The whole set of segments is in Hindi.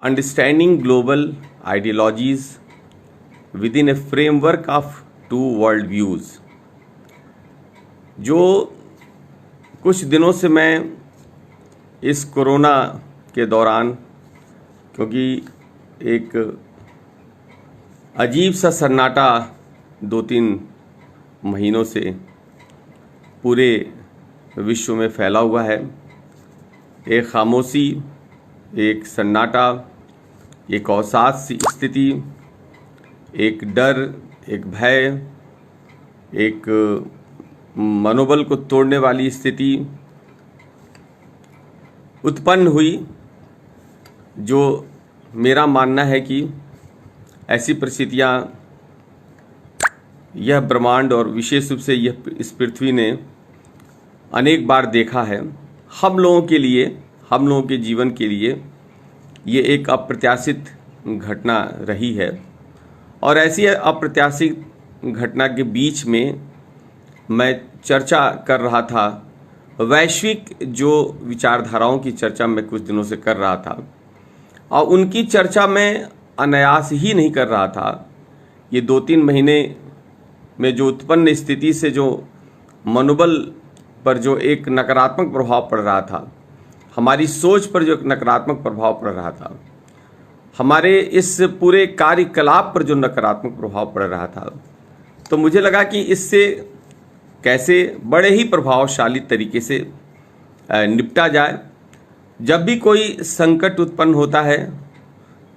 Understanding global ideologies within a framework of two world views। जो कुछ दिनों से मैं इस कोरोना के दौरान, क्योंकि एक अजीब सा सन्नाटा 2-3 महीनों से पूरे विश्व में फैला हुआ है, एक खामोशी, एक सन्नाटा, एक अवसाद सी स्थिति, एक डर, एक भय, एक मनोबल को तोड़ने वाली स्थिति उत्पन्न हुई, जो मेरा मानना है कि ऐसी परिस्थितियाँ यह ब्रह्मांड और विशेष रूप से यह इस पृथ्वी ने अनेक बार देखा है। हम लोगों के लिए, हम लोगों के जीवन के लिए ये एक अप्रत्याशित घटना रही है। और ऐसी अप्रत्याशित घटना के बीच में मैं चर्चा कर रहा था, वैश्विक जो विचारधाराओं की चर्चा मैं कुछ दिनों से कर रहा था, और उनकी चर्चा मैं अनायास ही नहीं कर रहा था। ये 2-3 महीने में जो उत्पन्न स्थिति से जो मनोबल पर जो एक नकारात्मक प्रभाव पड़ रहा था, हमारी सोच पर जो एक नकारात्मक प्रभाव पड़ रहा था, हमारे इस पूरे कार्यकलाप पर जो नकारात्मक प्रभाव पड़ रहा था, तो मुझे लगा कि इससे कैसे बड़े ही प्रभावशाली तरीके से निपटा जाए। जब भी कोई संकट उत्पन्न होता है,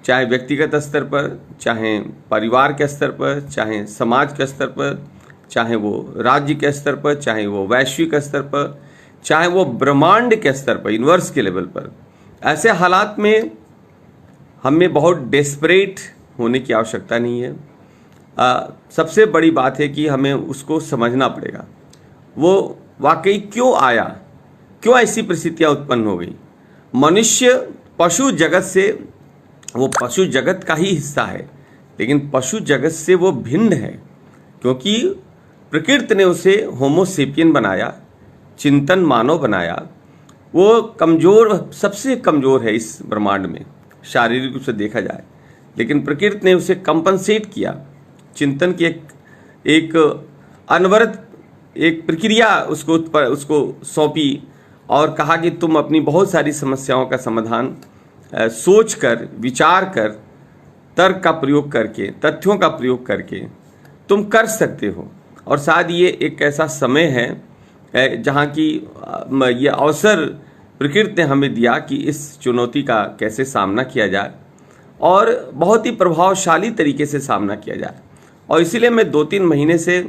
चाहे व्यक्तिगत स्तर पर, चाहे परिवार के स्तर पर, चाहे समाज के स्तर पर, चाहे वो राज्य के स्तर पर, चाहे वो वैश्विक स्तर पर, चाहे वो ब्रह्मांड के स्तर पर, यूनिवर्स के लेवल पर, ऐसे हालात में हमें बहुत डेस्परेट होने की आवश्यकता नहीं है। सबसे बड़ी बात है कि हमें उसको समझना पड़ेगा, वो वाकई क्यों आया, क्यों ऐसी परिस्थितियाँ उत्पन्न हो गई। मनुष्य पशु जगत से, वो पशु जगत का ही हिस्सा है, लेकिन पशु जगत से वो भिन्न है, क्योंकि प्रकृति ने उसे होमोसेपियन बनाया, चिंतन मानव बनाया। वो कमज़ोर, सबसे कमज़ोर है इस ब्रह्मांड में शारीरिक रूप से देखा जाए, लेकिन प्रकृति ने उसे कंपनसेट किया, चिंतन की एक अनवरत एक प्रक्रिया उसको सौंपी और कहा कि तुम अपनी बहुत सारी समस्याओं का समाधान सोच कर, विचार कर, तर्क का प्रयोग करके, तथ्यों का प्रयोग करके तुम कर सकते हो। और शायद ये एक ऐसा समय है जहाँ की ये अवसर प्रकृति ने हमें दिया कि इस चुनौती का कैसे सामना किया जाए और बहुत ही प्रभावशाली तरीके से सामना किया जाए। और इसीलिए मैं 2-3 महीने से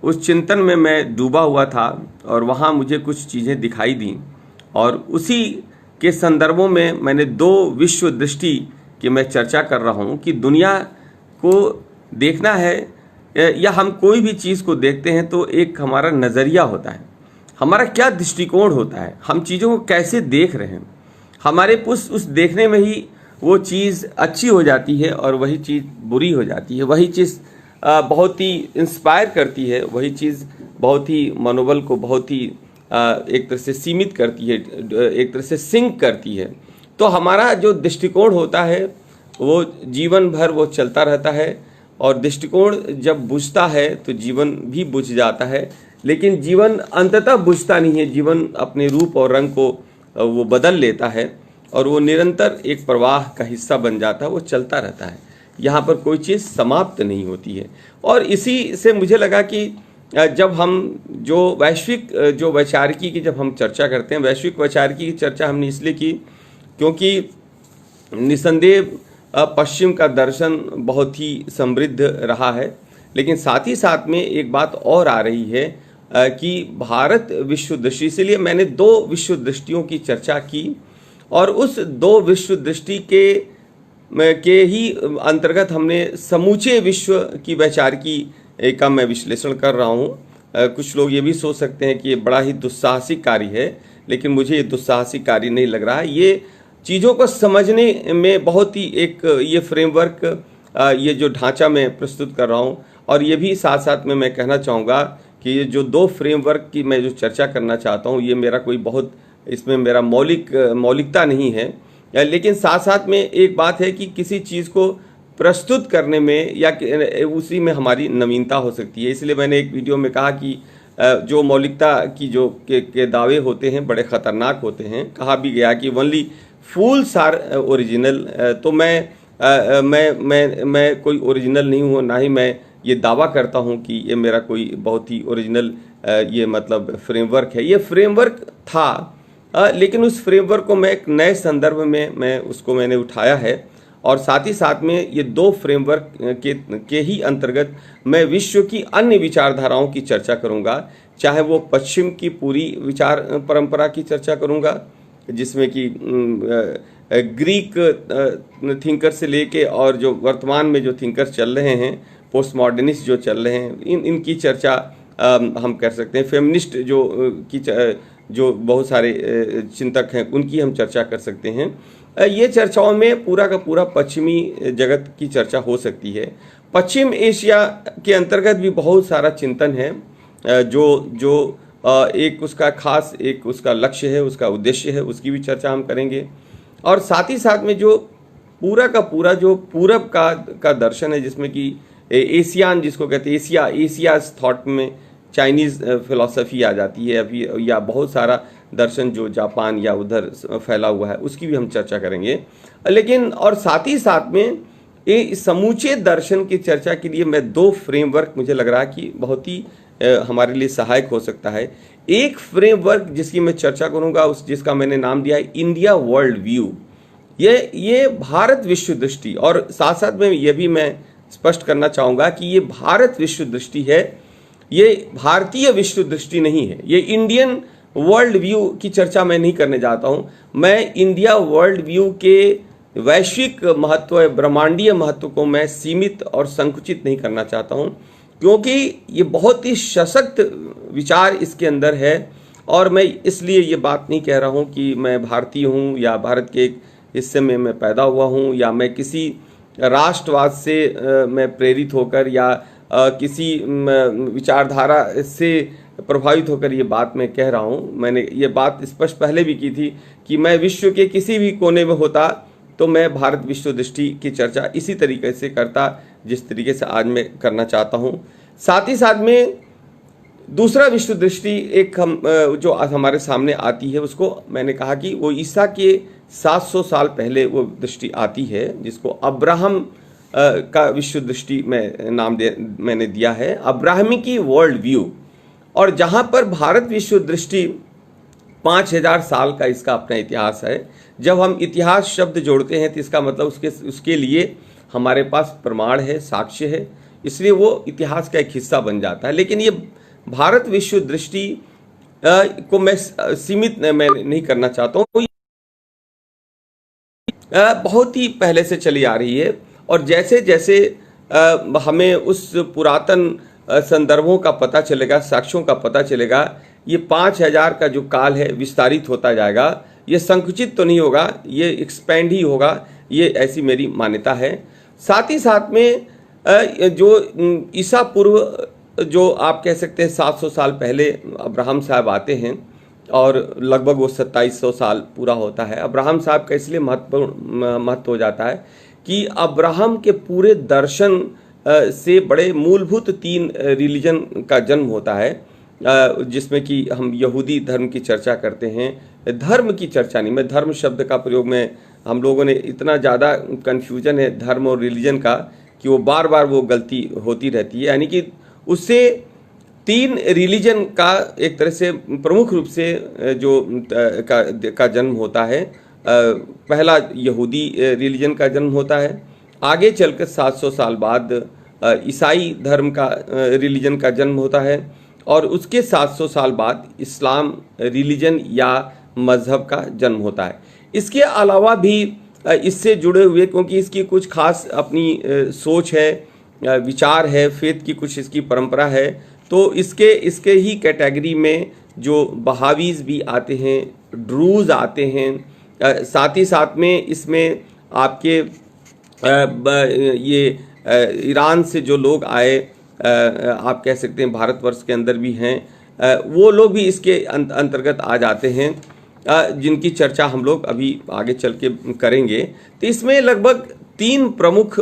उस चिंतन में मैं डूबा हुआ था और वहाँ मुझे कुछ चीज़ें दिखाई दी, और उसी के संदर्भों में मैंने 2 विश्व दृष्टि की मैं चर्चा कर रहा हूँ कि दुनिया को देखना है, या हम कोई भी चीज़ को देखते हैं तो एक हमारा नज़रिया होता है, हमारा क्या दृष्टिकोण होता है, हम चीज़ों को कैसे देख रहे हैं। हमारे उस देखने में ही वो चीज़ अच्छी हो जाती है और वही चीज़ बुरी हो जाती है, वही चीज़ बहुत ही इंस्पायर करती है, वही चीज़ बहुत ही मनोबल को बहुत ही एक तरह से सीमित करती है, एक तरह से सिंक करती है। तो हमारा जो दृष्टिकोण होता है वो जीवन भर वो चलता रहता है, और दृष्टिकोण जब बुझता है तो जीवन भी बुझ जाता है, लेकिन जीवन अंततः बुझता नहीं है। जीवन अपने रूप और रंग को वो बदल लेता है और वो निरंतर एक प्रवाह का हिस्सा बन जाता है, वो चलता रहता है। यहाँ पर कोई चीज़ समाप्त नहीं होती है। और इसी से मुझे लगा कि जब हम जो वैश्विक जो वैचारिकी की जब हम चर्चा करते हैं, वैश्विक वैचारिकी की चर्चा हमने इसलिए की क्योंकि निसंदेह पश्चिम का दर्शन बहुत ही समृद्ध रहा है, लेकिन साथ ही साथ में एक बात और आ रही है कि भारत विश्व दृष्टि, इसलिए मैंने 2 विश्व दृष्टियों की चर्चा की, और उस 2 विश्व दृष्टि के ही अंतर्गत हमने समूचे विश्व की वैचारिकी का मैं विश्लेषण कर रहा हूँ। कुछ लोग ये भी सोच सकते हैं कि ये बड़ा ही दुस्साहसिक कार्य है, लेकिन मुझे ये दुस्साहसिक कार्य नहीं लग रहा है। ये चीज़ों को समझने में बहुत ही एक ये फ्रेमवर्क, ये जो ढांचा मैं प्रस्तुत कर रहा हूँ, और ये भी साथ साथ में मैं कहना चाहूँगा कि ये जो 2 फ्रेमवर्क की मैं जो चर्चा करना चाहता हूँ, ये मेरा कोई बहुत, इसमें मेरा मौलिकता नहीं है, लेकिन साथ साथ में एक बात है कि किसी चीज़ को प्रस्तुत करने में या उसी में हमारी नवीनता हो सकती है। इसलिए मैंने एक वीडियो में कहा कि जो मौलिकता की जो के दावे होते हैं बड़े ख़तरनाक होते हैं। कहा भी गया कि ओनली फूल्स आर ओरिजिनल। तो मैं कोई ओरिजिनल नहीं हूँ, ना ही मैं ये दावा करता हूँ कि ये मेरा कोई बहुत ही ओरिजिनल ये मतलब फ्रेमवर्क है। ये फ्रेमवर्क था, लेकिन उस फ्रेमवर्क को मैं एक नए संदर्भ में मैंने उठाया है। और साथ ही साथ में ये दो फ्रेमवर्क के ही अंतर्गत मैं विश्व की अन्य विचारधाराओं की चर्चा करूंगा, चाहे वो पश्चिम की पूरी विचार परंपरा की चर्चा करूंगा, जिसमें कि ग्रीक थिंकर से लेके और जो वर्तमान में जो थिंकर्स चल रहे हैं, पोस्ट मॉडर्निस्ट जो चल रहे हैं, इनकी चर्चा हम कर सकते हैं। फेमिनिस्ट जो बहुत सारे चिंतक हैं उनकी हम चर्चा कर सकते हैं। ये चर्चाओं में पूरा का पूरा पश्चिमी जगत की चर्चा हो सकती है। पश्चिम एशिया के अंतर्गत भी बहुत सारा चिंतन है, जो एक उसका खास एक उसका लक्ष्य है, उसका उद्देश्य है, उसकी भी चर्चा हम करेंगे। और साथ ही साथ में जो पूरा का पूरा जो पूरब का दर्शन है, जिसमें कि एशियान जिसको कहते हैं, एशियाज थॉट में चाइनीज़ फिलॉसफी आ जाती है अभी, या बहुत सारा दर्शन जो जापान या उधर फैला हुआ है, उसकी भी हम चर्चा करेंगे। लेकिन और साथ ही साथ में ये समूचे दर्शन की चर्चा के लिए मैं दो फ्रेमवर्क मुझे लग रहा है कि बहुत ही हमारे लिए सहायक हो सकता है। एक फ्रेमवर्क जिसकी मैं चर्चा करूंगा जिसका मैंने नाम दिया है इंडिया वर्ल्ड व्यू। ये भारत विश्व दृष्टि, और साथ साथ में ये भी मैं स्पष्ट करना चाहूँगा कि ये भारत विश्व दृष्टि है, ये भारतीय विश्व दृष्टि नहीं है। ये इंडियन वर्ल्ड व्यू की चर्चा मैं नहीं करने जाता हूँ। मैं इंडिया वर्ल्ड व्यू के वैश्विक महत्व, ब्रह्मांडीय महत्व को मैं सीमित और संकुचित नहीं करना चाहता हूँ, क्योंकि ये बहुत ही सशक्त विचार इसके अंदर है। और मैं इसलिए ये बात नहीं कह रहा हूँ कि मैं भारतीय हूँ या भारत के एक हिस्से में मैं पैदा हुआ हूँ, या मैं किसी राष्ट्रवाद से मैं प्रेरित होकर या किसी विचारधारा से प्रभावित होकर ये बात मैं कह रहा हूँ। मैंने ये बात स्पष्ट पहले भी की थी कि मैं विश्व के किसी भी कोने में होता तो मैं भारत विश्व दृष्टि की चर्चा इसी तरीके से करता जिस तरीके से आज मैं करना चाहता हूँ। साथ ही साथ में दूसरा विश्व दृष्टि एक जो हमारे सामने आती है, उसको मैंने कहा कि वो ईसा के 700 साल पहले वो दृष्टि आती है, जिसको अब्राहम का विश्व दृष्टि मैंने दिया है, अब्राहमिकी वर्ल्ड व्यू। और जहाँ पर भारत विश्व दृष्टि 5000 साल का इसका अपना इतिहास है। जब हम इतिहास शब्द जोड़ते हैं तो इसका मतलब उसके लिए हमारे पास प्रमाण है, साक्ष्य है, इसलिए वो इतिहास का एक हिस्सा बन जाता है। लेकिन ये भारत विश्व दृष्टि को मैं सीमित मैं नहीं करना चाहता हूँ, बहुत ही पहले से चली आ रही है। और जैसे जैसे हमें उस पुरातन संदर्भों का पता चलेगा, साक्ष्यों का पता चलेगा, ये 5000 का जो काल है विस्तारित होता जाएगा। ये संकुचित तो नहीं होगा, ये एक्सपेंड ही होगा, ये ऐसी मेरी मान्यता है। साथ ही साथ में जो ईसा पूर्व जो आप कह सकते हैं 700 साल पहले अब्राहम साहब आते हैं और लगभग वो 2700 साल पूरा होता है। अब्राहम साहब का इसलिए महत्व हो जाता है कि अब्राहम के पूरे दर्शन से बड़े मूलभूत 3 रिलीजन का जन्म होता है, जिसमें कि हम यहूदी धर्म की चर्चा करते हैं। धर्म की चर्चा नहीं, मैं धर्म शब्द का प्रयोग में हम लोगों ने इतना ज़्यादा कन्फ्यूजन है धर्म और रिलीजन का कि वो बार बार वो गलती होती रहती है। यानी कि उससे 3 रिलीजन का एक तरह से प्रमुख रूप से जो का जन्म होता है। पहला यहूदी रिलीजन का जन्म होता है, आगे चलकर 700 साल बाद ईसाई धर्म का रिलीजन का जन्म होता है, और उसके 700 साल बाद इस्लाम रिलीजन या मज़हब का जन्म होता है। इसके अलावा भी इससे जुड़े हुए, क्योंकि इसकी कुछ खास अपनी सोच है, विचार है, फेथ की कुछ इसकी परंपरा है, तो इसके ही कैटेगरी में जो बहावीज भी आते हैं, ड्रूज आते हैं। साथ ही साथ में इसमें आपके ये ईरान से जो लोग आए, आप कह सकते हैं भारतवर्ष के अंदर भी हैं, वो लोग भी इसके अंतर्गत आ जाते हैं। जिनकी चर्चा हम लोग अभी आगे चल के करेंगे। तो इसमें लगभग 3 प्रमुख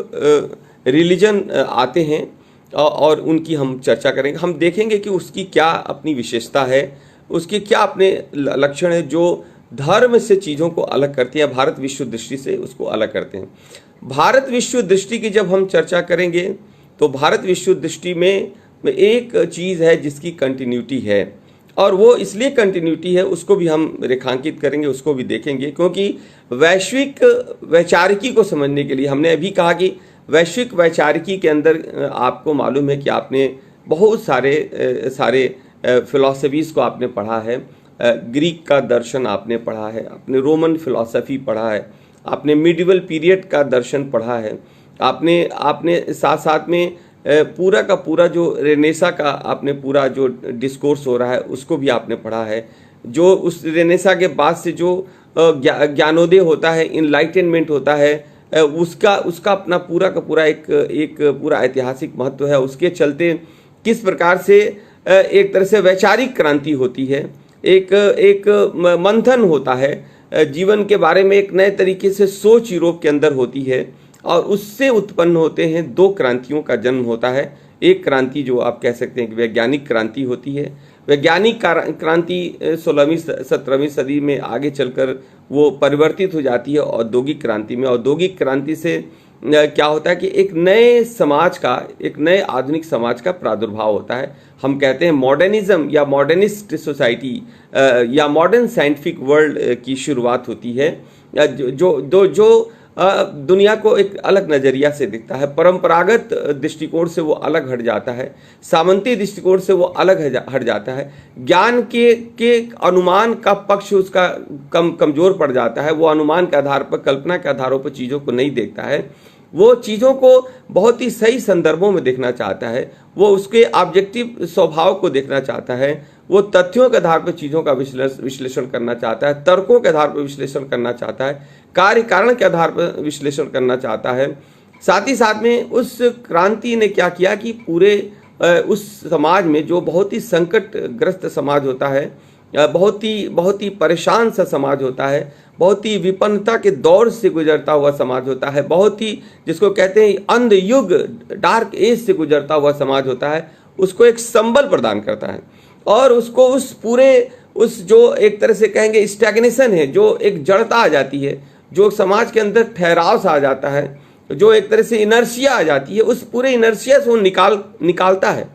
रिलीजन आते हैं और उनकी हम चर्चा करेंगे। हम देखेंगे कि उसकी क्या अपनी विशेषता है, उसके क्या अपने लक्षण है जो धर्म से चीज़ों को अलग करती है, भारत विश्व दृष्टि से उसको अलग करते हैं। भारत विश्व दृष्टि की जब हम चर्चा करेंगे तो भारत विश्व दृष्टि में एक चीज़ है जिसकी कंटिन्यूटी है, और वो इसलिए कंटिन्यूटी है, उसको भी हम रेखांकित करेंगे, उसको भी देखेंगे, क्योंकि वैश्विक वैचारिकी को समझने के लिए हमने अभी कहा कि वैश्विक वैचारिकी के अंदर आपको मालूम है कि आपने बहुत सारे फिलॉसफीज़ को आपने पढ़ा है। ग्रीक का दर्शन आपने पढ़ा है, आपने रोमन फिलॉसफी पढ़ा है, आपने मिडिवल पीरियड का दर्शन पढ़ा है, आपने साथ साथ में पूरा का पूरा जो रेनेसा का आपने पूरा जो डिस्कोर्स हो रहा है उसको भी आपने पढ़ा है। जो उस रेनेसा के बाद से जो ज्ञानोदय होता है, इनलाइटनमेंट होता है, उसका अपना पूरा का पूरा एक पूरा ऐतिहासिक महत्व है। उसके चलते किस प्रकार से एक तरह से वैचारिक क्रांति होती है, एक मंथन होता है जीवन के बारे में, एक नए तरीके से सोच यूरोप के अंदर होती है, और उससे उत्पन्न होते हैं 2 क्रांतियों का जन्म होता है। एक क्रांति जो आप कह सकते हैं कि वैज्ञानिक क्रांति होती है। वैज्ञानिक क्रांति 16वीं 17वीं सदी में आगे चलकर वो परिवर्तित हो जाती है औद्योगिक क्रांति में। औद्योगिक क्रांति से क्या होता है कि एक नए समाज का, एक नए आधुनिक समाज का प्रादुर्भाव होता है। हम कहते हैं मॉडर्निज्म या मॉडर्निस्ट सोसाइटी या मॉडर्न साइंटिफिक वर्ल्ड की शुरुआत होती है, जो दुनिया को एक अलग नज़रिया से दिखता है। परंपरागत दृष्टिकोण से वो अलग हट जाता है, सामंती दृष्टिकोण से वो अलग हट जाता है, ज्ञान के अनुमान का पक्ष उसका कमज़ोर पड़ जाता है। वो अनुमान के आधार पर, कल्पना के आधारों पर चीज़ों को नहीं देखता है, वो चीज़ों को बहुत ही सही संदर्भों में देखना चाहता है, वो उसके ऑब्जेक्टिव स्वभाव को देखना चाहता है, वो तथ्यों के आधार पर चीज़ों का विश्लेषण करना चाहता है, तर्कों के आधार पर विश्लेषण करना चाहता है, कार्य कारण के आधार पर विश्लेषण करना चाहता है। साथ ही साथ में उस क्रांति ने क्या किया कि पूरे उस समाज में, जो बहुत ही संकटग्रस्त समाज होता है, बहुत ही परेशान सा समाज होता है, बहुत ही विपन्नता के दौर से गुजरता हुआ समाज होता है, बहुत ही जिसको कहते हैं अंध युग, डार्क एज से गुजरता हुआ समाज होता है, उसको एक संबल प्रदान करता है और उसको उस जो एक तरह से कहेंगे स्टैग्नेशन है, जो एक जड़ता आ जाती है, जो समाज के अंदर ठहराव सा आ जाता है, जो एक तरह से इनर्शिया आ जाती है, उस पूरे इनर्शिया से वो निकालता है।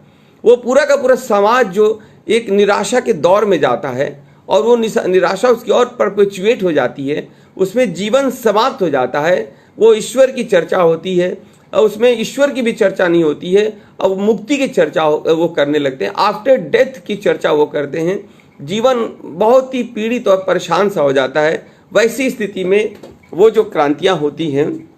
वो पूरा का पूरा समाज जो एक निराशा के दौर में जाता है और वो निराशा उसकी और परपेचुएट हो जाती है, उसमें जीवन समाप्त हो जाता है। वो ईश्वर की चर्चा होती है और उसमें ईश्वर की भी चर्चा नहीं होती है, अब मुक्ति की चर्चा वो करने लगते हैं, आफ्टर डेथ की चर्चा वो करते हैं। जीवन बहुत ही पीड़ित और परेशान सा हो जाता है। वैसी स्थिति में वो जो क्रांतियाँ होती हैं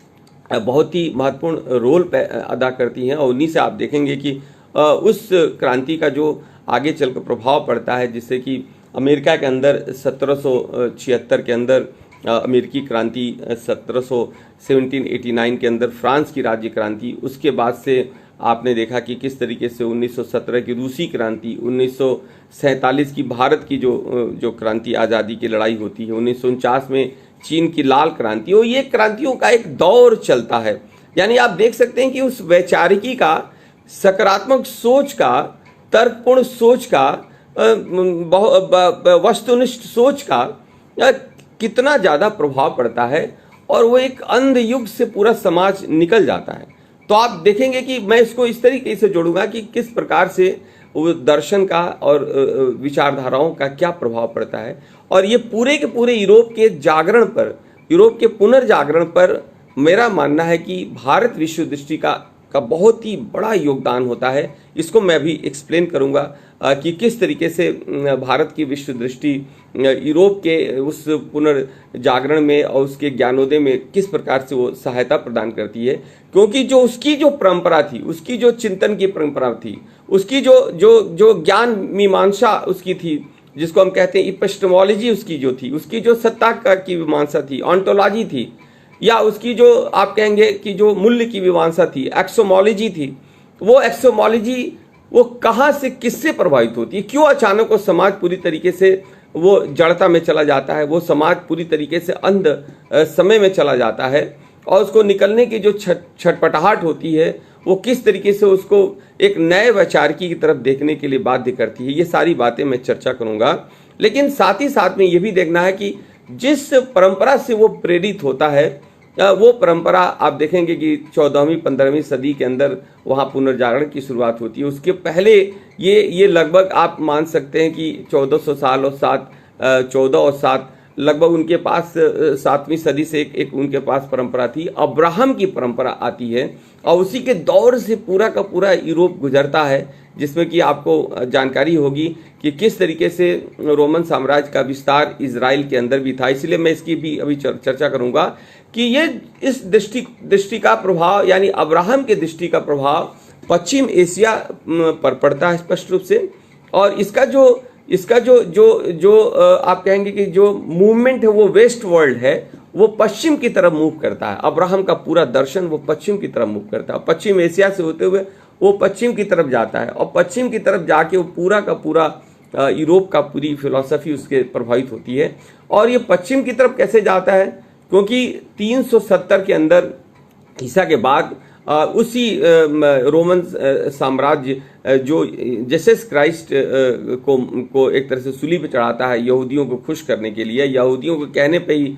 बहुत ही महत्वपूर्ण रोल अदा करती हैं, और उन्हीं से आप देखेंगे कि उस क्रांति का जो आगे चलकर प्रभाव पड़ता है, जिससे कि अमेरिका के अंदर 1776 के अंदर अमेरिकी क्रांति, 1789 के अंदर फ्रांस की राज्य क्रांति, उसके बाद से आपने देखा कि किस तरीके से 1917 की रूसी क्रांति, 1947 की भारत की जो क्रांति आज़ादी की लड़ाई होती है, 1949 में चीन की लाल क्रांति, और ये क्रांतियों का एक दौर चलता है। यानी आप देख सकते हैं कि उस वैचारिकी का, सकारात्मक सोच का, तर्कपूर्ण सोच का, वस्तुनिष्ठ सोच का कितना ज़्यादा प्रभाव पड़ता है, और वो एक अंध युग से पूरा समाज निकल जाता है। तो आप देखेंगे कि मैं इसको इस तरीके से जोड़ूंगा कि किस प्रकार से वो दर्शन का और विचारधाराओं का क्या प्रभाव पड़ता है, और ये पूरे के पूरे यूरोप के जागरण पर, यूरोप के पुनर्जागरण पर मेरा मानना है कि भारत विश्व दृष्टि का बहुत ही बड़ा योगदान होता है। इसको मैं भी एक्सप्लेन करूंगा कि किस तरीके से भारत की विश्व दृष्टि यूरोप के उस पुनर्जागरण में और उसके ज्ञानोदय में किस प्रकार से वो सहायता प्रदान करती है। क्योंकि जो उसकी जो परंपरा थी, उसकी जो चिंतन की परंपरा थी, उसकी जो ज्ञान मीमांसा उसकी थी, जिसको हम कहते हैं इपिस्टेमोलॉजी उसकी जो थी, उसकी जो सत्ता की मीमांसा थी, ऑन्टोलॉजी थी, या उसकी जो आप कहेंगे कि जो मूल्य की मीमांसा थी, एक्सोमोलॉजी थी, वो एक्सोमोलॉजी वो कहाँ से किससे प्रभावित होती है, क्यों अचानक वो समाज पूरी तरीके से वो जड़ता में चला जाता है, वो समाज पूरी तरीके से अंध समय में चला जाता है, और उसको निकलने की जो छटपटाहट होती है वो किस तरीके से उसको एक नए वैचारिकी की तरफ देखने के लिए बाध्य करती है। ये सारी बातें मैं चर्चा करूंगा, लेकिन साथ ही साथ में ये भी देखना है कि जिस परंपरा से वो प्रेरित होता है वो परंपरा आप देखेंगे कि 14वीं 15वीं सदी के अंदर वहाँ पुनर्जागरण की शुरुआत होती है। उसके पहले ये लगभग आप मान सकते हैं कि 1400 साल और 14 और 7 लगभग उनके पास 7वीं सदी से एक उनके पास परंपरा थी, अब्राहम की परंपरा आती है, और उसी के दौर से पूरा का पूरा यूरोप गुजरता है, जिसमें कि आपको जानकारी होगी कि किस तरीके से रोमन साम्राज्य का विस्तार इजराइल के अंदर भी था। इसलिए मैं इसकी भी अभी चर्चा करूंगा कि ये इस दृष्टि का प्रभाव, यानी अब्राहम के दृष्टि का प्रभाव पश्चिम एशिया पर पड़ता है स्पष्ट रूप से, और इसका जो आप कहेंगे कि जो मूवमेंट है वो वेस्ट वर्ल्ड है, वो पश्चिम की तरफ मूव करता है। अब्राहम का पूरा दर्शन वो पश्चिम की तरफ मूव करता है, पश्चिम एशिया से होते हुए वो पश्चिम की तरफ जाता है, और पश्चिम की तरफ जाके वो पूरा का पूरा यूरोप का पूरी फिलॉसफी उसके प्रभावित होती है। और ये पश्चिम की तरफ कैसे जाता है, क्योंकि 370 के अंदर ईसा के बाद उसी रोमन साम्राज्य जो जीसस क्राइस्ट को एक तरह से सूली पे चढ़ाता है यहूदियों को खुश करने के लिए, यहूदियों के कहने पे ही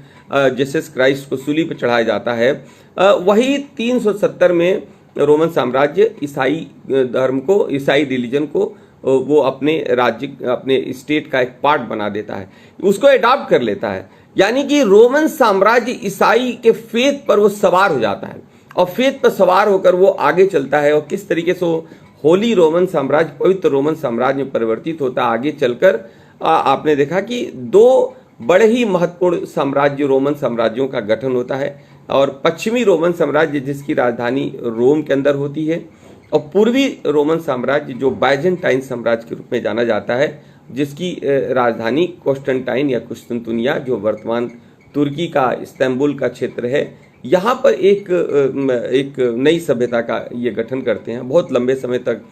जीसस क्राइस्ट को सूली पे चढ़ाया जाता है, वही 370 में रोमन साम्राज्य ईसाई धर्म को, ईसाई रिलीजन को वो अपने राज्य, अपने स्टेट का एक पार्ट बना देता है, उसको अडॉप्ट कर लेता है। यानी कि रोमन साम्राज्य ईसाई के फेथ पर वो सवार हो जाता है, और फेथ पर सवार होकर वो आगे चलता है, और किस तरीके से वो होली रोमन साम्राज्य, पवित्र रोमन साम्राज्य में परिवर्तित होता है। आगे चलकर आपने देखा कि दो बड़े ही महत्वपूर्ण साम्राज्य, रोमन साम्राज्यों का गठन होता है, और पश्चिमी रोमन साम्राज्य जिसकी राजधानी रोम के अंदर होती है, और पूर्वी रोमन साम्राज्य जो बाइजेंटाइन साम्राज्य के रूप में जाना जाता है, जिसकी राजधानी कॉन्स्टेंटाइन या कुस्तुनतुनिया, जो वर्तमान तुर्की का इस्तांबुल का क्षेत्र है, यहाँ पर एक नई सभ्यता का ये गठन करते हैं। बहुत लंबे समय तक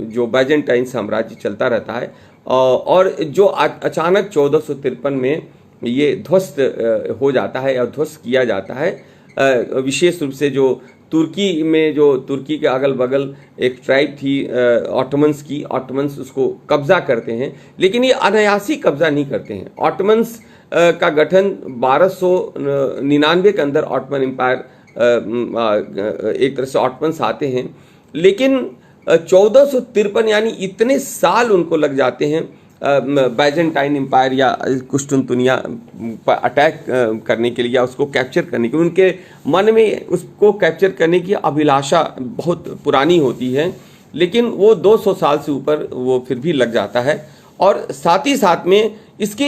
जो बाइजेंटाइन साम्राज्य चलता रहता है, और जो अचानक 1453 में ये ध्वस्त हो जाता है, या ध्वस्त किया जाता है, विशेष रूप से जो तुर्की में, जो तुर्की के अगल बगल एक ट्राइब थी ऑटोमन्स की, ऑटोमन्स उसको कब्जा करते हैं, लेकिन ये अनायासी कब्जा नहीं करते हैं। ऑटोमन्स का गठन 1299 के अंदर ऑटोमन एम्पायर, एक तरह से ऑटोमन्स आते हैं, लेकिन 1453 यानी इतने साल उनको लग जाते हैं बाइजेंटाइन एम्पायर या कुस्तुनतुनिया पर अटैक करने के लिए, या उसको कैप्चर करने के लिए। उनके मन में उसको कैप्चर करने की अभिलाषा बहुत पुरानी होती है, लेकिन वो 200 साल से ऊपर वो फिर भी लग जाता है। और साथ ही साथ में इसकी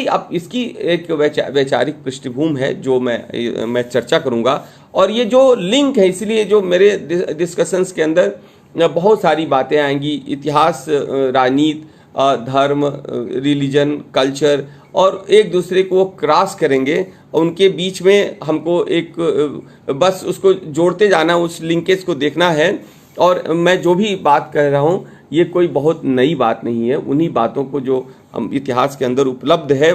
एक वैचारिक पृष्ठभूमि है जो मैं चर्चा करूंगा, और ये जो लिंक है, इसलिए जो मेरे डिस्कशंस के अंदर बहुत सारी बातें आएंगी, इतिहास, राजनीति, धर्म, रिलीजन, कल्चर, और एक दूसरे को क्रॉस करेंगे, और उनके बीच में हमको एक बस उसको जोड़ते जाना, उस लिंकेज को देखना है। और मैं जो भी बात कर रहा हूँ ये कोई बहुत नई बात नहीं है, उन्हीं बातों को जो हम इतिहास के अंदर उपलब्ध है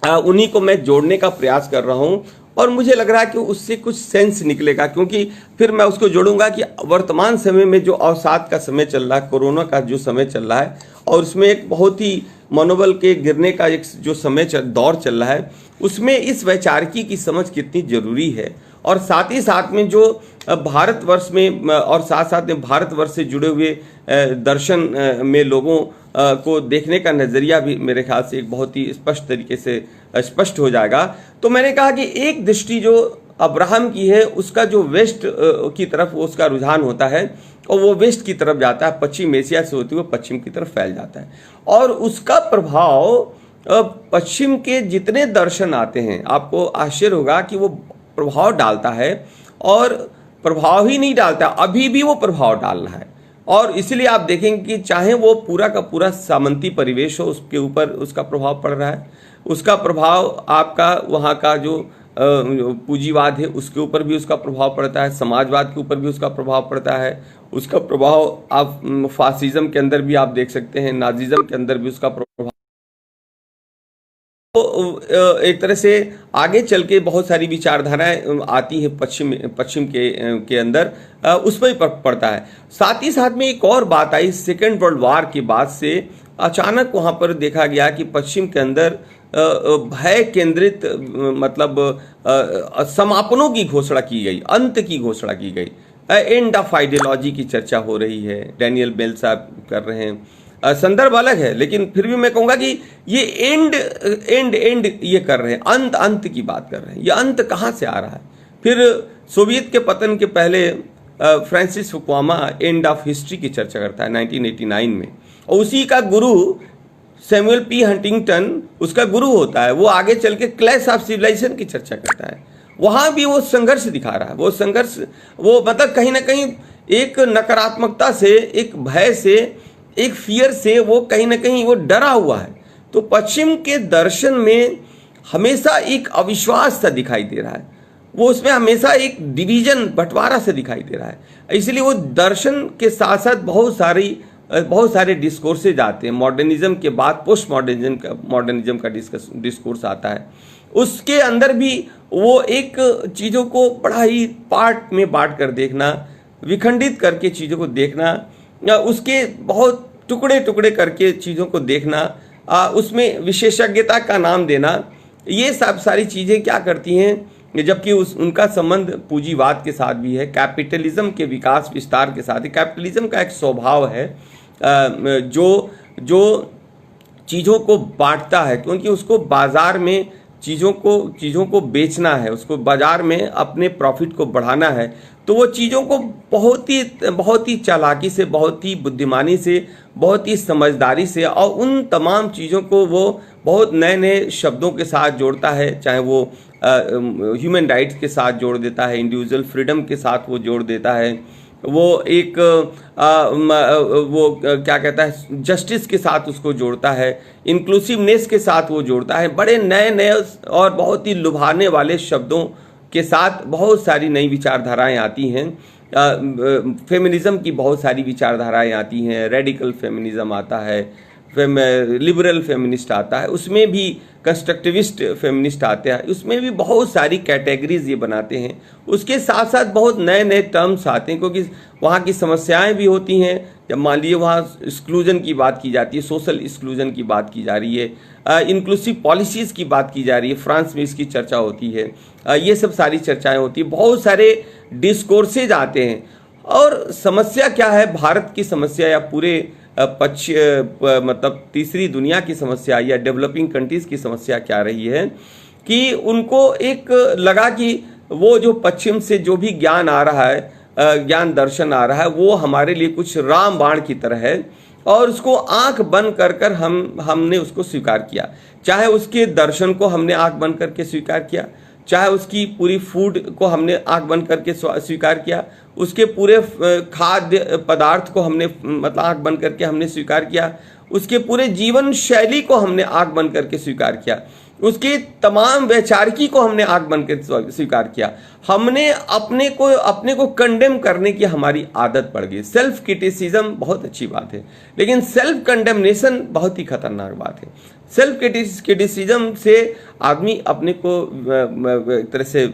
उन्हीं को मैं जोड़ने का प्रयास कर रहा हूँ, और मुझे लग रहा है कि उससे कुछ सेंस निकलेगा, क्योंकि फिर मैं उसको जोड़ूंगा कि वर्तमान समय में जो अवसाद का समय चल रहा है, कोरोना का जो समय चल रहा है, और उसमें एक बहुत ही मनोबल के गिरने का एक जो दौर चल रहा है, उसमें इस वैचारिकी की समझ कितनी जरूरी है। और साथ ही साथ में जो भारतवर्ष में, और साथ साथ में भारतवर्ष से जुड़े हुए दर्शन में लोगों को देखने का नजरिया भी मेरे ख्याल से एक बहुत ही स्पष्ट तरीके से स्पष्ट हो जाएगा। तो मैंने कहा कि एक दृष्टि जो अब्राहम की है, उसका जो वेस्ट की तरफ उसका रुझान होता है, और वो वेस्ट की तरफ जाता है, पश्चिम एशिया से होते हुए पश्चिम की तरफ फैल जाता है, और उसका प्रभाव पश्चिम के जितने दर्शन आते हैं, आपको आश्चर्य होगा कि वो प्रभाव डालता है, और प्रभाव ही नहीं डालता, अभी भी वो प्रभाव डाल रहा है। और इसलिए आप देखेंगे कि चाहे वो पूरा का पूरा सामंती परिवेश हो, उसके ऊपर उसका प्रभाव पड़ रहा है, उसका प्रभाव आपका वहाँ का जो पूंजीवाद है उसके ऊपर भी उसका प्रभाव पड़ता है, समाजवाद के ऊपर भी उसका प्रभाव पड़ता है, उसका प्रभाव आप फासिज्म के अंदर भी आप देख सकते हैं, नाजिज्म के अंदर भी उसका प्रभाव एक तरह से आगे चल के बहुत सारी विचारधाराएं आती हैं पश्चिम के अंदर, उस पर ही पड़ता है। साथ ही साथ में एक और बात आई, सेकेंड वर्ल्ड वॉर के बाद से अचानक वहां पर देखा गया कि पश्चिम के अंदर भय केंद्रित मतलब समापनों की घोषणा की गई, अंत की घोषणा की गई, एंड ऑफ आइडियोलॉजी की चर्चा हो रही है, डैनियल बेल साहब कर रहे हैं। संदर्भ अलग है, लेकिन फिर भी मैं कहूंगा कि ये एंड ये कर रहे हैं, अंत की बात कर रहे हैं। ये अंत कहां से आ रहा है? फिर सोवियत के पतन के पहले Francis Fukuyama end of history की चर्चा करता है 1989 में, और उसी का गुरु सैमुअल पी हंटिंगटन उसका गुरु होता है। वो आगे चल के क्लैश ऑफ सिविलाइजेशन की चर्चा करता है। वहां भी वो संघर्ष दिखा रहा है। वो संघर्ष, वो मतलब कहीं ना कहीं एक नकारात्मकता से, एक भय से, एक फियर से वो कहीं ना कहीं वो डरा हुआ है। तो पश्चिम के दर्शन में हमेशा एक अविश्वास सा दिखाई दे रहा है, वो उसमें हमेशा एक डिवीजन, बंटवारा से दिखाई दे रहा है। इसलिए वो दर्शन के साथ साथ बहुत सारे डिस्कोर्सेज आते हैं। मॉडर्निज्म के बाद पोस्ट मॉडर्निज्म का डिस्कोर्स आता है। उसके अंदर भी वो एक चीज़ों को बड़ा ही पार्ट में बांट कर देखना, विखंडित करके चीज़ों को देखना, उसके बहुत टुकड़े टुकड़े करके चीज़ों को देखना, उसमें विशेषज्ञता का नाम देना, ये सब सारी चीज़ें क्या करती हैं, जबकि उनका संबंध पूंजीवाद के साथ भी है, कैपिटलिज्म के विकास विस्तार के साथ है। कैपिटलिज्म का एक स्वभाव है जो चीज़ों को बांटता है, क्योंकि उसको बाजार में चीज़ों को बेचना है, उसको बाजार में अपने प्रॉफिट को बढ़ाना है। तो वो चीज़ों को बहुत ही चालाकी से, बहुत ही बुद्धिमानी से, बहुत ही समझदारी से, और उन तमाम चीज़ों को वो बहुत नए नए शब्दों के साथ जोड़ता है। चाहे वो ह्यूमन राइट्स के साथ जोड़ देता है, इंडिविजुअल फ्रीडम के साथ वो जोड़ देता है, वो एक वो क्या कहता है, जस्टिस के साथ उसको जोड़ता है, इंक्लूसिवनेस के साथ वो जोड़ता है। बड़े नए नए और बहुत ही लुभाने वाले शब्दों के साथ बहुत सारी नई विचारधाराएं आती हैं। फेमिनिज्म की बहुत सारी विचारधाराएं आती हैं। रेडिकल फेमिनिज्म आता है, लिबरल फेमिनिस्ट आता है, उसमें भी कंस्ट्रक्टिविस्ट फेमिनिस्ट आते हैं, उसमें भी बहुत सारी कैटेगरीज ये बनाते हैं। उसके साथ साथ बहुत नए नए टर्म्स आते हैं, क्योंकि वहाँ की समस्याएं भी होती हैं। जब मान लीजिए वहाँ एक्सक्लूजन की बात की जाती है, सोशल एक्सक्लूजन की बात की जा रही है, इंक्लूसिव पॉलिसीज़ की बात की जा रही है, फ्रांस में इसकी चर्चा होती है, ये सब सारी चर्चाएँ होती है, बहुत सारे डिस्कोर्सेज आते हैं। और समस्या क्या है, भारत की समस्या या पूरे मतलब तीसरी दुनिया की समस्या या डेवलपिंग कंट्रीज की समस्या क्या रही है कि उनको एक लगा कि वो जो पश्चिम से जो भी ज्ञान आ रहा है, ज्ञान दर्शन आ रहा है, वो हमारे लिए कुछ रामबाण की तरह है, और उसको आंख बंद कर हमने उसको स्वीकार किया। चाहे उसके दर्शन को हमने आंख बंद करके स्वीकार किया, चाहे उसकी पूरी फूड को हमने आंख बंद करके स्वीकार किया, उसके पूरे खाद्य पदार्थ को हमने मतलब आंख बंद करके हमने स्वीकार किया, उसके पूरे जीवन शैली को हमने आंख बंद करके स्वीकार किया, उसके तमाम वैचारिकी को हमने आंख बंद करके स्वीकार किया। हमने अपने को कंडेम करने की हमारी आदत पड़ गई। सेल्फ क्रिटिसिज्म बहुत अच्छी बात है, लेकिन सेल्फ कंडेमनेशन बहुत ही खतरनाक बात है। सेल्फ क्रिटिसिज्म से आदमी अपने को एक तरह से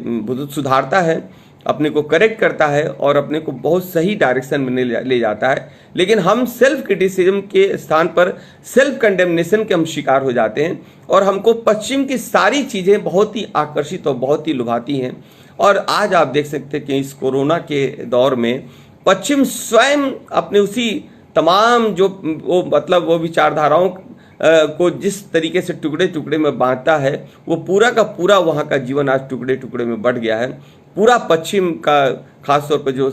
सुधारता है, अपने को करेक्ट करता है और अपने को बहुत सही डायरेक्शन में ले जाता है। लेकिन हम सेल्फ क्रिटिसिज्म के स्थान पर सेल्फ कंडेमनेशन के हम शिकार हो जाते हैं, और हमको पश्चिम की सारी चीज़ें बहुत ही आकर्षित और बहुत ही लुभाती हैं। और आज आप देख सकते हैं कि इस कोरोना के दौर में पश्चिम स्वयं अपने उसी तमाम जो वो विचारधाराओं को जिस तरीके से टुकड़े टुकड़े में बांटता है, वो पूरा का पूरा वहाँ का जीवन आज टुकड़े टुकड़े में बढ़ गया है। पूरा पश्चिम का, खासतौर पर जो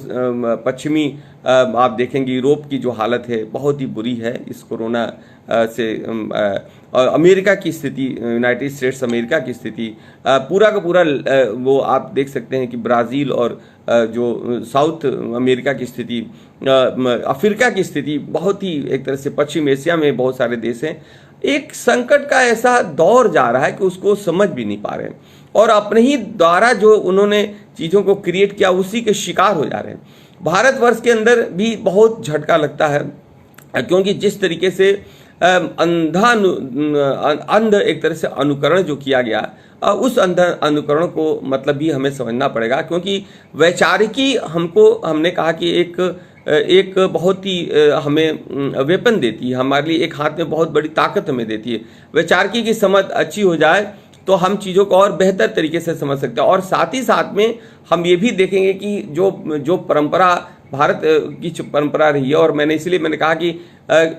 पश्चिमी आप देखेंगे यूरोप की जो हालत है बहुत ही बुरी है इस कोरोना से। अमेरिका की स्थिति, यूनाइटेड स्टेट्स अमेरिका की स्थिति, पूरा का पूरा वो आप देख सकते हैं कि ब्राज़ील और जो साउथ अमेरिका की स्थिति, अफ्रीका की स्थिति, बहुत ही एक तरह से पश्चिम एशिया में बहुत सारे देश हैं। एक संकट का ऐसा दौर जा रहा है कि उसको समझ भी नहीं पा रहे हैं, और अपने ही द्वारा जो उन्होंने चीज़ों को क्रिएट किया उसी के शिकार हो जा रहे हैं। भारतवर्ष के अंदर भी बहुत झटका लगता है, क्योंकि जिस तरीके से अंध एक तरह से अनुकरण जो किया गया, उस अंध अनुकरण को मतलब भी हमें समझना पड़ेगा, क्योंकि वैचारिकी हमने कहा कि एक बहुत ही हमें वेपन देती है, हमारे लिए एक हाथ में बहुत बड़ी ताकत हमें देती है। वैचारिकी की समझ अच्छी हो जाए तो हम चीज़ों को और बेहतर तरीके से समझ सकते हैं। और साथ ही साथ में हम ये भी देखेंगे कि जो परंपरा भारत की परंपरा रही है, और मैंने कहा कि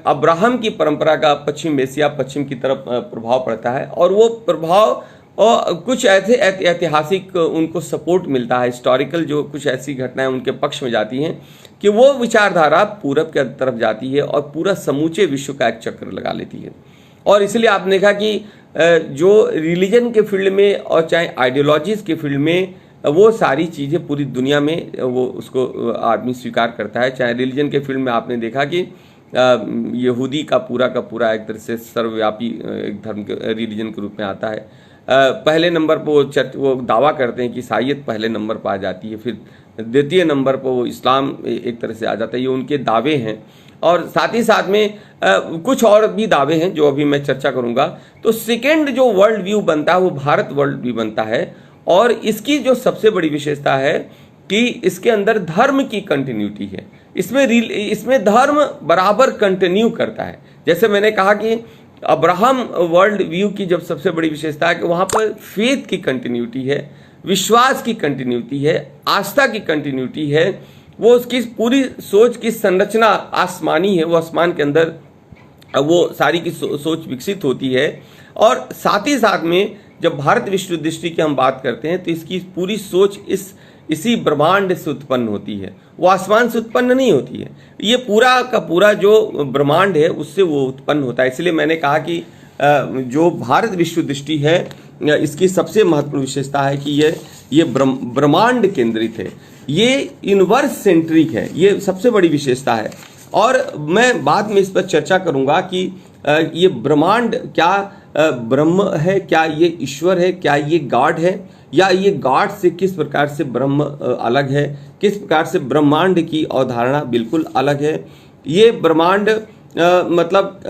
अब्राहम की परंपरा का पश्चिम एशिया, पश्चिम की तरफ प्रभाव पड़ता है, और वो प्रभाव और कुछ ऐसे ऐतिहासिक उनको सपोर्ट मिलता है, हिस्टोरिकल जो कुछ ऐसी घटनाएं उनके पक्ष में जाती हैं कि वो विचारधारा पूरब के तरफ जाती है और पूरा समूचे विश्व का एक चक्र लगा लेती है। और इसलिए आपने देखा कि जो रिलीजन के फील्ड में और चाहे आइडियोलॉजीज के फील्ड में, वो सारी चीज़ें पूरी दुनिया में वो उसको आदमी स्वीकार करता है। चाहे रिलीजन के फील्ड में आपने देखा कि यहूदी का पूरा एक तरह से सर्वव्यापी एक धर्म के रिलीजन के रूप में आता है। पहले नंबर पर वो दावा करते हैं कि ईसाईयत पहले नंबर पर आ जाती है, फिर द्वितीय नंबर पर वो इस्लाम एक तरह से आ जाता है। ये उनके दावे हैं, और साथ ही साथ में कुछ और भी दावे हैं जो अभी मैं चर्चा करूंगा। तो सेकेंड जो वर्ल्ड व्यू बनता है वो भारत वर्ल्ड व्यू बनता है, और इसकी जो सबसे बड़ी विशेषता है कि इसके अंदर धर्म की कंटिन्यूटी है। इसमें धर्म बराबर कंटिन्यू करता है। जैसे मैंने कहा कि अब्राहम वर्ल्ड व्यू की जब सबसे बड़ी विशेषता है कि वहाँ पर फेथ की कंटिन्यूटी है, विश्वास की कंटिन्यूटी है, आस्था की कंटिन्यूटी है। वो उसकी पूरी सोच की संरचना आसमानी है, वो आसमान के अंदर वो सारी की सोच विकसित होती है। और साथ ही साथ में जब भारत विश्व दृष्टि की हम बात करते हैं तो इसकी पूरी सोच इसी ब्रह्मांड से उत्पन्न होती है, वो आसमान से उत्पन्न नहीं होती है। ये पूरा का पूरा जो ब्रह्मांड है उससे वो उत्पन्न होता है। इसलिए मैंने कहा कि जो भारत विश्व दृष्टि है इसकी सबसे महत्वपूर्ण विशेषता है कि ये ब्रह्मांड केंद्रित है, ये यूनिवर्स सेंट्रिक है, ये सबसे बड़ी विशेषता है। और मैं बाद में इस पर चर्चा करूंगा कि ये ब्रह्मांड क्या ब्रह्म है, क्या ये ईश्वर है, क्या ये गॉड है, या ये गॉड से किस प्रकार से ब्रह्म अलग है, किस प्रकार से ब्रह्मांड की अवधारणा बिल्कुल अलग है। ये ब्रह्मांड मतलब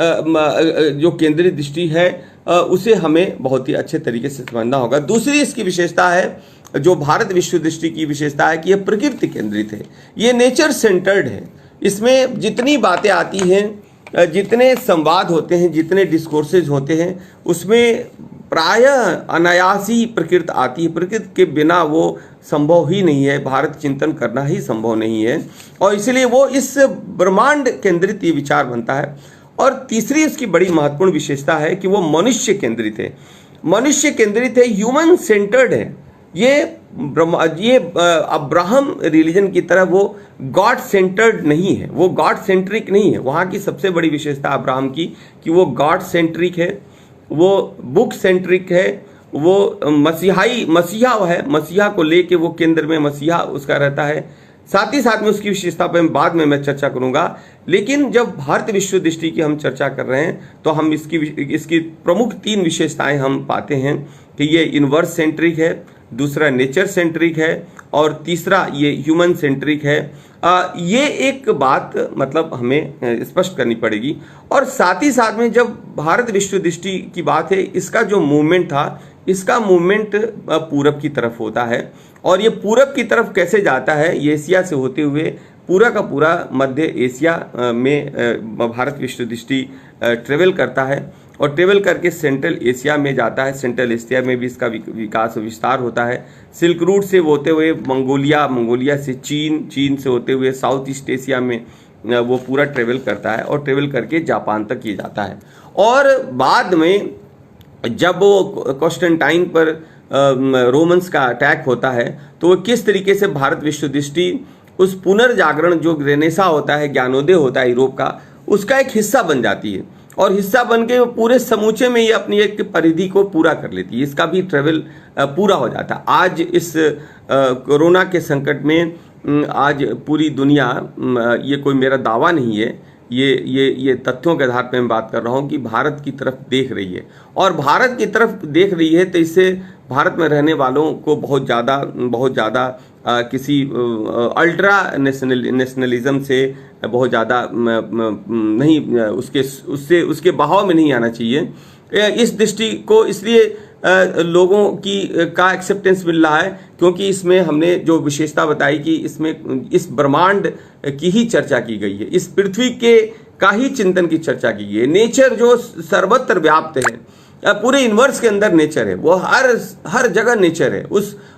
जो केंद्रीय दृष्टि है उसे हमें बहुत ही अच्छे तरीके से समझना होगा। दूसरी इसकी विशेषता है, जो भारत विश्व दृष्टि की विशेषता है कि यह प्रकृति केंद्रित है, ये नेचर सेंटर्ड है। इसमें जितनी बातें आती हैं, जितने संवाद होते हैं, जितने डिस्कोर्सेज होते हैं, उसमें प्रायः अनायास ही प्रकृति आती है। प्रकृति के बिना वो संभव ही नहीं है, भारत चिंतन करना ही संभव नहीं है, और इसलिए वो इस ब्रह्मांड केंद्रित ये विचार बनता है। और तीसरी इसकी बड़ी महत्वपूर्ण विशेषता है कि वो मनुष्य केंद्रित है, मनुष्य केंद्रित है, ह्यूमन सेंटर्ड है। ये अब्राहम रिलीजन की तरह वो गॉड सेंटर्ड नहीं है, वो गॉड सेंट्रिक नहीं है। वहाँ की सबसे बड़ी विशेषता अब्राहम की कि वो गॉड सेंट्रिक है, वो बुक सेंट्रिक है, वो मसीहा है, मसीहा को लेके वो केंद्र में मसीहा उसका रहता है। साथ ही साथ में उसकी विशेषता पर बाद में मैं चर्चा करूंगा। लेकिन जब भारत विश्व दृष्टि की हम चर्चा कर रहे हैं तो हम इसकी प्रमुख तीन विशेषताएं हम पाते हैं कि ये यूनिवर्स सेंट्रिक है, दूसरा नेचर सेंट्रिक है, और तीसरा ये ह्यूमन सेंट्रिक है। ये एक बात मतलब हमें स्पष्ट करनी पड़ेगी। और साथ ही साथ में जब भारत विश्व दृष्टि की बात है, इसका जो मूवमेंट था, इसका मूवमेंट पूरब की तरफ होता है। और ये पूरब की तरफ कैसे जाता है, ये एशिया से होते हुए पूरा का पूरा मध्य एशिया में भारत विश्व दृष्टि ट्रेवल करता है, और ट्रेवल करके सेंट्रल एशिया में जाता है। सेंट्रल एशिया में भी इसका विकास विस्तार होता है। सिल्क रूट से होते हुए मंगोलिया से चीन से होते हुए साउथ ईस्ट एशिया में वो पूरा ट्रेवल करता है, और ट्रेवल करके जापान तक ये जाता है। और बाद में जब वो कॉन्स्टेंटाइन पर रोमन्स का अटैक होता है तो वो किस तरीके से भारत विश्व दृष्टि उस पुनर्जागरण जो रेनेसा होता है, ज्ञानोदय होता है यूरोप का, उसका एक हिस्सा बन जाती है। और हिस्सा बन के वो पूरे समूचे में ये अपनी एक परिधि को पूरा कर लेती है, इसका भी ट्रेवल पूरा हो जाता है। आज इस कोरोना के संकट में आज पूरी दुनिया, ये कोई मेरा दावा नहीं है ये तथ्यों के आधार पर मैं बात कर रहा हूँ कि भारत की तरफ देख रही है, और भारत की तरफ देख रही है तो इससे भारत में रहने वालों को बहुत ज़्यादा किसी अल्ट्रा नेशनलिज्म से बहुत ज़्यादा नहीं उसके बहाव में नहीं आना चाहिए। इस दृष्टि को इसलिए लोगों की का एक्सेप्टेंस मिल रहा है क्योंकि इसमें हमने जो विशेषता बताई कि इसमें इस ब्रह्मांड की ही चर्चा की गई है, इस पृथ्वी के का ही चिंतन की चर्चा की गई है। नेचर जो सर्वत्र व्याप्त है, पूरे यूनिवर्स के अंदर नेचर है, वो हर जगह नेचर है,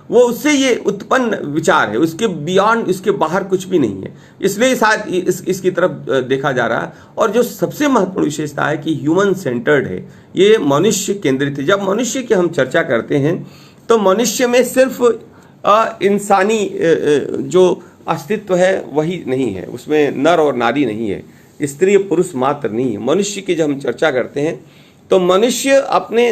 वो उससे ये उत्पन्न विचार है, उसके बियॉन्ड, उसके बाहर कुछ भी नहीं है। इसलिए शायद इसकी तरफ देखा जा रहा है। और जो सबसे महत्वपूर्ण विशेषता है कि ह्यूमन सेंटर्ड है, ये मनुष्य केंद्रित है। जब मनुष्य की हम चर्चा करते हैं तो मनुष्य में सिर्फ इंसानी जो अस्तित्व है वही नहीं है, उसमें नर और नारी नहीं है, स्त्री पुरुष मात्र नहीं है। मनुष्य की जब हम चर्चा करते हैं तो मनुष्य अपने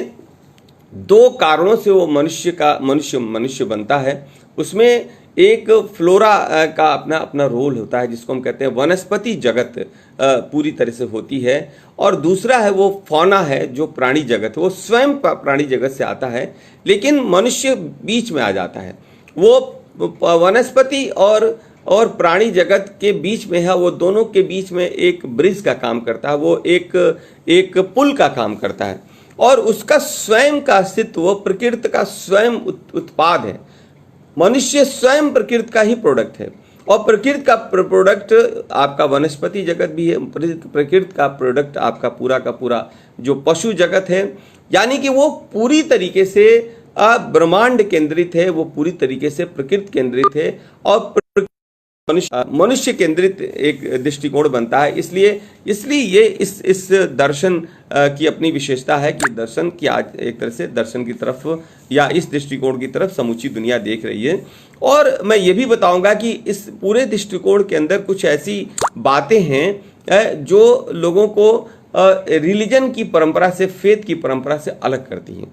दो कारणों से वो मनुष्य बनता है। उसमें एक फ्लोरा का अपना रोल होता है जिसको हम कहते हैं वनस्पति जगत पूरी तरह से होती है, और दूसरा है वो फौना है जो प्राणी जगत, वो स्वयं प्राणी जगत से आता है लेकिन मनुष्य बीच में आ जाता है। वो वनस्पति और प्राणी जगत के बीच में है, वो दोनों के बीच में एक ब्रिज का काम करता है, वो एक पुल का काम करता है, और उसका स्वयं का अस्तित्व वो प्रकृति का स्वयं उत्पाद है। मनुष्य स्वयं प्रकृति का ही प्रोडक्ट है, और प्रकृति का प्रोडक्ट आपका वनस्पति जगत भी है, प्रकृति का प्रोडक्ट आपका पूरा का पूरा जो पशु जगत है, यानी कि वो पूरी तरीके से ब्रह्मांड केंद्रित है, वो पूरी तरीके से प्रकृति केंद्रित है, और मनुष्य केंद्रित एक दृष्टिकोण बनता है। इसलिए ये इस दर्शन की अपनी विशेषता है कि दर्शन की आज एक तरह से दर्शन की तरफ या इस दृष्टिकोण की तरफ समूची दुनिया देख रही है। और मैं ये भी बताऊंगा कि इस पूरे दृष्टिकोण के अंदर कुछ ऐसी बातें हैं जो लोगों को रिलीजन की परंपरा से, फेथ की परंपरा से अलग करती हैं,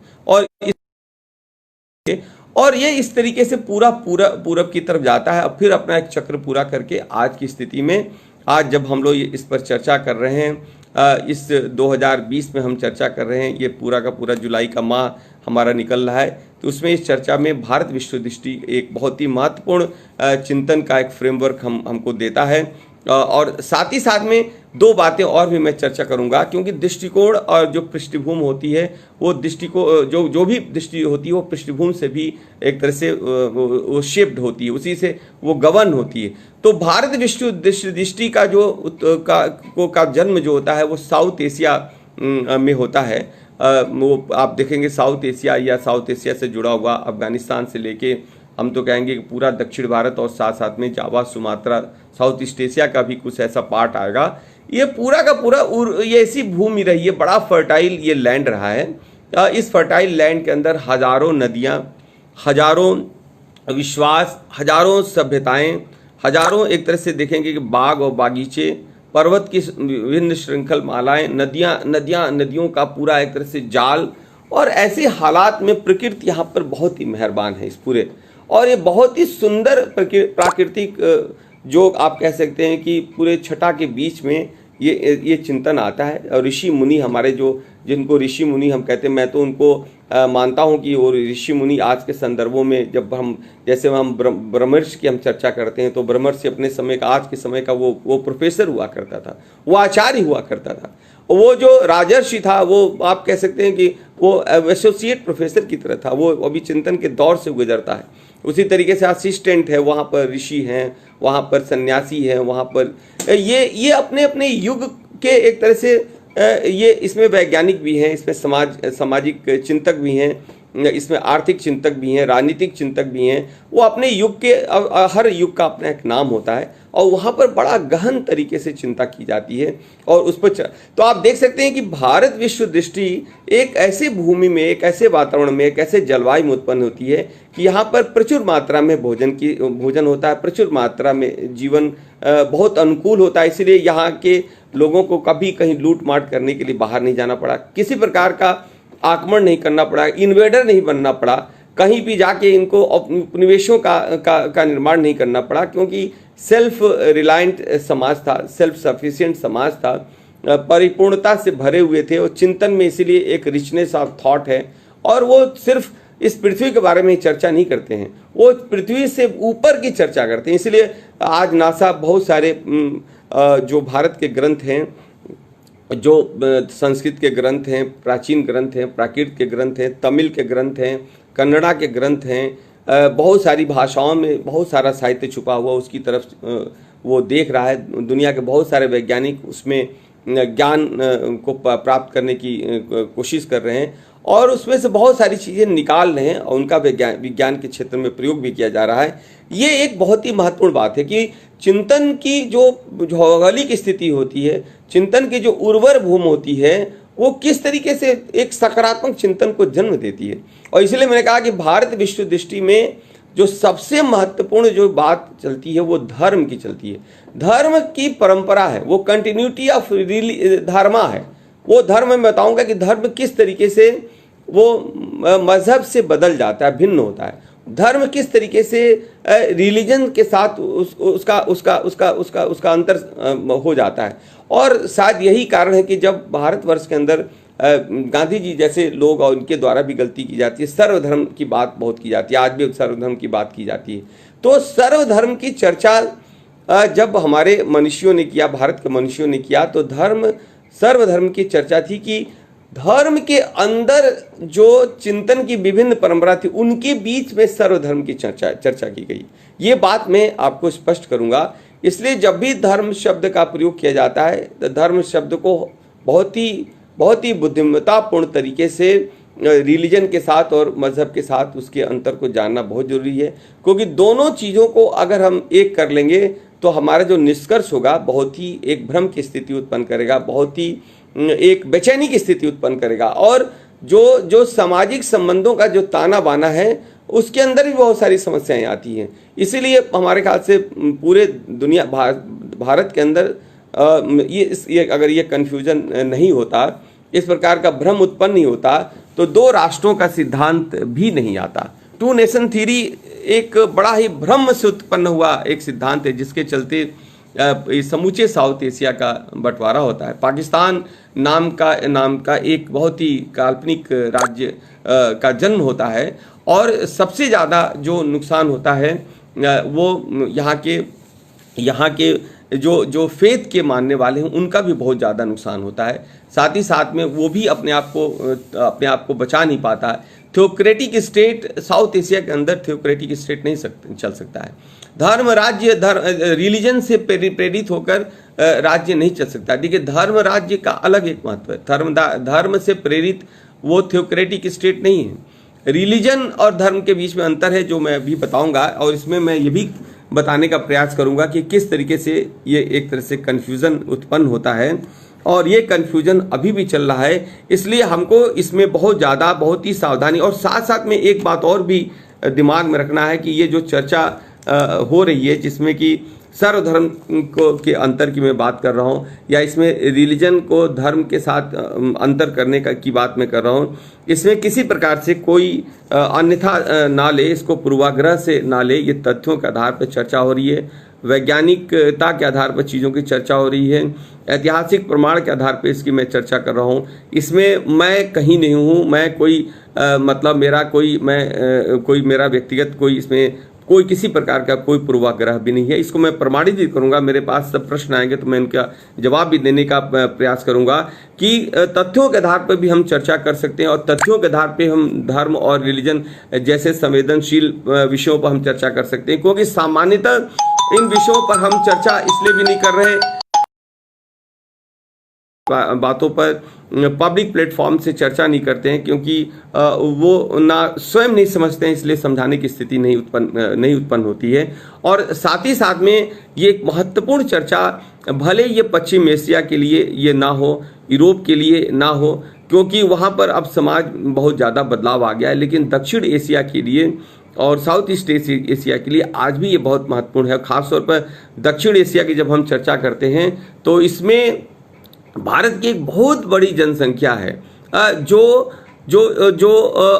और ये इस तरीके से पूरब की तरफ जाता है। अब फिर अपना एक चक्र पूरा करके आज की स्थिति में, आज जब हम लोग इस पर चर्चा कर रहे हैं, इस 2020 में हम चर्चा कर रहे हैं, ये पूरा का पूरा जुलाई का माह हमारा निकल रहा है, तो उसमें इस चर्चा में भारत विश्व दृष्टि एक बहुत ही महत्वपूर्ण चिंतन का एक फ्रेमवर्क हमको देता है। और साथ ही साथ में दो बातें और भी मैं चर्चा करूंगा, क्योंकि दृष्टिकोण और जो पृष्ठभूमि होती है वो दृष्टिकोण जो भी दृष्टि होती है वो पृष्ठभूमि से भी एक तरह से वो शेप्ड होती है, उसी से वो गवर्न होती है। तो भारत विश्व दृष्टि का का जन्म जो होता है वो साउथ एशिया में होता है। वो आप देखेंगे साउथ एशिया से जुड़ा हुआ अफगानिस्तान से लेके हम तो कहेंगे कि पूरा दक्षिण भारत और साथ साथ में जावा, सुमात्रा, साउथ ईस्ट एशिया का भी कुछ ऐसा पार्ट आएगा। ये पूरा का पूरा ये ऐसी भूमि रही है, बड़ा फर्टाइल ये लैंड रहा है। इस फर्टाइल लैंड के अंदर हजारों नदियाँ, हजारों विश्वास, हजारों सभ्यताएं, हजारों एक तरह से देखेंगे कि बाग और बागीचे, पर्वत की विभिन्न श्रृंखल मालाएं, नदियों का पूरा एक तरह से जाल, और ऐसे हालात में प्रकृति यहाँ पर बहुत ही मेहरबान है इस पूरे, और ये बहुत ही सुंदर प्राकृतिक जो आप कह सकते हैं कि पूरे छटा के बीच में ये चिंतन आता है। और ऋषि मुनि हमारे जिनको ऋषि मुनि हम कहते हैं, मैं तो उनको मानता हूँ कि वो ऋषि मुनि आज के संदर्भों में जब हम जैसे हम ब्रह्मर्षि की हम चर्चा करते हैं तो ब्रह्मर्षि अपने समय का, आज के समय का वो प्रोफेसर हुआ करता था, वो आचार्य हुआ करता था। वो जो राजर्षि था वो आप कह सकते हैं कि वो एसोसिएट प्रोफेसर की तरह था, वो अभी चिंतन के दौर से गुजरता है। उसी तरीके से असिस्टेंट है, वहाँ पर ऋषि हैं, वहाँ पर सन्यासी हैं, वहाँ पर ये अपने अपने युग के एक तरह से ये इसमें वैज्ञानिक भी हैं, इसमें सामाजिक चिंतक भी हैं, इसमें आर्थिक चिंतक भी हैं, राजनीतिक चिंतक भी हैं। वो अपने युग के हर युग का अपना एक नाम होता है और वहाँ पर बड़ा गहन तरीके से चिंता की जाती है और उस पर तो आप देख सकते हैं कि भारत विश्व दृष्टि एक ऐसे भूमि में, एक ऐसे वातावरण में, एक ऐसे जलवायु में उत्पन्न होती है कि यहाँ पर प्रचुर मात्रा में भोजन होता है, प्रचुर मात्रा में जीवन बहुत अनुकूल होता है। इसलिए यहाँ के लोगों को कभी कहीं लूट माट करने के लिए बाहर नहीं जाना पड़ा, किसी प्रकार का आक्रमण नहीं करना पड़ा, इन्वेडर नहीं बनना पड़ा, कहीं भी जाके इनको उपनिवेशों का निर्माण नहीं करना पड़ा, क्योंकि सेल्फ रिलायंट समाज था, सेल्फ सफिशिएंट समाज था, परिपूर्णता से भरे हुए थे और चिंतन में इसीलिए एक रिचनेस ऑफ थॉट है। और वो सिर्फ इस पृथ्वी के बारे में चर्चा नहीं करते हैं, वो पृथ्वी से ऊपर की चर्चा करते हैं। इसलिए आज नासा बहुत सारे जो भारत के ग्रंथ हैं, जो संस्कृत के ग्रंथ हैं, प्राचीन ग्रंथ हैं, प्राकृत के ग्रंथ हैं, तमिल के ग्रंथ हैं, कन्नड़ा के ग्रंथ हैं, बहुत सारी भाषाओं में बहुत सारा साहित्य छुपा हुआ उसकी तरफ वो देख रहा है। दुनिया के बहुत सारे वैज्ञानिक उसमें ज्ञान को प्राप्त करने की कोशिश कर रहे हैं और उसमें से बहुत सारी चीज़ें निकाल रहे हैं और उनका विज्ञान के क्षेत्र में प्रयोग भी किया जा रहा है। ये एक बहुत ही महत्वपूर्ण बात है कि चिंतन की जो भौगोलिक स्थिति होती है, चिंतन की जो उर्वर भूमि होती है, वो किस तरीके से एक सकारात्मक चिंतन को जन्म देती है। और इसलिए मैंने कहा कि भारत विश्व दृष्टि में जो सबसे महत्वपूर्ण जो बात चलती है वो धर्म की चलती है। धर्म की परंपरा है, वो कंटिन्यूटी ऑफ धर्मा है। वो धर्म मैं बताऊंगा कि धर्म किस तरीके से वो मजहब से बदल जाता है, भिन्न होता है। धर्म किस तरीके से रिलीजन के साथ उसका अंतर हो जाता है। और शायद यही कारण है कि जब भारतवर्ष के अंदर गांधी जी जैसे लोग और उनके द्वारा भी गलती की जाती है, सर्वधर्म की बात बहुत की जाती है, आज भी सर्वधर्म की बात की जाती है। तो सर्वधर्म की चर्चा जब हमारे मनुष्यों ने किया, भारत के मनुष्यों ने किया, तो सर्वधर्म की चर्चा थी कि धर्म के अंदर जो चिंतन की विभिन्न परंपरा थी उनके बीच में सर्वधर्म की चर्चा की गई। ये बात मैं आपको स्पष्ट करूंगा। इसलिए जब भी धर्म शब्द का प्रयोग किया जाता है तो धर्म शब्द को बहुत ही बुद्धिमत्तापूर्ण तरीके से रिलीजन के साथ और मजहब के साथ उसके अंतर को जानना बहुत जरूरी है, क्योंकि दोनों चीज़ों को अगर हम एक कर लेंगे तो हमारा जो निष्कर्ष होगा बहुत ही एक भ्रम की स्थिति उत्पन्न करेगा, बहुत ही एक बेचैनी की स्थिति उत्पन्न करेगा। और जो सामाजिक संबंधों का जो ताना बाना है उसके अंदर भी बहुत सारी समस्याएं आती हैं। इसीलिए हमारे ख्याल से पूरे दुनिया भारत के अंदर अगर ये कन्फ्यूजन नहीं होता, इस प्रकार का भ्रम उत्पन्न नहीं होता, तो दो राष्ट्रों का सिद्धांत भी नहीं आता। टू नेशन थ्योरी एक बड़ा ही भ्रम से उत्पन्न हुआ एक सिद्धांत है, जिसके चलते समूचे साउथ एशिया का बंटवारा होता है। पाकिस्तान नाम का एक बहुत ही काल्पनिक राज्य का जन्म होता है और सबसे ज़्यादा जो नुकसान होता है वो यहाँ के जो फेथ के मानने वाले हैं उनका भी बहुत ज़्यादा नुकसान होता है। साथ ही साथ में वो भी अपने आप को बचा नहीं पाता है। थियोक्रेटिक स्टेट साउथ एशिया के अंदर थियोक्रेटिक स्टेट नहीं चल सकता है। धर्म राज्य रिलीजन से प्रेरित होकर राज्य नहीं चल सकता। देखिए, धर्म राज्य का अलग एक महत्व है। धर्म से प्रेरित वो थियोक्रेटिक स्टेट नहीं है। रिलीजन और धर्म के बीच में अंतर है, जो मैं अभी बताऊंगा, और इसमें मैं ये भी बताने का प्रयास करूंगा कि किस तरीके से ये एक तरह से कन्फ्यूजन उत्पन्न होता है और ये कन्फ्यूजन अभी भी चल रहा है। इसलिए हमको इसमें बहुत ही सावधानी, और साथ साथ में एक बात और भी दिमाग में रखना है कि ये जो चर्चा हो रही है, जिसमें कि सर्वधर्म के अंतर की मैं बात कर रहा हूँ, या इसमें रिलीजन को धर्म के साथ अंतर करने की बात मैं कर रहा हूँ, इसमें किसी प्रकार से कोई अन्यथा ना ले, इसको पूर्वाग्रह से ना ले। ये तथ्यों के आधार पर चर्चा हो रही है, वैज्ञानिकता के आधार पर चीज़ों की चर्चा हो रही है, ऐतिहासिक प्रमाण के आधार पर इसकी मैं चर्चा कर रहा हूँ। इसमें मैं कहीं नहीं हूँ, मैं कोई मेरा व्यक्तिगत कोई किसी प्रकार का कोई पूर्वाग्रह भी नहीं है। इसको मैं प्रमाणित भी करूंगा। मेरे पास सब प्रश्न आएंगे तो मैं उनका जवाब भी देने का प्रयास करूंगा कि तथ्यों के आधार पर भी हम चर्चा कर सकते हैं और तथ्यों के आधार पर हम धर्म और रिलीजन जैसे संवेदनशील विषयों पर हम चर्चा कर सकते हैं, क्योंकि सामान्यतः इन विषयों पर हम चर्चा इसलिए भी नहीं कर रहे बातों पर पब्लिक प्लेटफॉर्म से चर्चा नहीं करते हैं, क्योंकि वो ना स्वयं नहीं समझते हैं, इसलिए समझाने की स्थिति नहीं उत्पन्न होती है। और साथ ही साथ में ये एक महत्वपूर्ण चर्चा, भले ये पश्चिम एशिया के लिए ये ना हो, यूरोप के लिए ना हो, क्योंकि वहाँ पर अब समाज बहुत ज़्यादा बदलाव आ गया है, लेकिन दक्षिण एशिया के लिए और साउथ ईस्ट एशिया के लिए आज भी ये बहुत महत्वपूर्ण है। खासतौर पर दक्षिण एशिया की जब हम चर्चा करते हैं तो इसमें भारत की एक बहुत बड़ी जनसंख्या है जो जो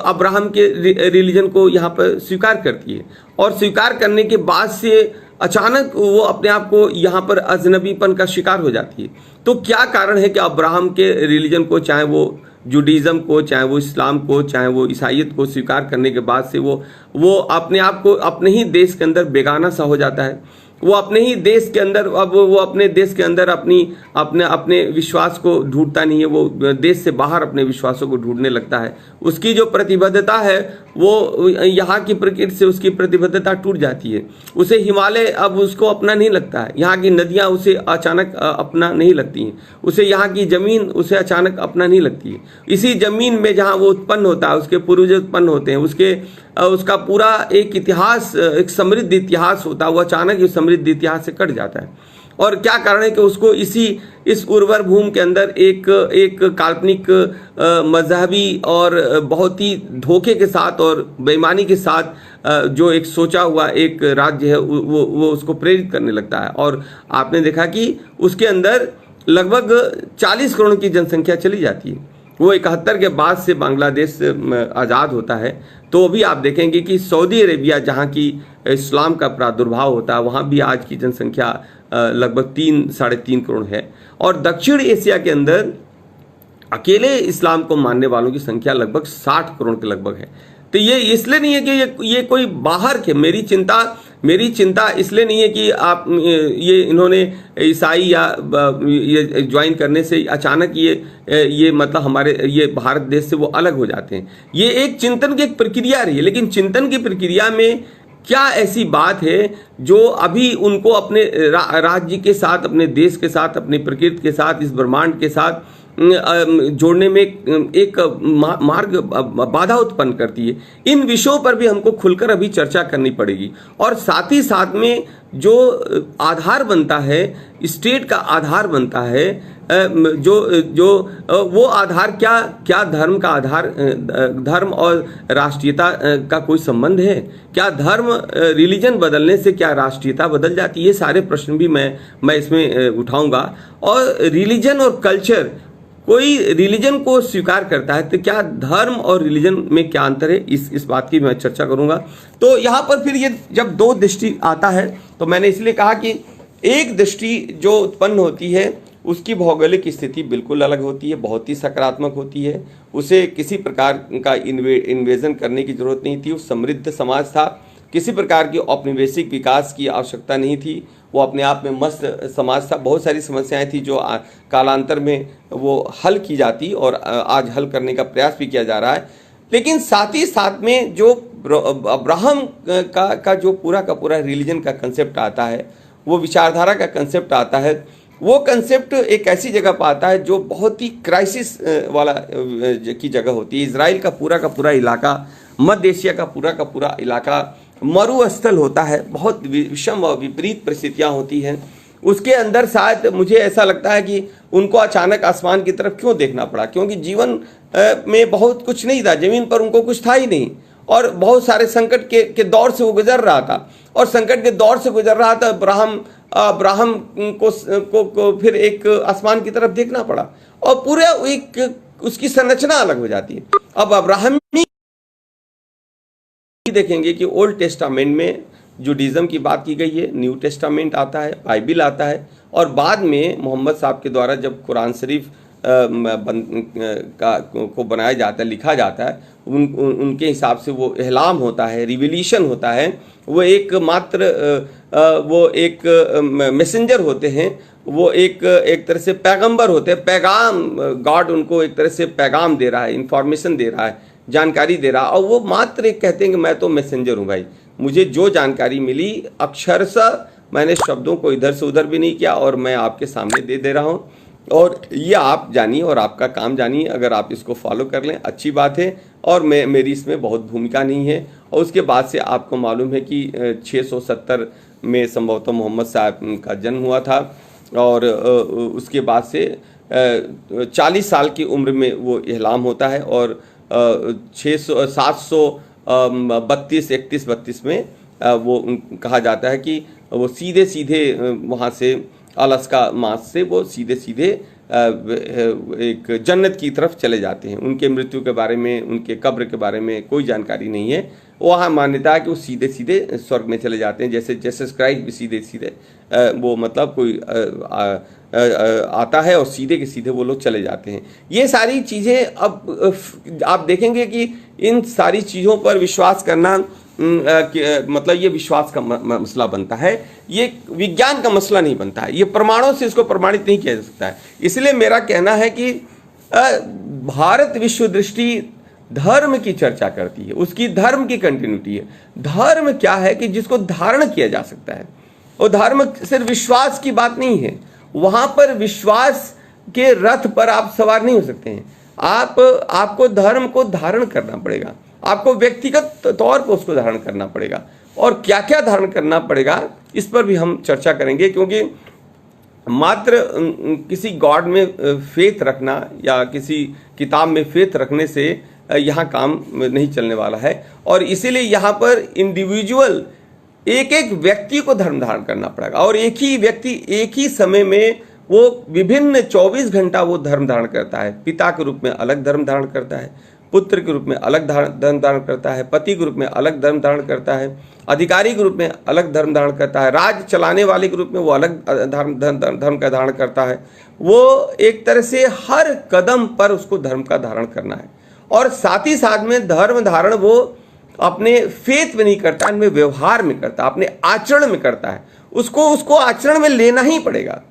अब्राहम के रिलीजन को यहाँ पर स्वीकार करती है, और स्वीकार करने के बाद से अचानक वो अपने आप को यहाँ पर अजनबीपन का शिकार हो जाती है। तो क्या कारण है कि अब्राहम के रिलीजन को, चाहे वो जुडिज्म को, चाहे वो इस्लाम को, चाहे वो ईसाईयत को स्वीकार करने के बाद से वो अपने आप को अपने ही देश के अंदर बेगाना सा हो जाता है। वो अपने ही देश के अंदर, अब वो अपने देश के अंदर अपने विश्वास को ढूंढता नहीं है, वो देश से बाहर अपने विश्वासों को ढूंढने लगता है। उसकी जो प्रतिबद्धता है वो यहाँ की प्रकृति से उसकी प्रतिबद्धता टूट जाती है। उसे हिमालय अब उसको अपना नहीं लगता है, यहाँ की नदियाँ उसे अचानक अपना नहीं लगती हैं, उसे यहाँ की जमीन उसे अचानक अपना नहीं लगती है। इसी जमीन में जहाँ वो उत्पन्न होता है, उसके पूर्वज उत्पन्न होते हैं, उसका पूरा एक इतिहास, एक समृद्ध इतिहास होता है, वो अचानक इस समृद्ध इतिहास से कट जाता है। और क्या कारण है कि उसको इस उर्वर भूमि के अंदर एक काल्पनिक मजहबी और बहुत ही धोखे के साथ और बेईमानी के साथ जो एक सोचा हुआ एक राज्य है वो उसको प्रेरित करने लगता है। और आपने देखा कि उसके अंदर लगभग 40 करोड़ की जनसंख्या चली जाती है। वो 71 के बाद से बांग्लादेश आज़ाद होता है, तो भी आप देखेंगे कि सऊदी अरेबिया जहाँ की इस्लाम का प्रादुर्भाव होता है, वहाँ भी आज की जनसंख्या लगभग 3-3.5 करोड़ है। और दक्षिण एशिया के अंदर अकेले इस्लाम को मानने वालों की संख्या लगभग 60 करोड़ के लगभग है। तो ये इसलिए नहीं है कि ये कोई बाहर के, मेरी चिंता इसलिए नहीं है कि आप ये इन्होंने ईसाई या ये ज्वाइन करने से अचानक ये मतलब हमारे ये भारत देश से वो अलग हो जाते हैं। ये एक चिंतन की एक प्रक्रिया रही है, लेकिन चिंतन की प्रक्रिया में क्या ऐसी बात है जो अभी उनको अपने राज्य के साथ, अपने देश के साथ, अपनी प्रकृति के साथ, इस ब्रह्मांड के साथ जोड़ने में एक मार्ग बाधा उत्पन्न करती है। इन विषयों पर भी हमको खुलकर अभी चर्चा करनी पड़ेगी। और साथ ही साथ में जो आधार बनता है, स्टेट का आधार बनता है, जो वो आधार क्या धर्म का आधार, धर्म और राष्ट्रीयता का कोई संबंध है? क्या धर्म, रिलीजन बदलने से क्या राष्ट्रीयता बदल जाती है? ये सारे प्रश्न भी मैं इसमें उठाऊंगा। और रिलीजन और कल्चर, कोई रिलीजन को स्वीकार करता है तो क्या धर्म और रिलीजन में क्या अंतर है, इस बात की मैं चर्चा करूंगा। तो यहाँ पर फिर ये जब दो दृष्टि आता है, तो मैंने इसलिए कहा कि एक दृष्टि जो उत्पन्न होती है उसकी भौगोलिक स्थिति बिल्कुल अलग होती है, बहुत ही सकारात्मक होती है। उसे किसी प्रकार का इन्वेजन करने की जरूरत नहीं थी। वो समृद्ध समाज था, किसी प्रकार की औपनिवेशिक विकास की आवश्यकता नहीं थी। वो अपने आप में मस्त समाज था। बहुत सारी समस्याएं थी जो कालांतर में वो हल की जाती और आज हल करने का प्रयास भी किया जा रहा है। लेकिन साथ ही साथ में जो अब्राहम का जो पूरा का पूरा रिलीजन का कंसेप्ट आता है, वो विचारधारा का कंसेप्ट आता है, वो कंसेप्ट एक ऐसी जगह पर आता है जो बहुत ही क्राइसिस वाला की जगह होती है। इजराइल का पूरा इलाका, मध्य एशिया का पूरा इलाका मरुस्थल होता है, बहुत विषम और विपरीत परिस्थितियां होती हैं। उसके अंदर शायद मुझे ऐसा लगता है कि उनको अचानक आसमान की तरफ क्यों देखना पड़ा, क्योंकि जीवन में बहुत कुछ नहीं था, जमीन पर उनको कुछ था ही नहीं, और बहुत सारे संकट के दौर से वो गुजर रहा था। और संकट के दौर से गुजर रहा था, अब्राहम को फिर एक आसमान की तरफ देखना पड़ा, और पूरे एक उसकी संरचना अलग हो जाती है। अब अब्राहम देखेंगे कि ओल्ड टेस्टामेंट में जुडिज्म की बात की गई है, न्यू टेस्टामेंट आता है, बाइबिल आता है, और बाद में मोहम्मद साहब के द्वारा जब कुरान शरीफ को बनाया जाता है, लिखा जाता है, उनके हिसाब से वो इहलाम होता है, रिविलेशन होता है। वो एक मैसेंजर होते हैं, वो एक तरह से पैगंबर होते हैं, पैगाम, गॉड उनको एक तरह से पैगाम दे रहा है, इंफॉर्मेशन दे रहा है, जानकारी दे रहा, और वो मात्र एक कहते हैं कि मैं तो मैसेंजर हूँ भाई, मुझे जो जानकारी मिली अक्षरशः मैंने शब्दों को इधर से उधर भी नहीं किया और मैं आपके सामने दे रहा हूँ, और ये आप जानिए और आपका काम जानिए। अगर आप इसको फॉलो कर लें अच्छी बात है, और मेरी इसमें बहुत भूमिका नहीं है। और उसके बाद से आपको मालूम है कि 670 में संभवतः मोहम्मद साहब का जन्म हुआ था, और उसके बाद से 40 साल की उम्र में वो इहलाम होता है, और 732 में वो कहा जाता है कि वो सीधे वहाँ से अलास्का मास से वो सीधे एक जन्नत की तरफ चले जाते हैं। उनके मृत्यु के बारे में, उनके कब्र के बारे में कोई जानकारी नहीं है। वहाँ मान्यता है कि वो सीधे सीधे स्वर्ग में चले जाते हैं, जैसे जीसस क्राइस्ट भी सीधे सीधे वो मतलब कोई आता है और सीधे के सीधे वो लोग चले जाते हैं। ये सारी चीज़ें अब आप देखेंगे कि इन सारी चीज़ों पर विश्वास करना मतलब ये विश्वास का मसला बनता है, ये विज्ञान का मसला नहीं बनता है, ये प्रमाणों से इसको प्रमाणित नहीं किया जा सकता है। इसलिए मेरा कहना है कि भारत विश्व दृष्टि धर्म की चर्चा करती है, उसकी धर्म की कंटिन्यूटी है। धर्म क्या है कि जिसको धारण किया जा सकता है, और धर्म सिर्फ विश्वास की बात नहीं है। वहां पर विश्वास के रथ पर आप सवार नहीं हो सकते हैं। आपको धर्म को धारण करना पड़ेगा, आपको व्यक्तिगत तौर पर उसको धारण करना पड़ेगा। और क्या क्या धारण करना पड़ेगा इस पर भी हम चर्चा करेंगे, क्योंकि मात्र किसी गॉड में फेथ रखना या किसी किताब में फेथ रखने से यहाँ काम नहीं चलने वाला है। और इसीलिए यहाँ पर इंडिविजुअल एक एक व्यक्ति को धर्म धारण करना पड़ेगा, और एक ही व्यक्ति एक ही समय में वो विभिन्न 24 घंटा वो धर्म धारण करता है। पिता के रूप में अलग धर्म धारण करता है, पुत्र के रूप में अलग धर्म धारण करता है, पति के रूप में अलग धर्म धारण करता है, अधिकारी के रूप में अलग धर्म धारण करता है, राज चलाने वाले के रूप में वो अलग धर्म का धारण करता है। वो एक तरह से हर कदम पर उसको धर्म का धारण करना है। और साथ ही साथ में धर्म धारण वो अपने फेथ में नहीं करता, इनमें व्यवहार में करता, अपने आचरण में करता है। उसको आचरण में लेना ही पड़ेगा।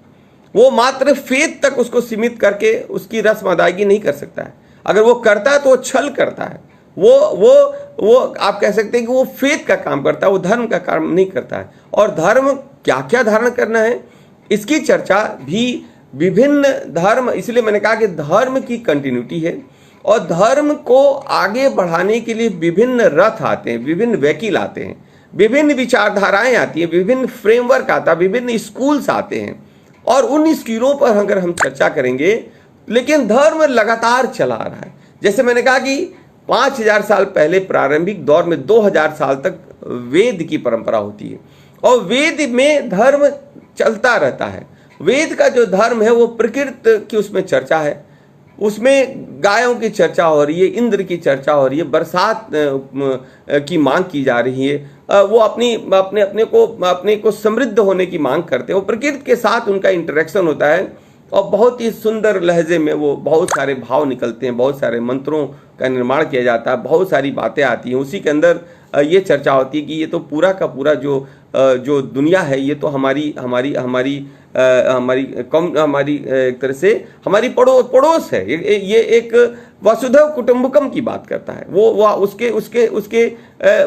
वो मात्र फेथ तक उसको सीमित करके उसकी रस्म अदायगी नहीं कर सकता है। अगर वो करता है तो वो छल करता है, वो आप कह सकते हैं कि वो फेथ का काम करता है, वो धर्म का काम नहीं करता है। और धर्म क्या क्या धारण करना है इसकी चर्चा भी विभिन्न धर्म, इसलिए मैंने कहा कि धर्म की कंटिन्यूटी है। और धर्म को आगे बढ़ाने के लिए विभिन्न रथ आते हैं, विभिन्न वकील आते हैं, विभिन्न विचारधाराएं आती हैं, विभिन्न फ्रेमवर्क आता है, विभिन्न स्कूल्स आते हैं। और उन स्कूलों पर अगर हम चर्चा करेंगे, लेकिन धर्म लगातार चला आ रहा है। जैसे मैंने कहा कि 5000 साल पहले प्रारंभिक दौर में 2000 साल तक वेद की परंपरा होती है, और वेद में धर्म चलता रहता है। वेद का जो धर्म है वो प्रकृति की उसमें चर्चा है, उसमें गायों की चर्चा हो रही है, इंद्र की चर्चा हो रही है, बरसात की मांग की जा रही है। वो अपने को समृद्ध होने की मांग करते हैं। वो प्रकृति के साथ उनका इंटरेक्शन होता है, और बहुत ही सुंदर लहजे में वो बहुत सारे भाव निकलते हैं, बहुत सारे मंत्रों का निर्माण किया जाता है, बहुत सारी बातें आती हैं। उसी के अंदर ये चर्चा होती है कि ये तो पूरा का पूरा जो दुनिया है, ये तो हमारी एक तरह से हमारी पड़ोस है। ये एक वसुधैव कुटुंबकम की बात करता है। वो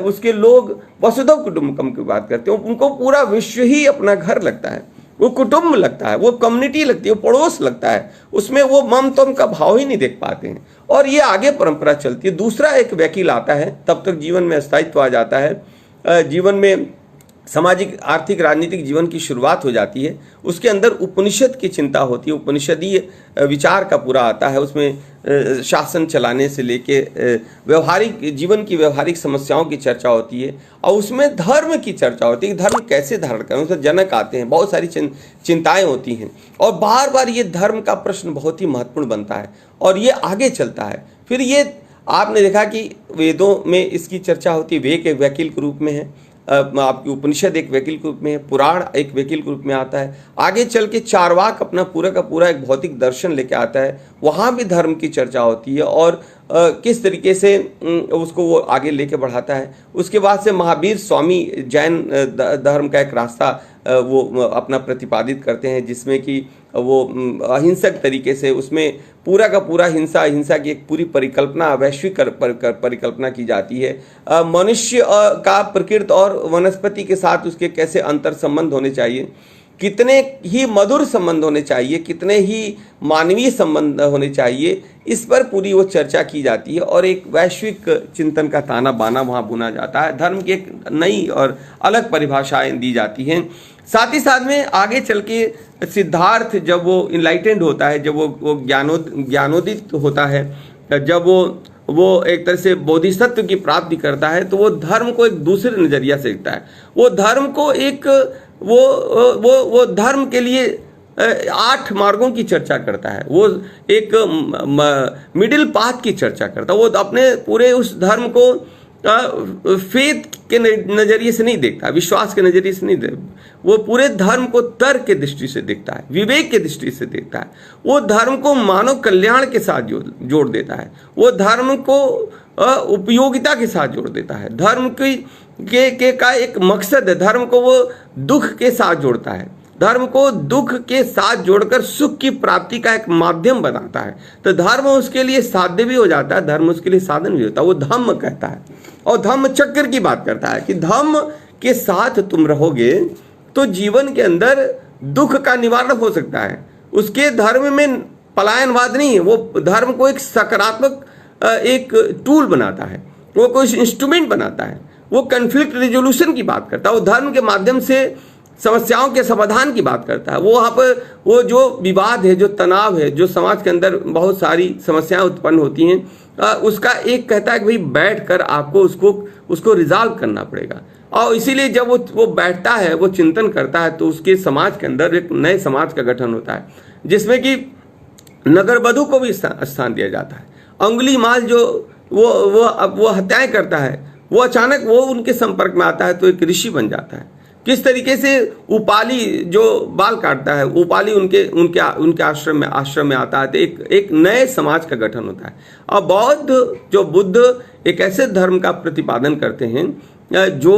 उसके लोग वसुधैव कुटुंबकम की बात करते हैं। उनको पूरा विश्व ही अपना घर लगता है, वो कुटुंब लगता है, वो कम्युनिटी लगती है, वो पड़ोस लगता है। उसमें वो ममतम का भाव ही नहीं देख पाते हैं, और ये आगे परंपरा चलती है। दूसरा एक वकील आता है, तब तक जीवन में स्थायित्व आ जाता है, जीवन में सामाजिक, आर्थिक, राजनीतिक जीवन की शुरुआत हो जाती है। उसके अंदर उपनिषद की चिंता होती है, उपनिषदीय विचार का पूरा आता है। उसमें शासन चलाने से लेके व्यवहारिक जीवन की व्यवहारिक समस्याओं की चर्चा होती है, और उसमें धर्म की चर्चा होती है कि धर्म कैसे धारण करें। उसमें जनक आते हैं, बहुत सारी चिंताएं होती हैं, और बार बार ये धर्म का प्रश्न बहुत ही महत्वपूर्ण बनता है, और ये आगे चलता है। फिर ये आपने देखा कि वेदों में इसकी चर्चा होती है, वेद एक वकील के रूप में है, आपकी उपनिषद एक वकील के रूप में है, पुराण एक वकील के रूप में आता है। आगे चल के चारवाक अपना पूरा का पूरा एक भौतिक दर्शन लेके आता है, वहाँ भी धर्म की चर्चा होती है, और किस तरीके से उसको वो आगे लेके बढ़ाता है। उसके बाद से महावीर स्वामी जैन धर्म का एक रास्ता वो अपना प्रतिपादित करते हैं, जिसमें कि वो अहिंसक तरीके से उसमें पूरा का पूरा हिंसा की एक पूरी परिकल्पना, वैश्विक परिकल्पना की जाती है। मनुष्य का प्रकृति और वनस्पति के साथ उसके कैसे अंतर संबंध होने चाहिए, कितने ही मधुर संबंध होने चाहिए, कितने ही मानवीय संबंध होने चाहिए, इस पर पूरी वो चर्चा की जाती है, और एक वैश्विक चिंतन का ताना बाना वहाँ बुना जाता है। धर्म की एक नई और अलग परिभाषाएं दी जाती हैं। साथ ही साथ में आगे चल के सिद्धार्थ जब वो इनलाइटेंड होता है, जब वो ज्ञानोदित होता है, जब वो एक तरह से बोधिसत्व की प्राप्ति करता है, तो वो धर्म को एक दूसरे नजरिया से देखता है। वो धर्म को एक वो धर्म के लिए 8 मार्गों की चर्चा करता है, वो एक मिडिल पाथ की चर्चा करता है। वो अपने पूरे उस धर्म को फेथ के नजरिए से नहीं देखता, विश्वास के नजरिए से नहीं देखता, वो पूरे धर्म को तर्क के दृष्टि से देखता है, विवेक के दृष्टि से देखता है। वो धर्म को मानव कल्याण के साथ जोड़ देता है, वो धर्म को उपयोगिता के साथ जोड़ देता है। धर्म का एक मकसद है, धर्म को वो दुख के साथ जोड़ता है, धर्म को दुख के साथ जोड़कर सुख की प्राप्ति का एक माध्यम बनाता है। तो धर्म उसके लिए साध्य भी हो जाता है, धर्म उसके लिए साधन भी होता है। वो धम्म कहता है और धम्म चक्र की बात करता है कि धम्म के साथ तुम रहोगे तो जीवन के अंदर दुख का निवारण हो सकता है। उसके धर्म में पलायनवाद नहीं है, वो धर्म को एक सकारात्मक एक टूल बनाता है, वो कोई इंस्ट्रूमेंट बनाता है, वो कन्फ्लिक्ट रिजोल्यूशन की बात करता है, वो धर्म के माध्यम से समस्याओं के समाधान की बात करता है। वो वहाँ पर वो जो विवाद है, जो तनाव है, जो समाज के अंदर बहुत सारी समस्याएं उत्पन्न होती हैं, उसका एक कहता है कि भाई बैठ कर आपको उसको रिजॉल्व करना पड़ेगा। और इसीलिए जब वो बैठता है, वो चिंतन करता है, तो उसके समाज के अंदर एक नए समाज का गठन होता है, जिसमें कि नगरबधु को भी स्थान दिया जाता है। अंगुली माल जो वो हत्याएं करता है, वो अचानक वो उनके संपर्क में आता है तो एक ऋषि बन जाता है। किस तरीके से उपाली जो बाल काटता है, उपाली उनके आश्रम में आता है, तो एक नए समाज का गठन होता है। और बुद्ध एक ऐसे धर्म का प्रतिपादन करते हैं जो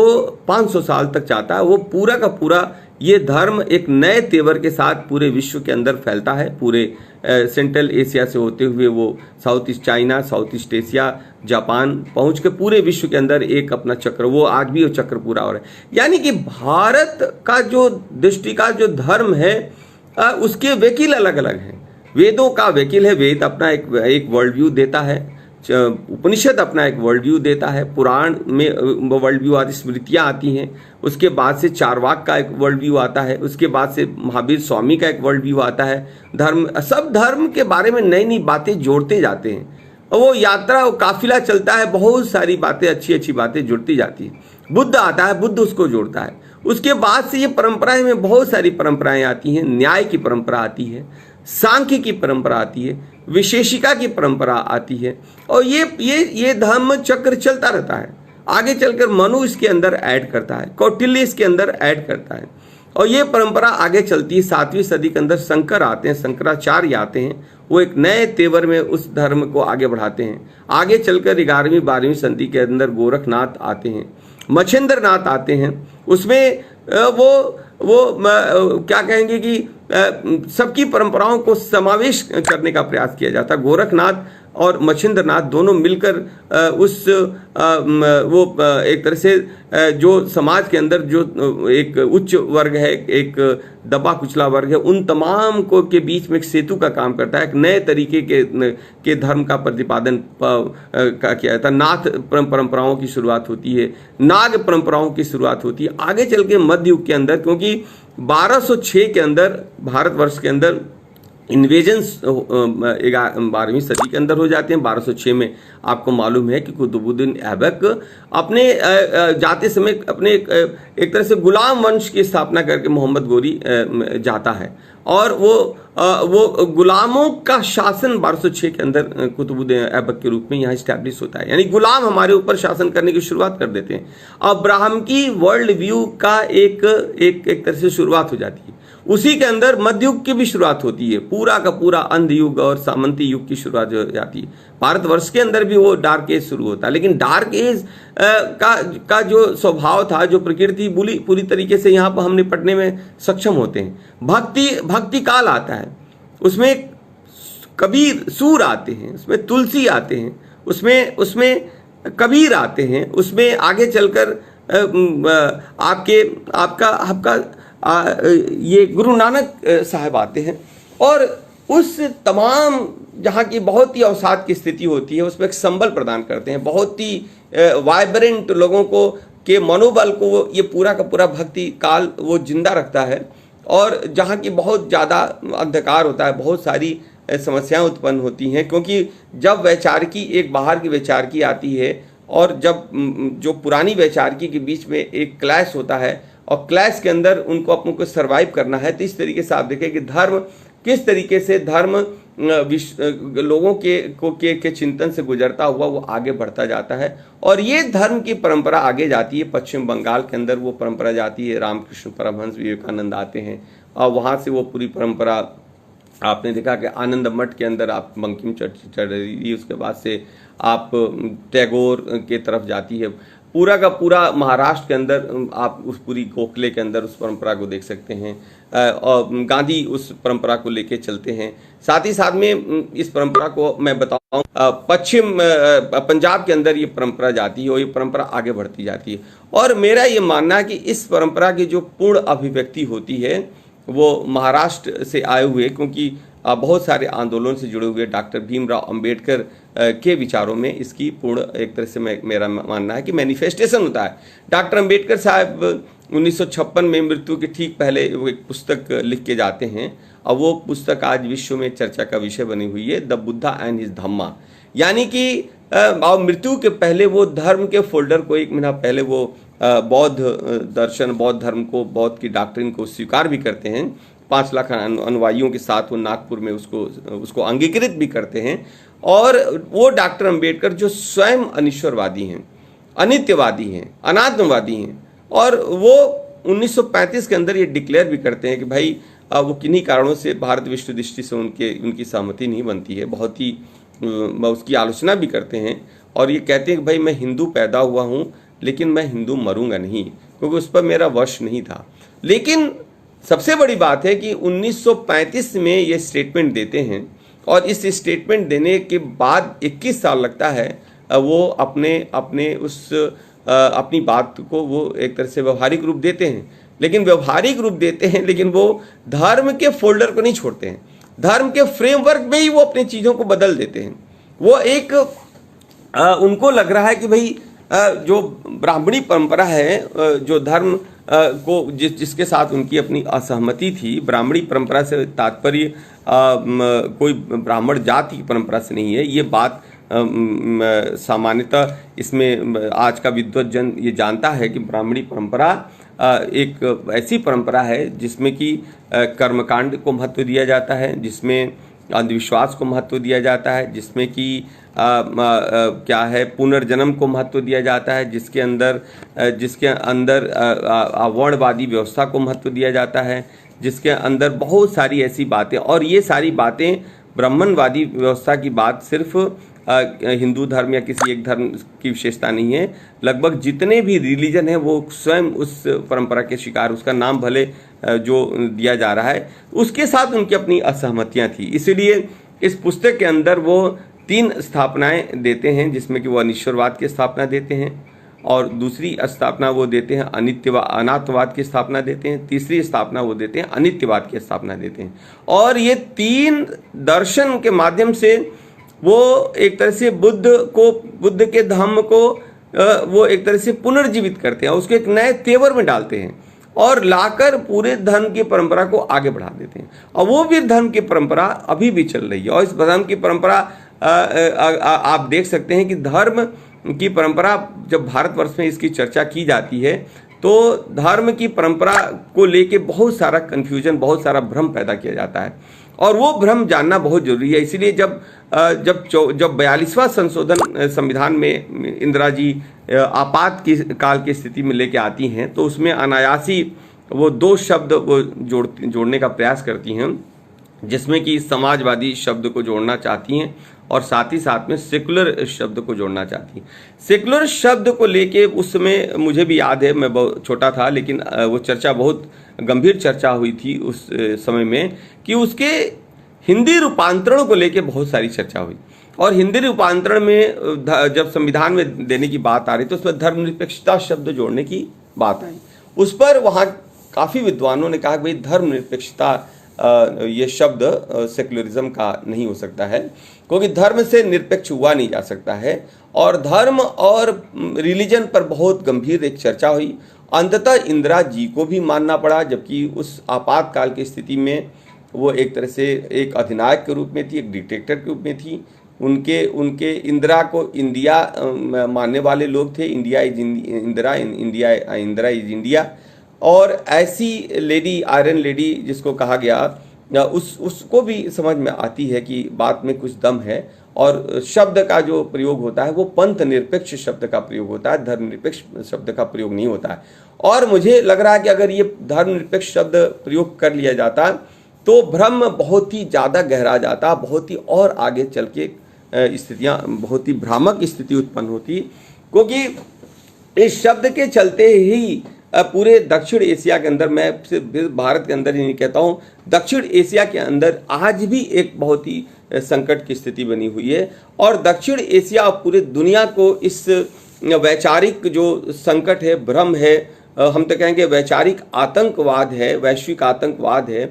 500 साल तक चाहता है। वो पूरा का पूरा ये धर्म एक नए तेवर के साथ पूरे विश्व के अंदर फैलता है, पूरे सेंट्रल एशिया से होते हुए वो south east China, south east Asia, Japan पहुंच के पूरे विश्व के अंदर एक अपना चक्र, वो आज भी वो चक्र पूरा हो रहा है। यानी कि भारत का जो दृष्टि का जो धर्म है, उसके वकील अलग अलग हैं। वेदों का वकील है, वेद अपना एक वर्ल्ड व्यू देता है, उपनिषद अपना एक वर्ल्ड व्यू देता है, पुराण में वर्ल्ड व्यू आती, स्मृतियाँ आती हैं, उसके बाद से चारवाक का एक वर्ल्ड व्यू आता है, उसके बाद से महावीर स्वामी का एक वर्ल्ड व्यू आता है। सब धर्म के बारे में नई नई बातें जोड़ते जाते हैं, और वो यात्रा, वो काफिला चलता है, बहुत सारी बातें, अच्छी अच्छी बातें जुड़ती जाती है। बुद्ध आता है, बुद्ध उसको जोड़ता है। उसके बाद से ये परंपराएं में बहुत सारी परंपराएं आती हैं। न्याय की परंपरा आती है, सांख्य की परंपरा आती है, विशेषिका की परंपरा आती है, और ये धर्म चक्र चलता रहता है। आगे चलकर मनु इसके अंदर ऐड करता है, कौटिल्य इसके अंदर ऐड करता है, और ये परंपरा आगे चलती है। 7वीं सदी के अंदर शंकर आते हैं, शंकराचार्य आते हैं, वो एक नए तेवर में उस धर्म को आगे बढ़ाते हैं। आगे चलकर 11वीं 12वीं सदी के अंदर गोरखनाथ आते हैं, मच्छिंद्रनाथ आते हैं। उसमें वो क्या कहेंगे कि सबकी परंपराओं को समावेश करने का प्रयास किया जाता है। गोरखनाथ और मच्छिंद्रनाथ दोनों मिलकर एक तरह से जो समाज के अंदर जो एक उच्च वर्ग है, एक दबा कुचला वर्ग है, उन तमाम को के बीच में एक सेतु का काम करता है। एक नए तरीके के धर्म का प्रतिपादन का किया जाता है। नाथ परंपराओं की शुरुआत होती है, नाग परंपराओं की शुरुआत होती है। आगे चल के मध्य युग के अंदर, क्योंकि 1206 के अंदर भारतवर्ष के अंदर इन्वेजन्स 12वीं सदी के अंदर हो जाते हैं। 1206 में आपको मालूम है कि कुतुबुद्दीन ऐबक अपने जाते समय अपने एक तरह से गुलाम वंश की स्थापना करके मोहम्मद गोरी जाता है, और वो गुलामों का शासन 1206 के अंदर कुतुबुद्दीन ऐबक के रूप में यहाँ स्टैब्लिश होता है। यानी गुलाम हमारे ऊपर शासन करने की शुरुआत कर देते हैं। अब ब्राह्म की वर्ल्ड व्यू का एक तरह से शुरुआत हो जाती है। उसी के अंदर मध्ययुग की भी शुरुआत होती है, पूरा का पूरा अंध युग और सामंती युग की शुरुआत हो जाती है। भारतवर्ष के अंदर भी वो डार्क एज शुरू होता है, लेकिन डार्क एज का जो स्वभाव था, जो प्रकृति पूरी तरीके से यहाँ पर हम निपटने में सक्षम होते हैं। भक्ति काल आता है, उसमें कबीर सूर आते हैं, उसमें तुलसी आते हैं, उसमें कबीर आते हैं, उसमें आगे चलकर आपका ये गुरु नानक साहब आते हैं, और उस तमाम जहाँ की बहुत ही अवसाद की स्थिति होती है, उसमें एक संबल प्रदान करते हैं। बहुत ही वाइब्रेंट लोगों को के मनोबल को ये पूरा का पूरा भक्ति काल वो जिंदा रखता है। और जहाँ की बहुत ज़्यादा अंधकार होता है, बहुत सारी समस्याएं उत्पन्न होती हैं, क्योंकि जब वैचारिकी एक बाहर की वैचारिकी आती है, और जब जो पुरानी वैचारिकी के बीच में एक क्लैश होता है, और क्लैश के अंदर उनको अपनों को सर्वाइव करना है। तो इस तरीके से आप देखें कि धर्म किस तरीके से लोगों के चिंतन से गुजरता हुआ वो आगे बढ़ता जाता है। और ये धर्म की परंपरा आगे जाती है। पश्चिम बंगाल के अंदर वो परंपरा जाती है, रामकृष्ण परमहंस विवेकानंद आते हैं और वहाँ से वो पूरी परंपरा आपने देखा कि आनंद मठ के अंदर आप बंकिम चढ़ रही, उसके बाद से आप टैगोर के तरफ जाती है। पूरा का पूरा महाराष्ट्र के अंदर आप उस पूरी गोखले के अंदर उस परंपरा को देख सकते हैं और गांधी उस परंपरा को लेके चलते हैं। साथ ही साथ में इस परंपरा को मैं बताऊं पश्चिम पंजाब के अंदर ये परंपरा जाती है और ये परंपरा आगे बढ़ती जाती है। और मेरा ये मानना है कि इस परंपरा की जो पूर्ण अभिव्यक्ति होती है वो महाराष्ट्र से आए हुए, क्योंकि बहुत सारे आंदोलन से जुड़े हुए डॉक्टर भीमराव अंबेडकर के विचारों में इसकी पूर्ण एक तरह से मेरा मानना है कि मैनिफेस्टेशन होता है। डॉक्टर अंबेडकर साहब 1956 में मृत्यु के ठीक पहले वो एक पुस्तक लिख के जाते हैं और वो पुस्तक आज विश्व में चर्चा का विषय बनी हुई है, द बुद्धा एंड हिज धम्मा। यानी कि मृत्यु के पहले वो धर्म के फोल्डर को 1 महीना पहले वो बौद्ध दर्शन, बौद्ध धर्म को, बौद्ध की डॉक्ट्रिन को स्वीकार भी करते हैं। 5 लाख अनुयायियों के साथ वो नागपुर में उसको अंगीकृत भी करते हैं। और वो डॉक्टर अंबेडकर जो स्वयं अनिश्वरवादी हैं, अनित्यवादी हैं, अनात्मवादी हैं, और वो 1935 के अंदर ये डिक्लेयर भी करते हैं कि भाई वो किन्हीं कारणों से भारत विश्व दृष्टि से उनकी सहमति नहीं बनती है। बहुत ही उसकी आलोचना भी करते हैं और ये कहते हैं कि भाई मैं हिंदू पैदा हुआ हूँ लेकिन मैं हिंदू मरूंगा नहीं, क्योंकि उस पर मेरा वश नहीं था। लेकिन सबसे बड़ी बात है कि 1935 में ये स्टेटमेंट देते हैं और इस स्टेटमेंट देने के बाद 21 साल लगता है वो अपनी बात को वो एक तरह से व्यवहारिक रूप देते हैं। लेकिन व्यवहारिक रूप देते हैं लेकिन वो धर्म के फोल्डर को नहीं छोड़ते हैं, धर्म के फ्रेमवर्क में ही वो अपनी चीज़ों को बदल देते हैं। वो एक उनको लग रहा है कि भाई जो ब्राह्मणी परंपरा है, जो धर्म को जिसके साथ उनकी अपनी असहमति थी, ब्राह्मणी परंपरा से तात्पर्य कोई ब्राह्मण जाति की परंपरा से नहीं है। ये बात सामान्यतः इसमें आज का विद्वत जन ये जानता है कि ब्राह्मणी परंपरा एक ऐसी परंपरा है जिसमें कि कर्मकांड को महत्व दिया जाता है, जिसमें अंधविश्वास को महत्व दिया जाता है, जिसमें कि क्या है पुनर्जन्म को महत्व दिया जाता है, जिसके अंदर वर्णवादी व्यवस्था को महत्व दिया जाता है, जिसके अंदर बहुत सारी ऐसी बातें, और ये सारी बातें ब्राह्मणवादी व्यवस्था की बात सिर्फ हिंदू धर्म या किसी एक धर्म की विशेषता नहीं है। लगभग जितने भी रिलीजन है वो स्वयं उस परंपरा के शिकार, उसका नाम भले जो दिया जा रहा है उसके साथ उनकी अपनी असहमतियां थी। इसलिए इस पुस्तक के अंदर वो 3 स्थापनाएं देते हैं, जिसमें कि वो अनिश्वरवाद की स्थापना देते हैं, और दूसरी स्थापना वो देते हैं अनात्मवाद की स्थापना देते हैं, तीसरी स्थापना वो देते हैं अनित्यवाद की स्थापना देते हैं। और ये 3 दर्शन के माध्यम से वो एक तरह से बुद्ध के धम्म को वो एक तरह से पुनर्जीवित करते हैं, उसको एक नए तेवर में डालते हैं और लाकर पूरे धर्म की परंपरा को आगे बढ़ा देते हैं। और वो भी धर्म की परंपरा अभी भी चल रही है। और इस धर्म की परंपरा आप देख सकते हैं कि धर्म की परंपरा जब भारतवर्ष में इसकी चर्चा की जाती है तो धर्म की परंपरा को लेके बहुत सारा कन्फ्यूजन, बहुत सारा भ्रम पैदा किया जाता है, और वो भ्रम जानना बहुत जरूरी है। इसीलिए जब 42वां संशोधन संविधान में इंदिरा जी आपात काल की स्थिति में लेके आती हैं तो उसमें अनायासी वो 2 शब्द वो जोड़ने का प्रयास करती हैं, जिसमें कि समाजवादी शब्द को जोड़ना चाहती हैं और साथ ही साथ में सेकुलर शब्द को जोड़ना चाहती हैं। सेकुलर शब्द को लेके उस समय मुझे भी याद है, मैं बहुत छोटा था, लेकिन वो चर्चा बहुत गंभीर चर्चा हुई थी उस समय में कि उसके हिंदी रूपांतरण को लेके बहुत सारी चर्चा हुई। और हिंदी रूपांतरण में जब संविधान में देने की बात आ रही तो उसमें धर्मनिरपेक्षता शब्द जोड़ने की बात आई। उस पर वहाँ काफ़ी विद्वानों ने कहा कि भाई धर्मनिरपेक्षता ये शब्द सेकुलरिज्म का नहीं हो सकता है, क्योंकि धर्म से निरपेक्ष हुआ नहीं जा सकता है। और धर्म और रिलीजन पर बहुत गंभीर एक चर्चा हुई। अंततः इंदिरा जी को भी मानना पड़ा, जबकि उस आपातकाल की स्थिति में वो एक तरह से एक अधिनायक के रूप में थी, एक डिक्टेटर के रूप में थी। उनके इंदिरा को इंडिया मानने वाले लोग थे, India is Indira, India Indira is India. और ऐसी लेडी, आयरन लेडी जिसको कहा गया, उसको भी समझ में आती है कि बात में कुछ दम है। और शब्द का जो प्रयोग होता है वो पंथ निरपेक्ष शब्द का प्रयोग होता है, धर्म निरपेक्ष शब्द का प्रयोग नहीं होता है। और मुझे लग रहा है कि अगर ये धर्म निरपेक्ष शब्द प्रयोग कर लिया जाता तो भ्रम बहुत ही ज़्यादा गहरा जाता, बहुत ही और आगे चल के स्थितियाँ, बहुत ही भ्रामक स्थिति उत्पन्न होती, क्योंकि इस शब्द के चलते ही पूरे दक्षिण एशिया के अंदर, मैं सिर्फ भारत के अंदर ही नहीं कहता हूँ, दक्षिण एशिया के अंदर आज भी एक बहुत ही संकट की स्थिति बनी हुई है। और दक्षिण एशिया और पूरे दुनिया को इस वैचारिक जो संकट है, भ्रम है, हम तो कहेंगे वैचारिक आतंकवाद है, वैश्विक आतंकवाद है,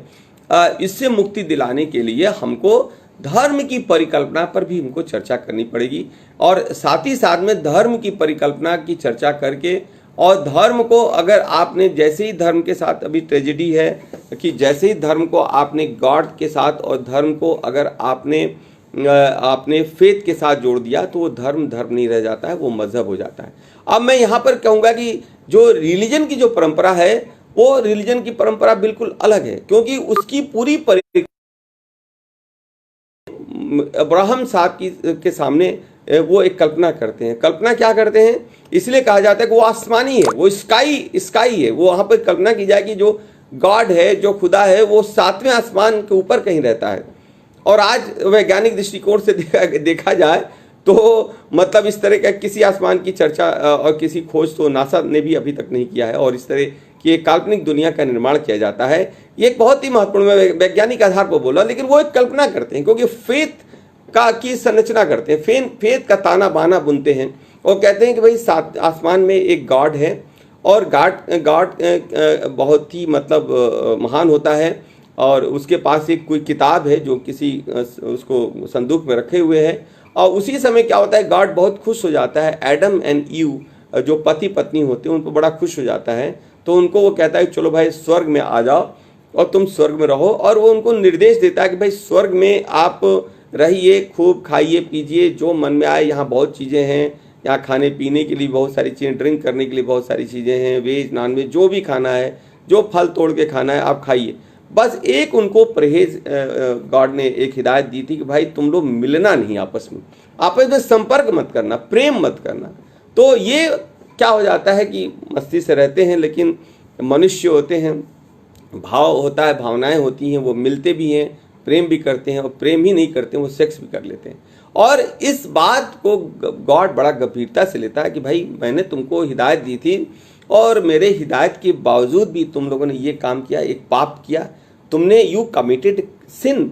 इससे मुक्ति दिलाने के लिए हमको धर्म की परिकल्पना पर भी हमको चर्चा करनी पड़ेगी। और साथ ही साथ में धर्म की परिकल्पना की चर्चा करके, और धर्म को अगर आपने, जैसे ही धर्म के साथ अभी ट्रेजेडी है कि जैसे ही धर्म को आपने गॉड के साथ और धर्म को अगर आपने फेथ के साथ जोड़ दिया तो वो धर्म नहीं रह जाता है, वो मजहब हो जाता है। अब मैं यहाँ पर कहूँगा कि जो रिलीजन की जो परंपरा है वो रिलीजन की परंपरा बिल्कुल अलग है, क्योंकि उसकी पूरी अब्राहम साहब के सामने वो एक कल्पना करते हैं। कल्पना क्या करते हैं, इसलिए कहा जाता है कि वो आसमानी है, वो स्काई है। वो वहाँ पर कल्पना की जाए कि जो गॉड है, जो खुदा है, वो 7वें आसमान के ऊपर कहीं रहता है। और आज वैज्ञानिक दृष्टिकोण से देखा जाए तो मतलब इस तरह का किसी आसमान की चर्चा और किसी खोज तो नासा ने भी अभी तक नहीं किया है। और इस तरह की एक काल्पनिक दुनिया का निर्माण किया जाता है। ये एक बहुत ही महत्वपूर्ण, मैं वैज्ञानिक आधार पर बोला, लेकिन वो एक कल्पना करते हैं, क्योंकि फेथ की संरचना करते हैं, फेथ का ताना बाना बुनते हैं और कहते हैं कि भाई सात आसमान में एक गॉड है और गॉड बहुत ही मतलब महान होता है, और उसके पास एक कोई किताब है जो किसी उसको संदूक में रखे हुए है। और उसी समय क्या होता है, गॉड बहुत खुश हो जाता है। एडम एंड ईव जो पति पत्नी होते हैं उन पर बड़ा खुश हो जाता है, तो उनको वो कहता है चलो भाई स्वर्ग में आ जाओ और तुम स्वर्ग में रहो। और वो उनको निर्देश देता है कि भाई स्वर्ग में आप रहिए, खूब खाइए पीजिए, जो मन में आए, यहाँ बहुत चीज़ें हैं, यहाँ खाने पीने के लिए बहुत सारी चीज़ें, ड्रिंक करने के लिए बहुत सारी चीज़ें हैं, वेज नॉन वेज जो भी खाना है, जो फल तोड़ के खाना है आप खाइए। बस एक उनको परहेज गॉड ने एक हिदायत दी थी कि भाई तुम लोग मिलना नहीं, आपस में संपर्क मत करना, प्रेम मत करना। तो ये क्या हो जाता है कि मस्ती से रहते हैं, लेकिन मनुष्य होते हैं, भाव होता है, भावनाएं होती हैं, वो मिलते भी हैं, प्रेम भी करते हैं, और प्रेम ही नहीं करते वो सेक्स भी कर लेते हैं। और इस बात को गॉड बड़ा गंभीरता से लेता है कि भाई मैंने तुमको हिदायत दी थी और मेरे हिदायत के बावजूद भी तुम लोगों ने ये काम किया, एक पाप किया, तुमने यू कमिटेड सिन।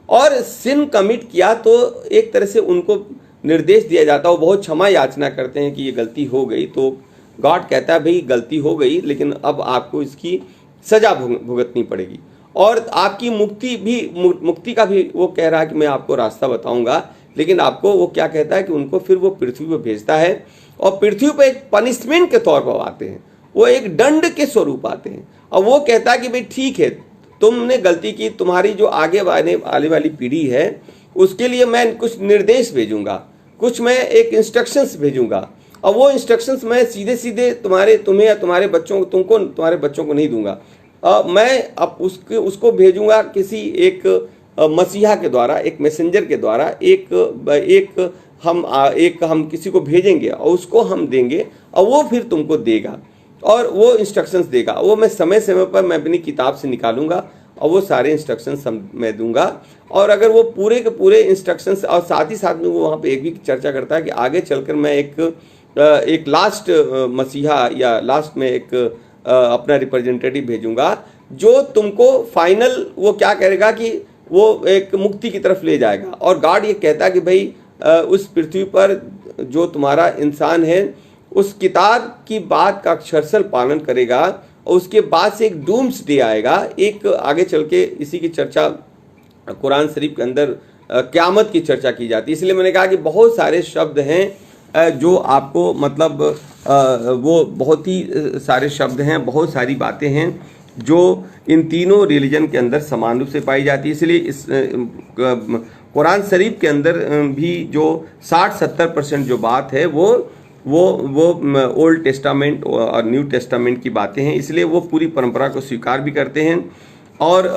और सिन कमिट किया तो एक तरह से उनको निर्देश दिया जाता है, वो बहुत क्षमा याचना करते हैं कि ये गलती हो गई। तो गॉड कहता है भाई गलती हो गई, लेकिन अब आपको इसकी सजा भुगतनी पड़ेगी, और आपकी मुक्ति का भी वो कह रहा है कि मैं आपको रास्ता बताऊंगा। लेकिन आपको वो क्या कहता है कि उनको फिर वो पृथ्वी पर भेजता है, और पृथ्वी पर एक पनिशमेंट के तौर पर आते हैं, वो एक दंड के स्वरूप आते हैं। और वो कहता है कि भाई ठीक है, तुमने गलती की, तुम्हारी जो आगे आने वाली पीढ़ी है उसके लिए मैं कुछ निर्देश भेजूंगा, कुछ मैं एक इंस्ट्रक्शंस भेजूंगा, और वो इंस्ट्रक्शंस मैं सीधे तुम्हें या तुम्हारे बच्चों को नहीं दूंगा। मैं अब उसको भेजूंगा किसी एक मसीहा के द्वारा, एक मैसेंजर के द्वारा, एक हम किसी को भेजेंगे और उसको हम देंगे, और वो फिर तुमको देगा और वो इंस्ट्रक्शंस देगा। वो मैं समय पर मैं अपनी किताब से निकालूंगा और वो सारे इंस्ट्रक्शंस मैं दूंगा। और अगर वो पूरे के पूरे इंस्ट्रक्शंस, और साथ ही साथ में वो वहाँ पे एक भी चर्चा करता है कि आगे चलकर मैं एक लास्ट मसीहा या लास्ट में एक अपना रिप्रेजेंटेटिव भेजूंगा जो तुमको फाइनल वो क्या करेगा कि वो एक मुक्ति की तरफ ले जाएगा। और गॉड ये कहता है कि भाई उस पृथ्वी पर जो तुम्हारा इंसान है उस किताब की बात का अक्षरशः पालन करेगा, और उसके बाद से एक डूम्स डे आएगा। एक आगे चल के इसी की चर्चा कुरान शरीफ के अंदर क़यामत की चर्चा की जाती है। इसलिए मैंने कहा कि बहुत सारे शब्द हैं जो आपको मतलब वो बहुत ही सारे शब्द हैं, बहुत सारी बातें हैं जो इन तीनों रिलीजन के अंदर समान रूप से पाई जाती है। इसलिए इस कुरान शरीफ के अंदर भी जो 60-70% जो बात है वो वो ओल्ड टेस्टामेंट और न्यू टेस्टामेंट की बातें हैं, इसलिए वो पूरी परंपरा को स्वीकार भी करते हैं। और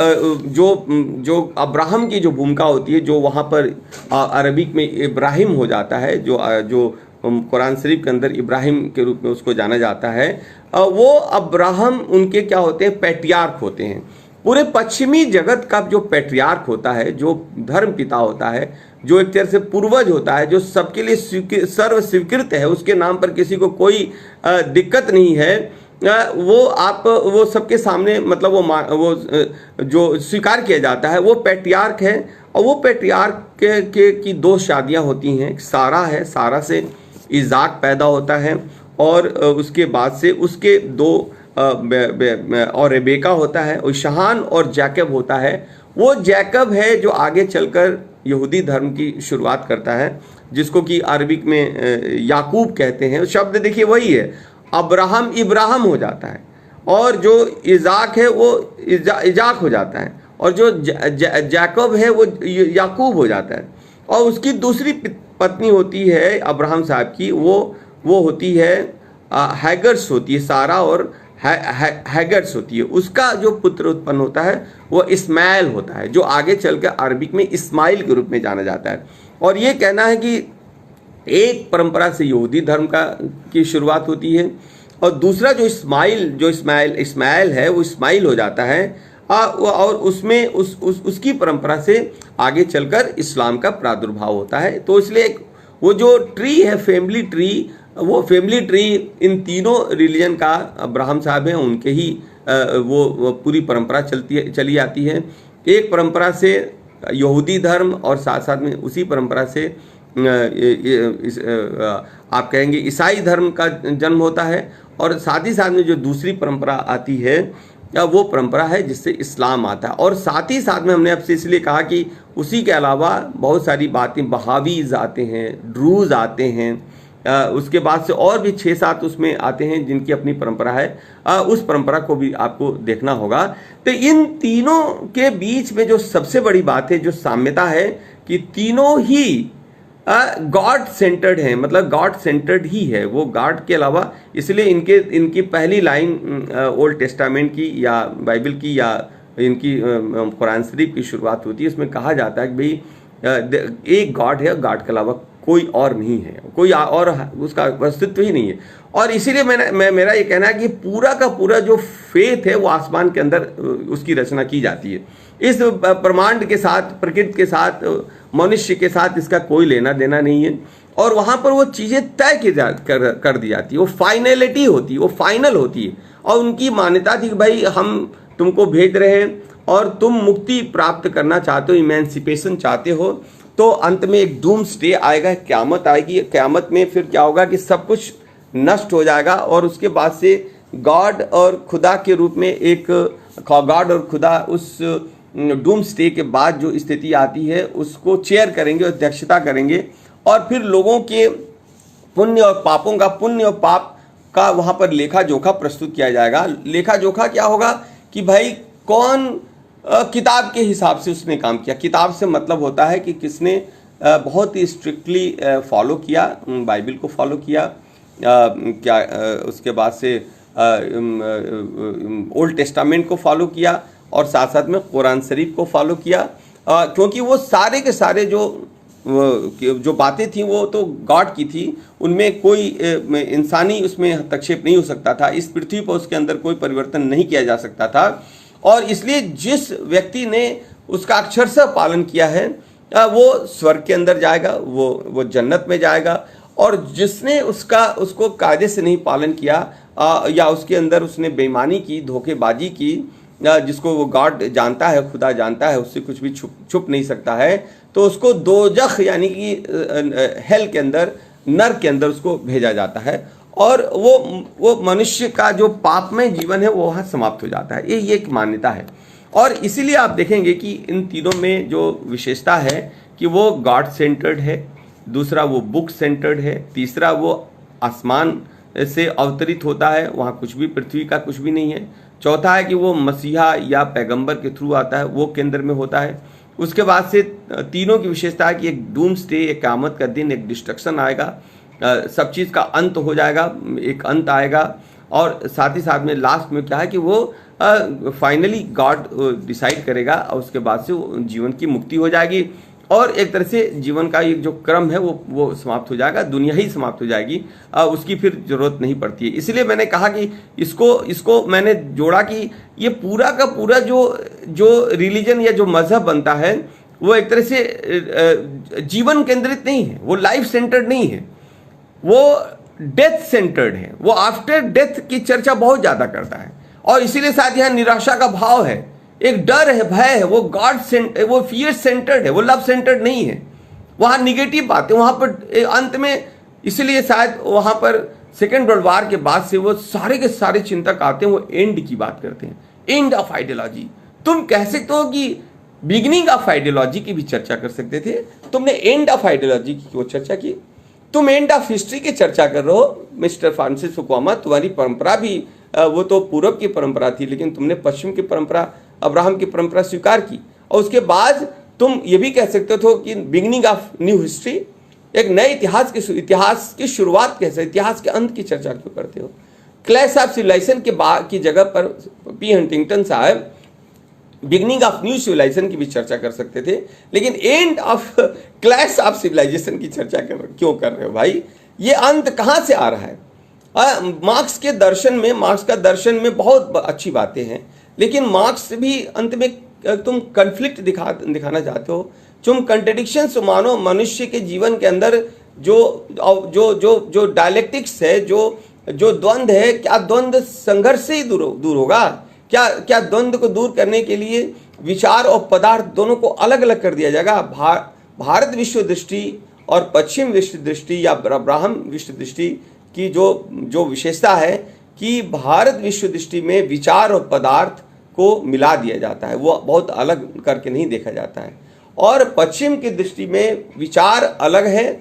जो अब्राहम की जो भूमिका होती है, जो वहाँ पर अरबिक में इब्राहिम हो जाता है, जो कुरान शरीफ के अंदर इब्राहिम के रूप में उसको जाना जाता है, वो अब्राहम उनके क्या होते हैं, पैट्रियार्क होते हैं। पूरे पश्चिमी जगत का जो पैट्रियार्क होता है, जो धर्म पिता होता है, जो एक तरह से पूर्वज होता है, जो सबके लिए सर्व स्वीकृत है, उसके नाम पर किसी को कोई दिक्कत नहीं है, वो सबके सामने मतलब वो जो स्वीकार किया जाता है वो पैट्रियार्क है। और वो पैट्रियार्क की 2 शादियां होती हैं। सारा है, सारा से इजाक पैदा होता है, और उसके बाद से उसके 2 और रेबेका होता है, और शहान और जैकब होता है। वो जैकब है जो आगे चलकर यहूदी धर्म की शुरुआत करता है, जिसको कि अरबिक में याकूब कहते हैं। शब्द देखिए वही है, अब्राहम इब्राहिम हो जाता है, और जो इजाक है वो इजाक हो जाता है, और जो जैकब है वो याकूब हो जाता है। और उसकी दूसरी पत्नी होती है अब्राहम साहब की, वो होती है हैगर्स होती है, सारा और हैगर्स होती है। उसका जो पुत्र उत्पन्न होता है वो इस्माइल होता है, जो आगे चलकर अरबिक में इस्माइल के रूप में जाना जाता है। और ये कहना है कि एक परंपरा से यहूदी धर्म की शुरुआत होती है, और दूसरा जो इस्माइल है वो इस्माइल हो जाता है, और उसमें उसकी परंपरा से आगे चलकर इस्लाम का प्रादुर्भाव होता है। तो इसलिए वो जो ट्री है, फैमिली ट्री, वो फैमिली ट्री इन तीनों रिलीजन का अब्राहम साहब हैं, उनके ही वो पूरी परंपरा चली आती है। एक परंपरा से यहूदी धर्म, और साथ साथ में उसी परंपरा से आप कहेंगे ईसाई धर्म का जन्म होता है। और साथ ही साथ में जो दूसरी परंपरा आती है वो परंपरा है जिससे इस्लाम आता है। और साथ ही साथ में हमने आपसे इसलिए कहा कि उसी के अलावा बहुत सारी बातें, बहावीज आते हैं, ड्रूज आते हैं, उसके बाद से और भी 6-7 उसमें आते हैं जिनकी अपनी परंपरा है। उस परंपरा को भी आपको देखना होगा। तो इन तीनों के बीच में जो सबसे बड़ी बात है, जो साम्यता है, कि तीनों ही गॉड सेंटर्ड है, मतलब गॉड सेंटर्ड ही है वो, गॉड के अलावा। इसलिए इनकी पहली लाइन ओल्ड टेस्टामेंट की या बाइबल की या इनकी कुरान शरीफ की शुरुआत होती है, उसमें कहा जाता है कि भाई एक गॉड है, गॉड के अलावा कोई और नहीं है, कोई और उसका अस्तित्व ही नहीं है। और इसीलिए मेरा ये कहना है कि पूरा का पूरा जो फेथ है वो आसमान के अंदर उसकी रचना की जाती है। इस ब्रह्मांड के साथ, प्रकृति के साथ, मनुष्य के साथ इसका कोई लेना देना नहीं है। और वहाँ पर वो चीज़ें तय कर दी जाती है, वो फाइनलिटी होती है, वो फाइनल होती है। और उनकी मान्यता थी कि भाई हम तुमको भेज रहे हैं और तुम मुक्ति प्राप्त करना चाहते हो, इमेंसिपेशन चाहते हो, तो अंत में एक डूम स्टे आएगा, क़यामत आएगी। क़यामत में फिर क्या होगा कि सब कुछ नष्ट हो जाएगा, और उसके बाद से गॉड और खुदा के रूप में एक गॉड और खुदा उस डूम स्टे के बाद जो स्थिति आती है उसको चेयर करेंगे, अध्यक्षता करेंगे। और फिर लोगों के पुण्य और पापों का, पुण्य और पाप का वहाँ पर लेखा जोखा प्रस्तुत किया जाएगा। लेखा जोखा क्या होगा कि भाई कौन किताब के हिसाब से उसने काम किया। किताब से मतलब होता है कि किसने बहुत ही स्ट्रिक्टली फॉलो किया, बाइबल को फॉलो किया, क्या उसके बाद से ओल्ड टेस्टामेंट को फॉलो किया, और साथ साथ में कुरान शरीफ को फॉलो किया, क्योंकि वो सारे के सारे जो बातें थी वो तो गॉड की थी, उनमें कोई इंसानी उसमें हस्तक्षेप नहीं हो सकता था। इस पृथ्वी पर उसके अंदर कोई परिवर्तन नहीं किया जा सकता था। और इसलिए जिस व्यक्ति ने उसका अक्षरशः पालन किया है वो स्वर्ग के अंदर जाएगा, वो जन्नत में जाएगा। और जिसने उसको कायदे से नहीं पालन किया या उसके अंदर उसने बेईमानी की, धोखेबाजी की, जिसको वो गॉड जानता है, खुदा जानता है, उससे कुछ भी छुप नहीं सकता है, तो उसको दोजख यानी कि हेल के अंदर, नरक के अंदर उसको भेजा जाता है। और वो मनुष्य का जो पापमय जीवन है वो वहाँ समाप्त हो जाता है। ये एक मान्यता है। और इसीलिए आप देखेंगे कि इन तीनों में जो विशेषता है कि वो गॉड सेंटर्ड है, दूसरा वो बुक सेंटर्ड है, तीसरा वो आसमान से अवतरित होता है, वहाँ कुछ भी, पृथ्वी का कुछ भी नहीं है, चौथा है कि वो मसीहा या पैगंबर के थ्रू आता है, वो केंद्र में होता है। उसके बाद से तीनों की विशेषता है कि एक डूम स्टे, एक क़यामत का दिन, एक डिस्ट्रक्शन आएगा, सब चीज़ का अंत हो जाएगा, एक अंत आएगा। और साथ ही साथ में लास्ट में क्या है कि वो फाइनली गॉड डिसाइड करेगा और उसके बाद से जीवन की मुक्ति हो जाएगी और एक तरह से जीवन का एक जो क्रम है वो समाप्त हो जाएगा, दुनिया ही समाप्त हो जाएगी, उसकी फिर जरूरत नहीं पड़ती है। इसलिए मैंने कहा कि इसको मैंने जोड़ा कि ये पूरा का पूरा जो रिलीजन या जो मजहब बनता है वो एक तरह से जीवन केंद्रित नहीं है, वो लाइफ सेंटर्ड नहीं है, वो डेथ सेंटर्ड है, वो आफ्टर डेथ की चर्चा बहुत ज्यादा करता है। और इसीलिए शायद यहाँ निराशा का भाव है, एक डर है, भय है, वो वो फियर सेंटर्ड है, वो लव सेंटर्ड नहीं है। वहां निगेटिव बातें वहां पर अंत में, इसलिए शायद वहां पर सेकेंड वर्ल्ड वॉर के बाद से वो सारे के सारे चिंतक आते हैं, वो एंड की बात करते हैं, एंड ऑफ आइडियोलॉजी। तुम कह सकते हो कि बिगिनिंग ऑफ आइडियोलॉजी की भी चर्चा कर सकते थे, तुमने एंड ऑफ आइडियोलॉजी की क्यों चर्चा की? तुम एंड ऑफ हिस्ट्री की चर्चा कर रहे हो मिस्टर फ्रांसिस फुकुयामा। तुम्हारी परंपरा भी वो तो पूर्व की परंपरा थी, लेकिन तुमने पश्चिम की परंपरा, अब्राहम की परंपरा स्वीकार की और उसके बाद तुम ये भी कह सकते हो कि बिगिनिंग ऑफ न्यू हिस्ट्री, एक नए इतिहास की शुरुआत कैसे, इतिहास के अंत की चर्चा क्यों करते हो? क्लैश ऑफ सिविलाइजेशन की जगह पर पी हंटिंगटन साहब बिगिनिंग ऑफ न्यू सिविलाइजेशन की भी चर्चा कर सकते थे, लेकिन end of clash of civilisation की चर्चा क्यों कर रहे हो भाई? ये अंत कहां से आ रहा है? मार्क्स का दर्शन में बहुत अच्छी बातें हैं, लेकिन मार्क्स भी अंत में तुम कन्फ्लिक्ट दिखाना चाहते हो, तुम कंट्रडिक्शंस मानो। मनुष्य के जीवन के अंदर जो डायलेक्टिक्स है, जो द्वंद्व है, क्या द्वंद्व संघर्ष से ही दूर होगा? क्या द्वंद्व को दूर करने के लिए विचार और पदार्थ दोनों को अलग अलग कर दिया जाएगा? भारत विश्व दृष्टि और पश्चिम विश्व दृष्टि या ब्राह्मण विश्व दृष्टि की जो विशेषता है कि भारत विश्व दृष्टि में विचार और पदार्थ को मिला दिया जाता है, वो बहुत अलग करके नहीं देखा जाता है। और पश्चिम की दृष्टि में विचार अलग है,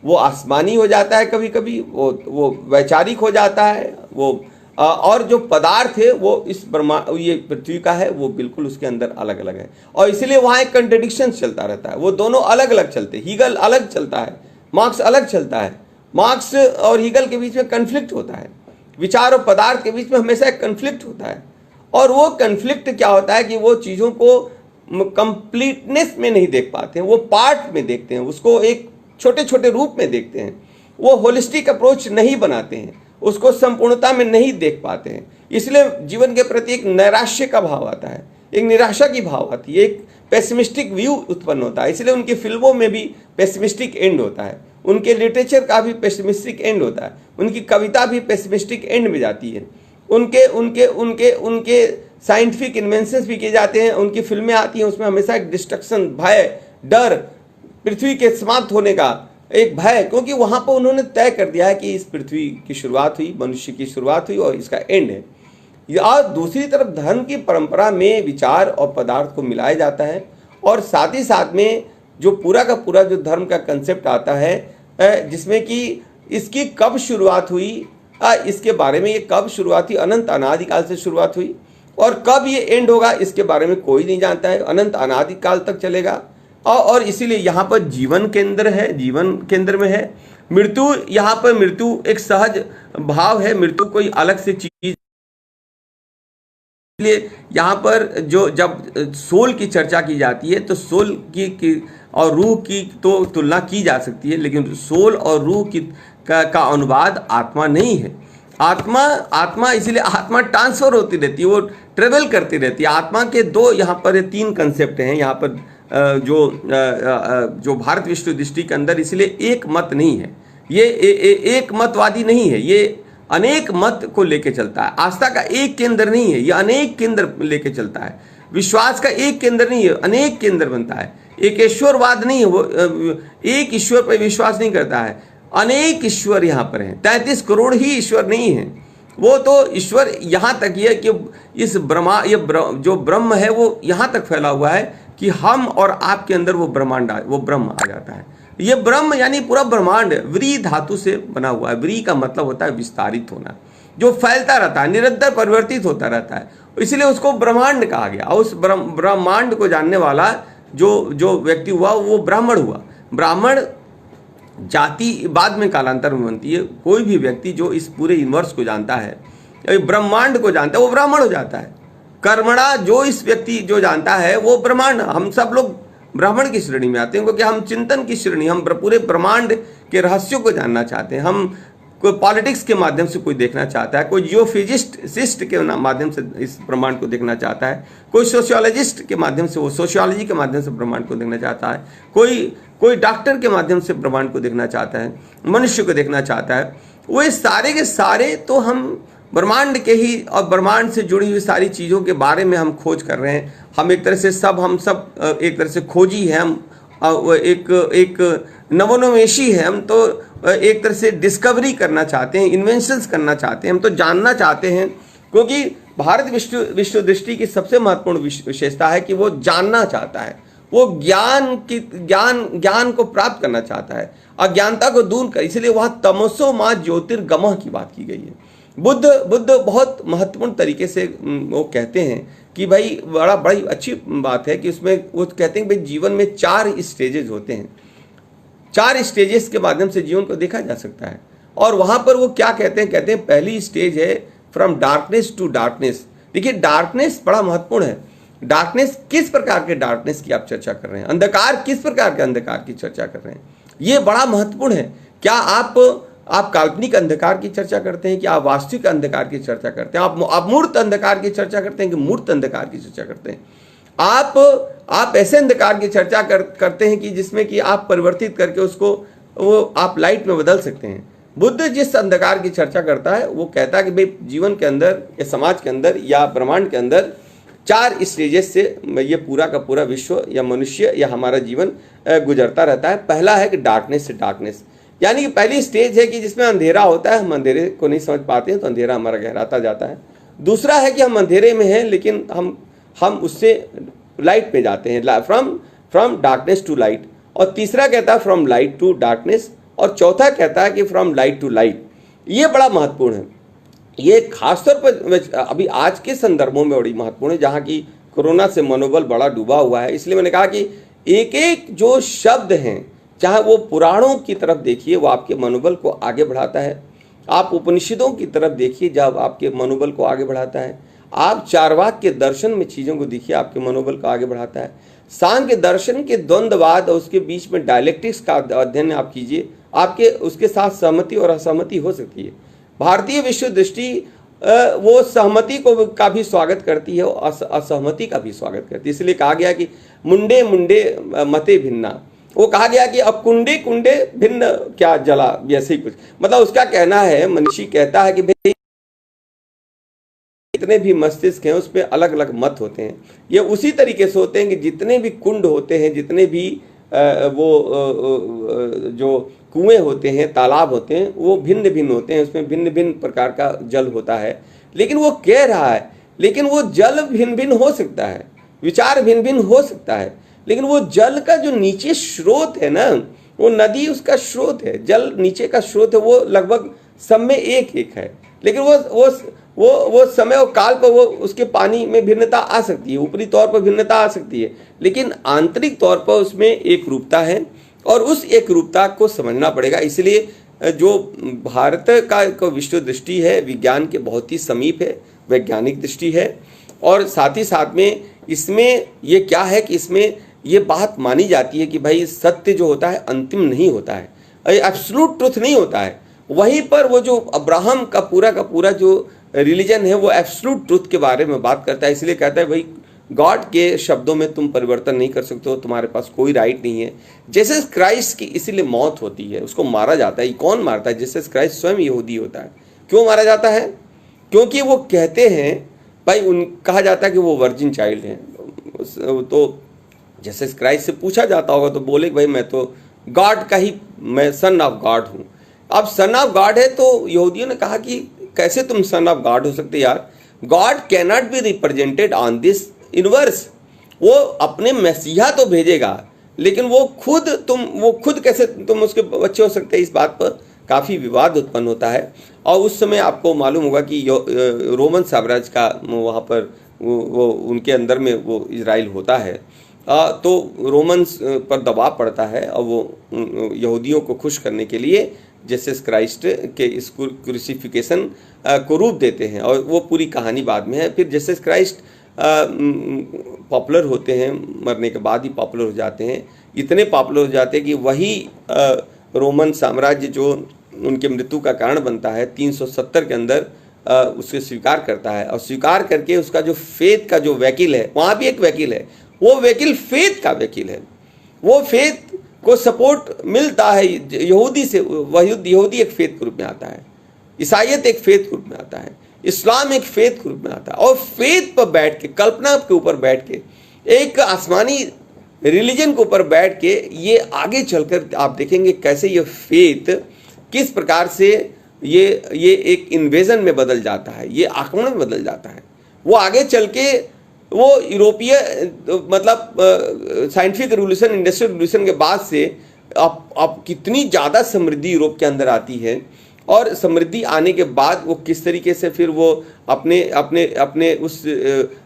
वो आसमानी हो जाता है, कभी कभी वो वैचारिक हो जाता है, वो और जो पदार्थ है वो इस ब्रह्मांड, ये पृथ्वी का है, वो बिल्कुल उसके अंदर अलग अलग है। और इसलिए वहाँ एक कंट्रडिक्शन चलता रहता है, वो दोनों अलग अलग चलते हैं। हीगल अलग चलता है, मार्क्स अलग चलता है, मार्क्स और हीगल के बीच में कन्फ्लिक्ट होता है, विचार और पदार्थ के बीच में हमेशा एक कन्फ्लिक्ट होता है। और वो कन्फ्लिक्ट क्या होता है कि वो चीज़ों को कंप्लीटनेस में नहीं देख पाते हैं, वो पार्ट में देखते हैं, उसको एक छोटे छोटे रूप में देखते हैं, वो होलिस्टिक अप्रोच नहीं बनाते हैं, उसको संपूर्णता में नहीं देख पाते हैं। इसलिए जीवन के प्रति एक नैराश्य का भाव आता है, एक निराशा की भाव आती है, एक पेसिमिस्टिक व्यू उत्पन्न होता है। इसलिए उनकी फिल्मों में भी पेसिमिस्टिक एंड होता है, उनके लिटरेचर का भी पेसिमिस्टिक एंड होता है, उनकी कविता भी पेसिमिस्टिक एंड में जाती है, उनके उनके उनके उनके साइंटिफिक इन्वेंशंस भी किए जाते हैं, उनकी फिल्में आती हैं, उसमें हमेशा एक डिस्ट्रक्शन, भय, डर, पृथ्वी के समाप्त होने का एक भय, क्योंकि वहां पर उन्होंने तय कर दिया है कि इस पृथ्वी की शुरुआत हुई, मनुष्य की शुरुआत हुई और इसका एंड है। या दूसरी तरफ धर्म की परंपरा में विचार और पदार्थ को मिलाया जाता है, और साथ ही साथ में जो पूरा का पूरा जो धर्म का कंसेप्ट आता है, जिसमें कि इसकी कब शुरुआत हुई, इसके बारे में, ये कब शुरुआत हुई, अनंत अनादिकाल से शुरुआत हुई, और कब ये एंड होगा इसके बारे में कोई नहीं जानता है, अनंत अनादिकाल तक चलेगा। और इसीलिए यहाँ पर जीवन केंद्र है, जीवन केंद्र में है। मृत्यु, यहाँ पर मृत्यु एक सहज भाव है, मृत्यु कोई अलग से चीज। इसलिए यहाँ पर जब सोल की चर्चा की जाती है तो सोल की और रूह की तो तुलना की जा सकती है, लेकिन सोल और रूह का अनुवाद आत्मा नहीं है। आत्मा इसलिए आत्मा ट्रांसफर होती रहती है, वो ट्रेवल करती रहती है। आत्मा के दो यहाँ पर 3 कंसेप्ट हैं यहाँ पर, जो भारत विश्व दृष्टि के अंदर, इसलिए एक मत नहीं है, ये एक मतवादी नहीं है, ये अनेक मत को लेके चलता है। आस्था का एक केंद्र नहीं है, ये अनेक केंद्र लेके चलता है। विश्वास का एक केंद्र नहीं है, अनेक केंद्र बनता है। एक ईश्वरवाद नहीं है, वो एक ईश्वर पर विश्वास नहीं करता है, अनेक ईश्वर यहाँ पर हैं। 33 करोड़ ही ईश्वर नहीं है, वो तो ईश्वर यहाँ तक ही है कि इस जो ब्रह्म है वो यहाँ तक फैला हुआ है कि हम और आपके अंदर वो ब्रह्म आ जाता है। ये ब्रह्म यानी पूरा ब्रह्मांड व्री धातु से बना हुआ है। व्री का मतलब होता है विस्तारित होना, जो फैलता रहता है, निरंतर परिवर्तित होता रहता है, इसलिए उसको ब्रह्मांड कहा गया। और उस ब्रह्मांड को जानने वाला जो व्यक्ति हुआ वो ब्राह्मण हुआ। ब्राह्मण जाति बाद में कालांतर में बनती है। कोई भी व्यक्ति जो इस पूरे यूनिवर्स को जानता है, ब्रह्मांड को जानता है, वो ब्राह्मण हो जाता है। कर्मणा जो इस व्यक्ति जो जानता है वो ब्रह्मांड, हम सब लोग ब्राह्मण की श्रेणी में आते हैं, क्योंकि हम चिंतन की श्रेणी, हम पूरे ब्रह्मांड के रहस्यों को जानना चाहते हैं। हम कोई पॉलिटिक्स के माध्यम से कोई देखना चाहता है, कोई जियोफिजिस्ट के माध्यम से इस ब्रह्मांड को देखना चाहता है, कोई सोशियोलॉजिस्ट के माध्यम से, वो सोशियोलॉजी के माध्यम से ब्रह्मांड को देखना चाहता है, कोई डॉक्टर के माध्यम से ब्रह्मांड को देखना चाहता है, मनुष्य को देखना चाहता है। वो सारे के सारे तो हम ब्रह्मांड के ही और ब्रह्मांड से जुड़ी हुई सारी चीज़ों के बारे में हम खोज कर रहे हैं। हम एक तरह से हम सब एक तरह से खोजी है, हम एक नवोन्मेषी है, हम तो एक तरह से डिस्कवरी करना चाहते हैं, इन्वेंशंस करना चाहते हैं, हम तो जानना चाहते हैं। क्योंकि भारत विश्व दृष्टि की सबसे महत्वपूर्ण विशेषता है कि वो जानना चाहता है, वो ज्ञान को प्राप्त करना चाहता है, अज्ञानता को दूर कर। इसलिए वहां तमसो मां ज्योतिर्गमः की बात की गई है। बुद्ध बहुत महत्वपूर्ण तरीके से वो कहते हैं कि भाई बड़ी अच्छी बात है कि उसमें वो कहते हैं कि भाई जीवन में 4 स्टेजेस होते हैं, 4 स्टेजेस के माध्यम से जीवन को देखा जा सकता है। और वहां पर वो क्या कहते हैं पहली स्टेज है फ्रॉम डार्कनेस टू डार्कनेस। देखिए डार्कनेस बड़ा महत्वपूर्ण है। डार्कनेस किस प्रकार के डार्कनेस की आप चर्चा कर रहे हैं, अंधकार किस प्रकार के अंधकार की चर्चा कर रहे हैं, ये बड़ा महत्वपूर्ण है। क्या आप काल्पनिक अंधकार की चर्चा करते हैं कि आप वास्तविक अंधकार की चर्चा करते हैं, आप मूर्त अंधकार की चर्चा करते हैं कि मूर्त अंधकार की चर्चा करते हैं, आप ऐसे अंधकार की चर्चा करते हैं कि जिसमें कि आप परिवर्तित करके उसको वो आप लाइट में बदल सकते हैं। बुद्ध जिस अंधकार की चर्चा करता है वो कहता है कि भाई जीवन के अंदर या समाज के अंदर या ब्रह्मांड के अंदर 4 स्टेजेस से ये पूरा का पूरा विश्व या मनुष्य या हमारा जीवन गुजरता रहता है। पहला है कि डार्कनेस से डार्कनेस, यानी कि पहली स्टेज है कि जिसमें अंधेरा होता है, हम अंधेरे को नहीं समझ पाते हैं तो अंधेरा हमारा गहराता जाता है। दूसरा है कि हम अंधेरे में हैं लेकिन हम उससे लाइट पे जाते हैं, फ्रॉम डार्कनेस टू लाइट। और तीसरा कहता है फ्रॉम लाइट टू डार्कनेस, और चौथा कहता है कि फ्रॉम लाइट टू लाइट। ये बड़ा महत्वपूर्ण है, ये खासतौर पर अभी आज के संदर्भों में बड़ी महत्वपूर्ण है, जहाँ की कोरोना से मनोबल बड़ा डूबा हुआ है। इसलिए मैंने कहा कि एक एक जो शब्द हैं, चाहे वो पुराणों की तरफ देखिए, वो आपके मनोबल को आगे बढ़ाता है। आप उपनिषदों की तरफ देखिए, जब आपके मनोबल को आगे बढ़ाता है। आप चारवाक के दर्शन में चीज़ों को देखिए, आपके मनोबल को आगे बढ़ाता है। सांख्य दर्शन के द्वंद्ववाद और उसके बीच में डायलेक्टिक्स का अध्ययन आप कीजिए, आपके उसके साथ सहमति और असहमति हो सकती है। भारतीय विश्व दृष्टि वो सहमति को का भी स्वागत करती है और असहमति का भी स्वागत करती है। इसलिए कहा गया कि मुंडे मुंडे मते भिन्ना, वो कहा गया कि अब कुंडे कुंडे भिन्न क्या जला, जैसे ही कुछ, मतलब उसका कहना है, मनीषी कहता है कि भाई जितने भी मस्तिष्क हैं उस पर अलग अलग मत होते हैं। ये उसी तरीके से होते हैं कि जितने भी कुंड होते हैं, जितने भी जो कुएं होते हैं, तालाब होते हैं, वो भिन्न भिन्न होते हैं, उसमें भिन्न भिन्न प्रकार का जल होता है। लेकिन वो कह रहा है, लेकिन वो जल भिन्न भिन्न हो सकता है, विचार भिन्न भिन्न हो सकता है, लेकिन वो जल का जो नीचे स्रोत है ना, वो नदी उसका स्रोत है, जल नीचे का स्रोत है, वो लगभग सब में एक है। लेकिन वो समय और काल पर वो उसके पानी में भिन्नता आ सकती है, ऊपरी तौर पर भिन्नता आ सकती है, लेकिन आंतरिक तौर पर उसमें एक रूपता है और उस एक रूपता को समझना पड़ेगा। इसलिए जो भारत का विश्व दृष्टि है विज्ञान के बहुत ही समीप है, वैज्ञानिक दृष्टि है। और साथ ही साथ में इसमें ये क्या है कि इसमें ये बात मानी जाती है कि भाई सत्य जो होता है अंतिम नहीं होता है, एब्सोल्यूट ट्रुथ नहीं होता है। वहीं पर वो जो अब्राहम का पूरा जो रिलीजन है वो एब्सोल्यूट ट्रुथ के बारे में बात करता है। इसलिए कहता है भाई गॉड के शब्दों में तुम परिवर्तन नहीं कर सकते हो, तुम्हारे पास कोई राइट नहीं है। जीसस क्राइस्ट की इसीलिए मौत होती है, उसको मारा जाता है। कौन मारता है? जीसस क्राइस्ट स्वयं यहूदी होता है। क्यों मारा जाता है? क्योंकि वो कहते हैं भाई कहा जाता है कि वो वर्जिन चाइल्ड हैं। तो जीसस क्राइस्ट से पूछा जाता होगा तो बोले भाई मैं तो गॉड का ही, मैं सन ऑफ गॉड हूँ। अब सन ऑफ गॉड है तो यहूदियों ने कहा कि कैसे तुम सन ऑफ गॉड हो सकते यार, God can not be represented on this universe. वो अपने मसीहा तो भेजेगा लेकिन वो खुद कैसे तुम उसके बच्चे हो सकते हैं। इस बात पर काफ़ी विवाद उत्पन्न होता है। और उस समय आपको मालूम होगा कि रोमन साम्राज्य का वहाँ पर वो उनके अंदर में वो इजराइल होता है। तो रोमन्स पर दबाव पड़ता है और वो यहूदियों को खुश करने के लिए जीसस क्राइस्ट के इस क्रूसिफिकेशन को रूप देते हैं, और वो पूरी कहानी बाद में है। फिर जीसस क्राइस्ट पॉपुलर होते हैं, मरने के बाद ही पॉपुलर हो जाते हैं, इतने पॉपुलर हो जाते हैं कि वही रोमन साम्राज्य जो उनके मृत्यु का कारण बनता है 370 के अंदर उसे स्वीकार करता है, और स्वीकार करके उसका जो फेथ का जो वकील है, वहाँ भी एक वकील है, वो वकील फेथ का वकील है, वो फेथ को सपोर्ट मिलता है यहूदी से, वह यहूदी एक फेथ के रूप में आता है, ईसाईयत एक फेथ के रूप में आता है, इस्लाम एक फेथ के रूप में आता है, और फेथ पर बैठ के, कल्पना के ऊपर बैठ के, एक आसमानी रिलीजन के ऊपर बैठ के ये आगे चलकर आप देखेंगे कैसे ये फेथ किस प्रकार से ये एक इन्वेजन में बदल जाता है, ये आक्रमण में बदल जाता है। वो आगे चल के वो यूरोपीय मतलब साइंटिफिक रिवोल्यूशन, इंडस्ट्रियल रिवोल्यूशन के बाद से अब कितनी ज़्यादा समृद्धि यूरोप के अंदर आती है, और समृद्धि आने के बाद वो किस तरीके से फिर वो अपने अपने अपने उस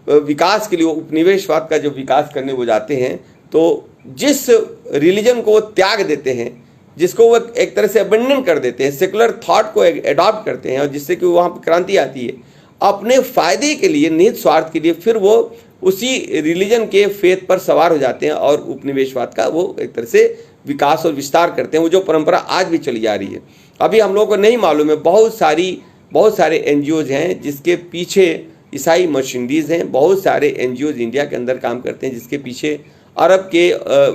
विकास के लिए उपनिवेशवाद का जो विकास करने वो जाते हैं, तो जिस रिलीजन को वो त्याग देते हैं, जिसको वो एक तरह से अबंडन कर देते हैं, सेकुलर थॉट को एडॉप्ट करते हैं, और जिससे कि वहाँ पर क्रांति आती है अपने फायदे के लिए, निहित स्वार्थ के लिए, फिर वो उसी रिलीजन के फेथ पर सवार हो जाते हैं और उपनिवेशवाद का वो एक तरह से विकास और विस्तार करते हैं, वो जो परंपरा आज भी चली जा रही है। अभी हम लोगों को नहीं मालूम है, बहुत सारे एनजीओज हैं जिसके पीछे ईसाई मर्चेंडीज हैं, बहुत सारे एनजीओज इंडिया के अंदर काम करते हैं जिसके पीछे अरब के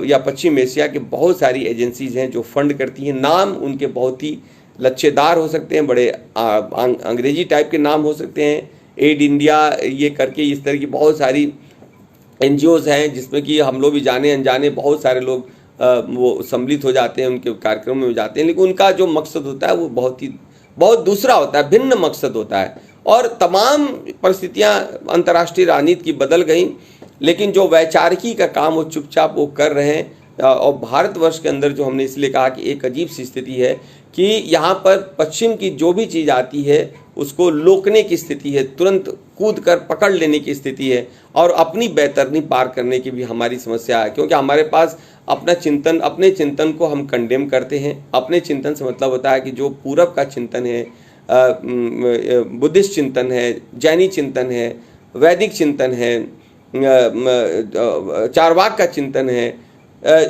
या पश्चिम एशिया के बहुत सारी एजेंसीज हैं जो फंड करती हैं। नाम उनके बहुत ही लच्छेदार हो सकते हैं, बड़े अंग्रेजी टाइप के नाम हो सकते हैं, एड इंडिया ये करके, इस तरह की बहुत सारी एनजीओज हैं जिसमें कि हम लोग भी जाने अनजाने बहुत सारे लोग वो सम्मिलित हो जाते हैं, उनके कार्यक्रम में जाते हैं, लेकिन उनका जो मकसद होता है वो बहुत दूसरा होता है, भिन्न मकसद होता है। और तमाम परिस्थितियां अंतर्राष्ट्रीय राजनीति की बदल गई, लेकिन जो वैचारिकी का काम वो चुपचाप वो कर रहे हैं। और भारतवर्ष के अंदर जो हमने इसलिए कहा कि एक अजीब सी स्थिति है कि यहाँ पर पश्चिम की जो भी चीज़ आती है उसको लोकने की स्थिति है, तुरंत कूद कर पकड़ लेने की स्थिति है, और अपनी बैतरनी पार करने की भी हमारी समस्या है, क्योंकि हमारे पास अपना चिंतन, अपने चिंतन को हम कंडेम करते हैं। अपने चिंतन से मतलब होता है कि जो पूरब का चिंतन है, बुद्धिस्ट चिंतन है, जैनी चिंतन है, वैदिक चिंतन है, चारवाक का चिंतन है,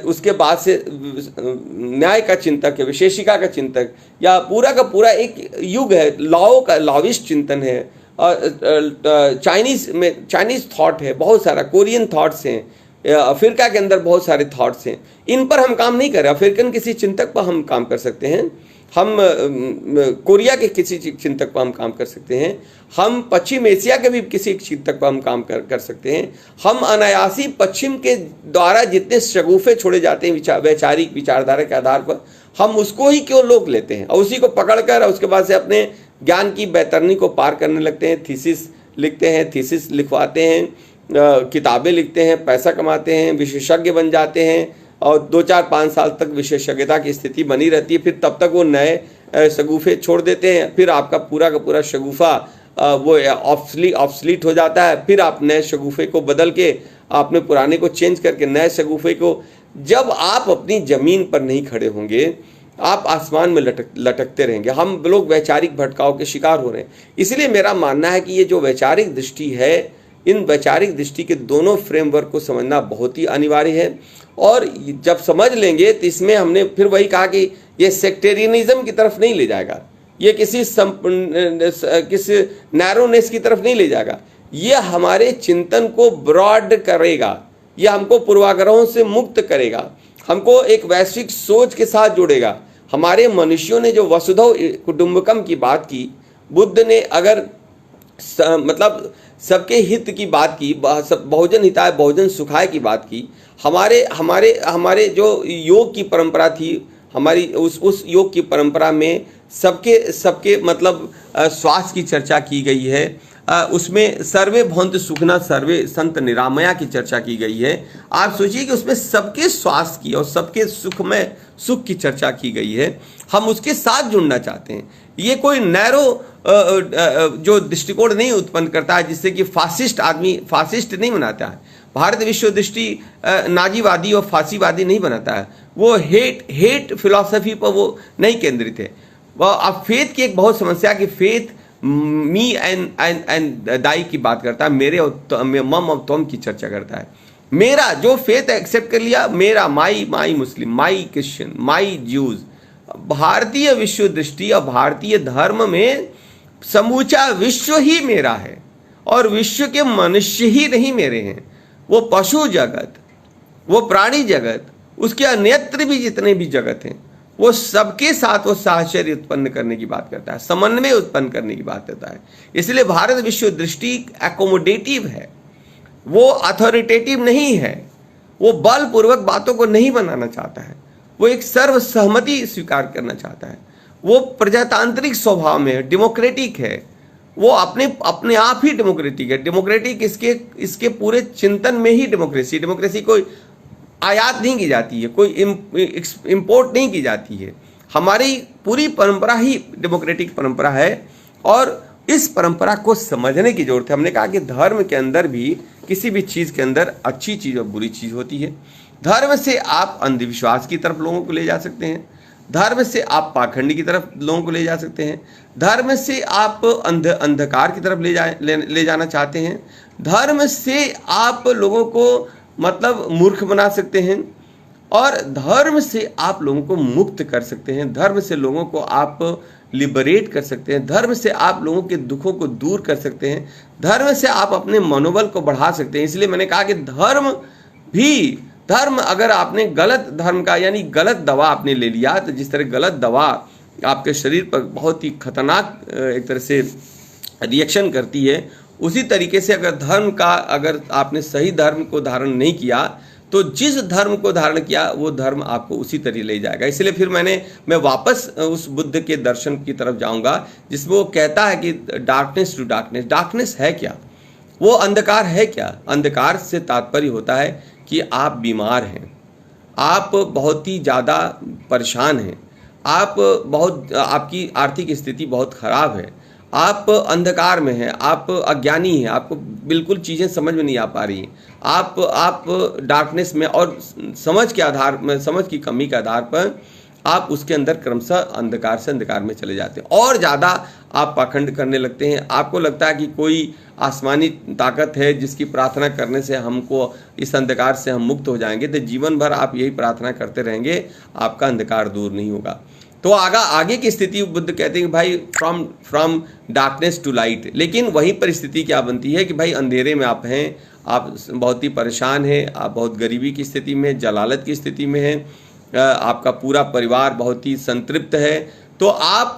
उसके बाद से न्याय का चिंतक है, विशेषिका का चिंतक, या पूरा का पूरा एक युग है, लाओ का लाविस्ट चिंतन है, चाइनीज थॉट है, बहुत सारा कोरियन थॉट्स हैं, अफ्रीका के अंदर बहुत सारे थॉट्स हैं। इन पर हम काम नहीं कर रहे। अफ्रीकन किसी चिंतक पर हम काम कर सकते हैं, हम कोरिया के किसी चिंतक पर हम काम कर सकते हैं, हम पश्चिम एशिया के भी किसी चिंतक पर हम काम कर सकते हैं। हम अनायासी पश्चिम के द्वारा जितने शगुफे छोड़े जाते हैं वैचारिक विचारधारा के आधार पर, हम उसको ही क्यों लोग लेते हैं और उसी को पकड़कर उसके बाद से अपने ज्ञान की बैतरनी को पार करने लगते हैं। थीसिस लिखते हैं, थीसिस लिखवाते हैं, किताबें लिखते हैं, पैसा कमाते हैं, विशेषज्ञ बन जाते हैं, और 2-4-5 साल तक विशेषज्ञता की स्थिति बनी रहती है। फिर तब तक वो नए शगुफे छोड़ देते हैं, फिर आपका पूरा का पूरा शगुफा वो ऑब्सलीट हो जाता है। फिर आप नए शगुफे को बदल के, आपने पुराने को चेंज करके नए शगुफे को, जब आप अपनी ज़मीन पर नहीं खड़े होंगे आप आसमान में लटकते रहेंगे। हम लोग वैचारिक भटकाव के शिकार हो रहे हैं। इसलिए मेरा मानना है कि ये जो वैचारिक दृष्टि है, इन वैचारिक दृष्टि के दोनों फ्रेमवर्क को समझना बहुत ही अनिवार्य है, और जब समझ लेंगे तो इसमें हमने फिर वही कहा कि ये सेक्टेरियनिज्म की तरफ नहीं ले जाएगा, ये किसी नैरोनेस की तरफ नहीं ले जाएगा, ये हमारे चिंतन को ब्रॉड करेगा, ये हमको पूर्वाग्रहों से मुक्त करेगा, हमको एक वैश्विक सोच के साथ जोड़ेगा। हमारे मनुष्यों ने जो वसुधैव कुटुंबकम की बात की, बुद्ध ने अगर मतलब सबके हित की बात की, बहुजन हिताय बहुजन सुखाय की बात की, हमारे जो योग की परंपरा थी, हमारी उस योग की परंपरा में सबके मतलब स्वास्थ्य की चर्चा की गई है, उसमें सर्वे भवन्तु सुखिनः सर्वे संत निरामया की चर्चा की गई है। आप सोचिए कि उसमें सबके स्वास्थ्य की और सबके सुख की चर्चा की गई है। हम उसके साथ जुड़ना चाहते हैं। ये कोई नैरो जो दृष्टिकोण नहीं उत्पन्न करता है जिससे कि फासिस्ट आदमी फासिस्ट नहीं बनाता है। भारत विश्व दृष्टि नाजीवादी और फांसीवादी नहीं बनाता है, वो हेट फिलॉसफी पर वो नहीं केंद्रित है। वह अब फेथ की एक बहुत समस्या कि फेथ मी एंड दाई की बात करता है, मेरे और मम और तुम की चर्चा करता है। मेरा जो फेथ एक्सेप्ट कर लिया, मेरा माई मुस्लिम, माई क्रिश्चियन, माई ज्यूज। भारतीय विश्व दृष्टि और भारतीय धर्म में समूचा विश्व ही मेरा है और विश्व के मनुष्य ही नहीं मेरे हैं। वो पशु जगत, वो प्राणी जगत, उसके अन्यत्र भी जितने भी जगत हैं, वो सबके साथ वो साहचर्य उत्पन्न करने की बात करता है, समन्वय उत्पन्न करने की बात करता है। इसलिए भारत विश्व दृष्टि एकोमोडेटिव है, वो अथॉरिटेटिव नहीं है, वो बलपूर्वक बातों को नहीं बनाना चाहता है, वो एक सर्वसहमति स्वीकार करना चाहता है, वो प्रजातांत्रिक स्वभाव में है, डेमोक्रेटिक है, वो अपने आप ही डेमोक्रेटिक है। डेमोक्रेटिक इसके पूरे चिंतन में ही डेमोक्रेसी कोई आयात नहीं की जाती है, कोई इंपोर्ट नहीं की जाती है। हमारी पूरी परंपरा ही डेमोक्रेटिक परंपरा है और इस परंपरा को समझने की जरूरत है। हमने कहा कि धर्म के अंदर भी, किसी भी चीज के अंदर अच्छी चीज और बुरी चीज होती है। धर्म से आप अंधविश्वास की तरफ लोगों को ले जा सकते हैं, धर्म से आप पाखंड की तरफ लोगों को ले जा सकते हैं, धर्म से आप अंधकार की तरफ ले जाना चाहते हैं, धर्म से आप लोगों को मतलब मूर्ख बना सकते हैं और धर्म से आप लोगों को मुक्त कर सकते हैं, धर्म से लोगों को आप लिबरेट कर सकते हैं, धर्म से आप लोगों के दुखों को दूर कर सकते हैं, धर्म से आप अपने मनोबल को बढ़ा सकते हैं। इसलिए मैंने कहा कि धर्म अगर आपने गलत धर्म का यानी गलत दवा आपने ले लिया, तो जिस तरह गलत दवा आपके शरीर पर बहुत ही खतरनाक एक तरह से रिएक्शन करती है, उसी तरीके से अगर आपने सही धर्म को धारण नहीं किया तो जिस धर्म को धारण किया वो धर्म आपको उसी तरह ले जाएगा। इसलिए फिर मैं वापस उस बुद्ध के दर्शन की तरफ जाऊंगा जिसमें वो कहता है कि डार्कनेस टू डार्कनेस। डार्कनेस है क्या? वो अंधकार है क्या? अंधकार से तात्पर्य होता है कि आप बीमार हैं, आप बहुत ही ज़्यादा परेशान हैं, आपकी आर्थिक स्थिति बहुत ख़राब है, आप अंधकार में हैं, आप अज्ञानी हैं, आपको बिल्कुल चीज़ें समझ में नहीं आ पा रही हैं, आप डार्कनेस में और समझ की कमी के आधार पर आप उसके अंदर क्रमशः अंधकार से अंधकार में चले जाते हैं और ज़्यादा आप पाखंड करने लगते हैं। आपको लगता है कि कोई आसमानी ताकत है जिसकी प्रार्थना करने से हमको इस अंधकार से हम मुक्त हो जाएंगे, तो जीवन भर आप यही प्रार्थना करते रहेंगे, आपका अंधकार दूर नहीं होगा। तो आगे की स्थिति बुद्ध कहते हैं कि भाई फ्रॉम डार्कनेस टू लाइट। लेकिन वही परिस्थिति क्या बनती है कि भाई अंधेरे में आप हैं, आप बहुत ही परेशान हैं, आप बहुत गरीबी की स्थिति में, जलालत की स्थिति में हैं, आपका पूरा परिवार बहुत ही संतृप्त है, तो आप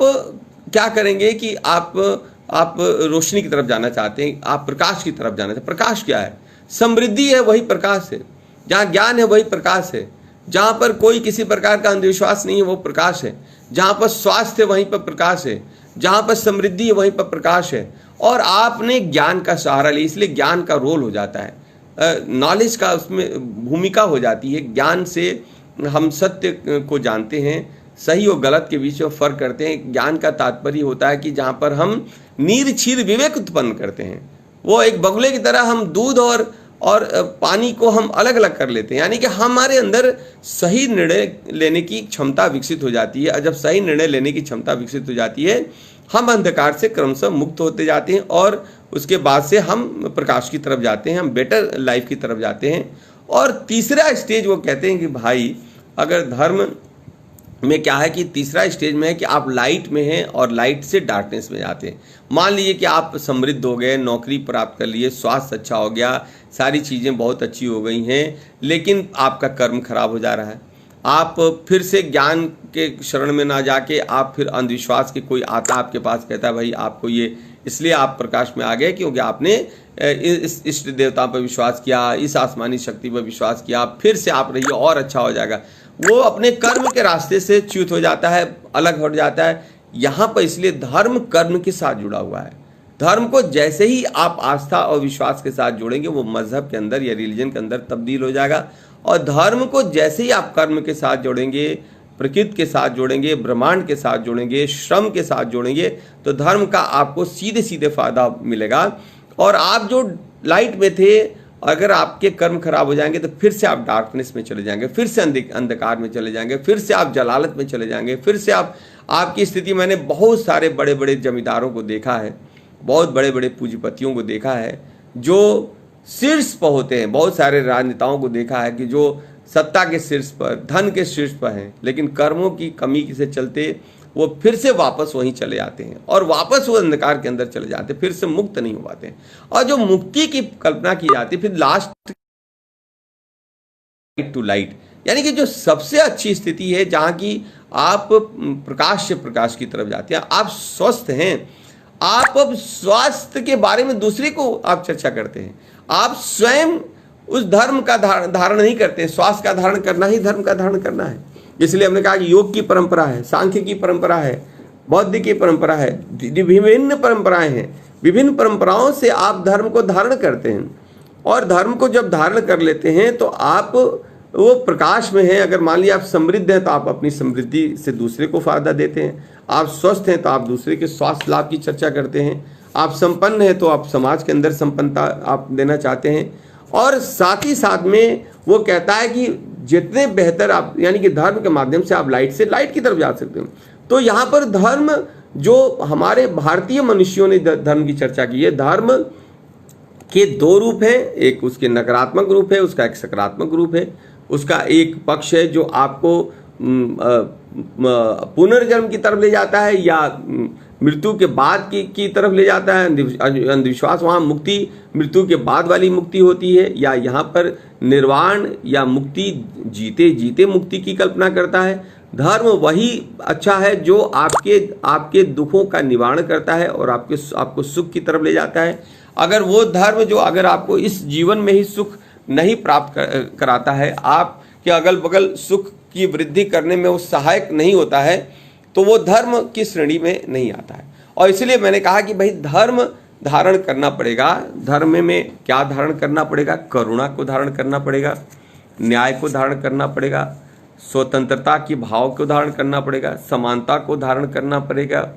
क्या करेंगे कि आप रोशनी की तरफ जाना चाहते हैं, आप प्रकाश की तरफ जाना चाहते हैं। प्रकाश क्या है? समृद्धि है, वही प्रकाश है। जहाँ ज्ञान है वही प्रकाश है, जहाँ पर कोई किसी प्रकार का अंधविश्वास नहीं है वो प्रकाश है, जहाँ पर स्वास्थ्य है वहीं पर प्रकाश है, जहाँ पर समृद्धि है वहीं पर प्रकाश है। और आपने ज्ञान का सहारा लिया, इसलिए ज्ञान का रोल हो जाता है, नॉलेज का उसमें भूमिका हो जाती है। ज्ञान से हम सत्य को जानते हैं, सही और गलत के बीच में फर्क करते हैं। ज्ञान का तात्पर्य होता है कि जहाँ पर हम नीर विवेक उत्पन्न करते हैं, वो एक बगुले की तरह हम दूध और पानी को हम अलग अलग कर लेते हैं, यानी कि हमारे अंदर सही निर्णय लेने की क्षमता विकसित हो जाती है। और जब सही निर्णय लेने की क्षमता विकसित हो जाती है, हम अंधकार से क्रमशः मुक्त होते जाते हैं और उसके बाद से हम प्रकाश की तरफ जाते हैं, हम बेटर लाइफ की तरफ जाते हैं। और तीसरा स्टेज वो कहते हैं कि भाई अगर धर्म में क्या है कि तीसरा स्टेज में है कि आप लाइट में हैं और लाइट से डार्कनेस में जाते हैं। मान लीजिए कि आप समृद्ध हो गए, नौकरी प्राप्त कर लिए, स्वास्थ्य अच्छा हो गया, सारी चीज़ें बहुत अच्छी हो गई हैं, लेकिन आपका कर्म खराब हो जा रहा है। आप फिर से ज्ञान के शरण में ना जाके आप फिर अंधविश्वास के कोई आता आपके पास कहता है भाई आपको ये, इसलिए आप प्रकाश में आ गए क्योंकि आपने इस इष्ट देवता पर विश्वास किया, इस आसमानी शक्ति पर विश्वास किया, फिर से आप रहिए और अच्छा हो जाएगा। वो अपने कर्म के रास्ते से च्युत हो जाता है, अलग हट जाता है। यहाँ पर इसलिए धर्म कर्म के साथ जुड़ा हुआ है। धर्म को जैसे ही आप आस्था और विश्वास के साथ जोड़ेंगे वो मजहब के अंदर या रिलीजन के अंदर तब्दील हो जाएगा, और धर्म को जैसे ही आप कर्म के साथ जोड़ेंगे, प्रकृति के साथ जोड़ेंगे, ब्रह्मांड के साथ जोड़ेंगे, श्रम के साथ जोड़ेंगे, तो धर्म का आपको सीधे सीधे फायदा मिलेगा। और आप जो लाइट में थे अगर आपके कर्म खराब हो जाएंगे तो फिर से आप डार्कनेस में चले जाएंगे, फिर से अंधकार में चले जाएंगे, फिर से आप जलालत में चले जाएंगे, फिर से आपकी स्थिति। मैंने बहुत सारे बड़े बड़े जमींदारों को देखा है, बहुत बड़े बड़े पूंजीपतियों को देखा है जो शीर्ष पर होते हैं, बहुत सारे राजनेताओं को देखा है कि जो सत्ता के शीर्ष पर, धन के शीर्ष पर हैं, लेकिन कर्मों की कमी से चलते वो फिर से वापस वहीं चले आते हैं और वापस वो अंधकार के अंदर चले जाते हैं, फिर से मुक्त नहीं हो पाते हैं। और जो मुक्ति की कल्पना की जाती है फिर लास्ट टू लाइट, यानी कि जो सबसे अच्छी स्थिति है जहां की आप प्रकाश से प्रकाश की तरफ जाते हैं, आप स्वस्थ हैं, आप अब स्वास्थ्य के बारे में दूसरे को आप चर्चा करते हैं, आप स्वयं उस धर्म का धारण नहीं करते हैं। स्वास्थ्य का धारण करना ही धर्म का धारण करना है। इसलिए हमने कहा कि योग की परंपरा है, सांख्य की परंपरा है, बौद्ध की परंपरा है, विभिन्न परंपराएं हैं। विभिन्न परंपराओं से आप धर्म को धारण करते हैं और धर्म को जब धारण कर लेते हैं तो आप वो प्रकाश में हैं। अगर मान लिया आप समृद्ध हैं तो आप अपनी समृद्धि से दूसरे को फायदा देते हैं, आप स्वस्थ हैं तो आप दूसरे के स्वास्थ्य लाभ की चर्चा करते हैं, आप संपन्न हैं तो आप समाज के अंदर संपन्नता आप देना चाहते हैं। और साथ ही साथ में वो कहता है कि जितने बेहतर आप, यानी कि धर्म के माध्यम से आप लाइट से लाइट की तरफ जा सकते हो। तो यहाँ पर धर्म, जो हमारे भारतीय मनुष्यों ने धर्म की चर्चा की है, धर्म के दो रूप हैं, एक उसके नकारात्मक रूप है, उसका एक सकारात्मक रूप है। उसका एक पक्ष है जो आपको पुनर्जन्म की तरफ ले जाता है या मृत्यु के बाद की तरफ ले जाता है, अंधविश्वास। वहाँ मुक्ति मृत्यु के बाद वाली मुक्ति होती है, या यहाँ पर निर्वाण या मुक्ति जीते जीते मुक्ति की कल्पना करता है। धर्म वही अच्छा है जो आपके दुखों का निवारण करता है और आपको सुख की तरफ ले जाता है। अगर वो धर्म जो अगर आपको इस जीवन में ही सुख नहीं प्राप्त कराता है, आपके अगल बगल सुख की वृद्धि करने में वो सहायक नहीं होता है, तो वो धर्म की श्रेणी में नहीं आता है। और इसलिए मैंने कहा कि भाई धर्म धारण करना पड़ेगा। धर्म में क्या धारण करना पड़ेगा? करुणा को धारण करना पड़ेगा, न्याय को धारण करना पड़ेगा, स्वतंत्रता की भाव को धारण करना पड़ेगा, समानता को धारण करना पड़ेगा,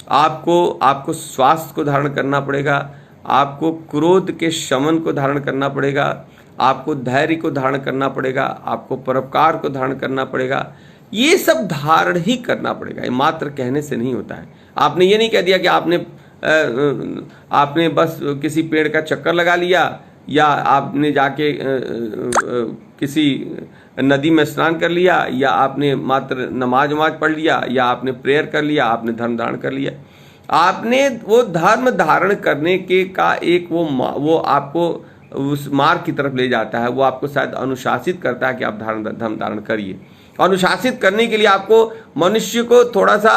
आपको स्वास्थ्य को धारण करना पड़ेगा, आपको क्रोध के शमन को धारण करना पड़ेगा, आपको धैर्य को धारण करना पड़ेगा, आपको परोपकार को धारण करना पड़ेगा। ये सब धारण ही करना पड़ेगा, ये मात्र कहने से नहीं होता है। आपने ये नहीं कह दिया कि आपने बस किसी पेड़ का चक्कर लगा लिया, या आपने जाके किसी नदी में स्नान कर लिया, या आपने मात्र नमाज पढ़ लिया, या आपने प्रेयर कर लिया, आपने धर्म धारण कर लिया। आपने वो धर्म धारण करने के का एक वो आपको उस मार्ग की तरफ ले जाता है, वो आपको शायद अनुशासित करता है कि आप धर्म धारण करिए। अनुशासित करने के लिए आपको मनुष्य को थोड़ा सा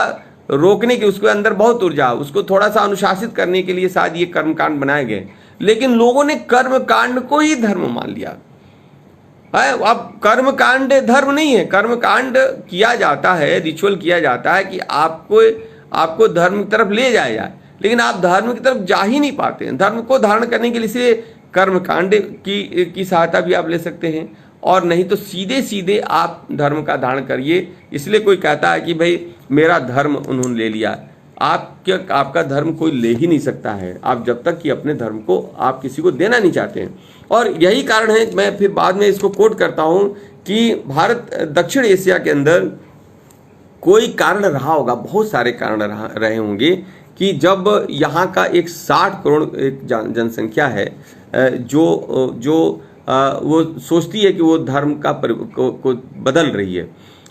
रोकने की, उसके अंदर बहुत ऊर्जा, उसको थोड़ा सा अनुशासित करने के लिए शायद ये कर्मकांड बनाए गए। लेकिन लोगों ने कर्मकांड को ही धर्म मान लिया है। अब कर्मकांड धर्म नहीं है। कर्मकांड किया जाता है, रिचुअल किया जाता है कि आपको धर्म की तरफ ले जाया जाए, लेकिन आप धर्म की तरफ जा ही नहीं पाते हैं। धर्म को धारण करने के लिए कर्मकांड की सहायता भी आप ले सकते हैं, और नहीं तो सीधे सीधे आप धर्म का धारण करिए। इसलिए कोई कहता है कि भाई मेरा धर्म उन्होंने ले लिया, आपका धर्म कोई ले ही नहीं सकता है, आप जब तक कि अपने धर्म को आप किसी को देना नहीं चाहते हैं। और यही कारण है, मैं फिर बाद में इसको कोट करता हूँ कि दक्षिण एशिया के अंदर कोई कारण रहा होगा, बहुत सारे कारण रहे होंगे कि जब यहाँ का एक 60 करोड़ एक जनसंख्या है जो वो सोचती है कि वो धर्म को बदल रही है।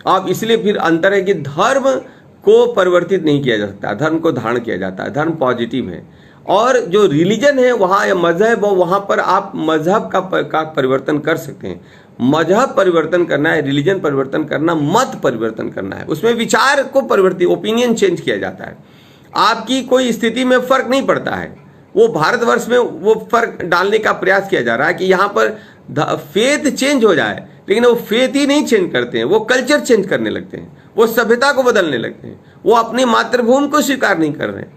अब इसलिए फिर अंतर है कि धर्म को परिवर्तित नहीं किया जा सकता, धर्म को धारण किया जाता है। धर्म पॉजिटिव है, और जो रिलीजन है वहाँ या मजहब, वहाँ पर आप मजहब का परिवर्तन कर सकते हैं। मजहब परिवर्तन करना है, रिलीजन परिवर्तन करना, मत परिवर्तन करना है, उसमें विचार को परिवर्तित, ओपिनियन चेंज किया जाता है। आपकी कोई स्थिति में फर्क नहीं पड़ता है। वो भारतवर्ष में वो फर्क डालने का प्रयास किया जा रहा है कि यहाँ पर फेथ चेंज हो जाए, लेकिन वो फेथ ही नहीं चेंज करते हैं, वो कल्चर चेंज करने लगते हैं, वो सभ्यता को बदलने लगते हैं, वो अपनी मातृभूमि को स्वीकार नहीं कर रहे हैं।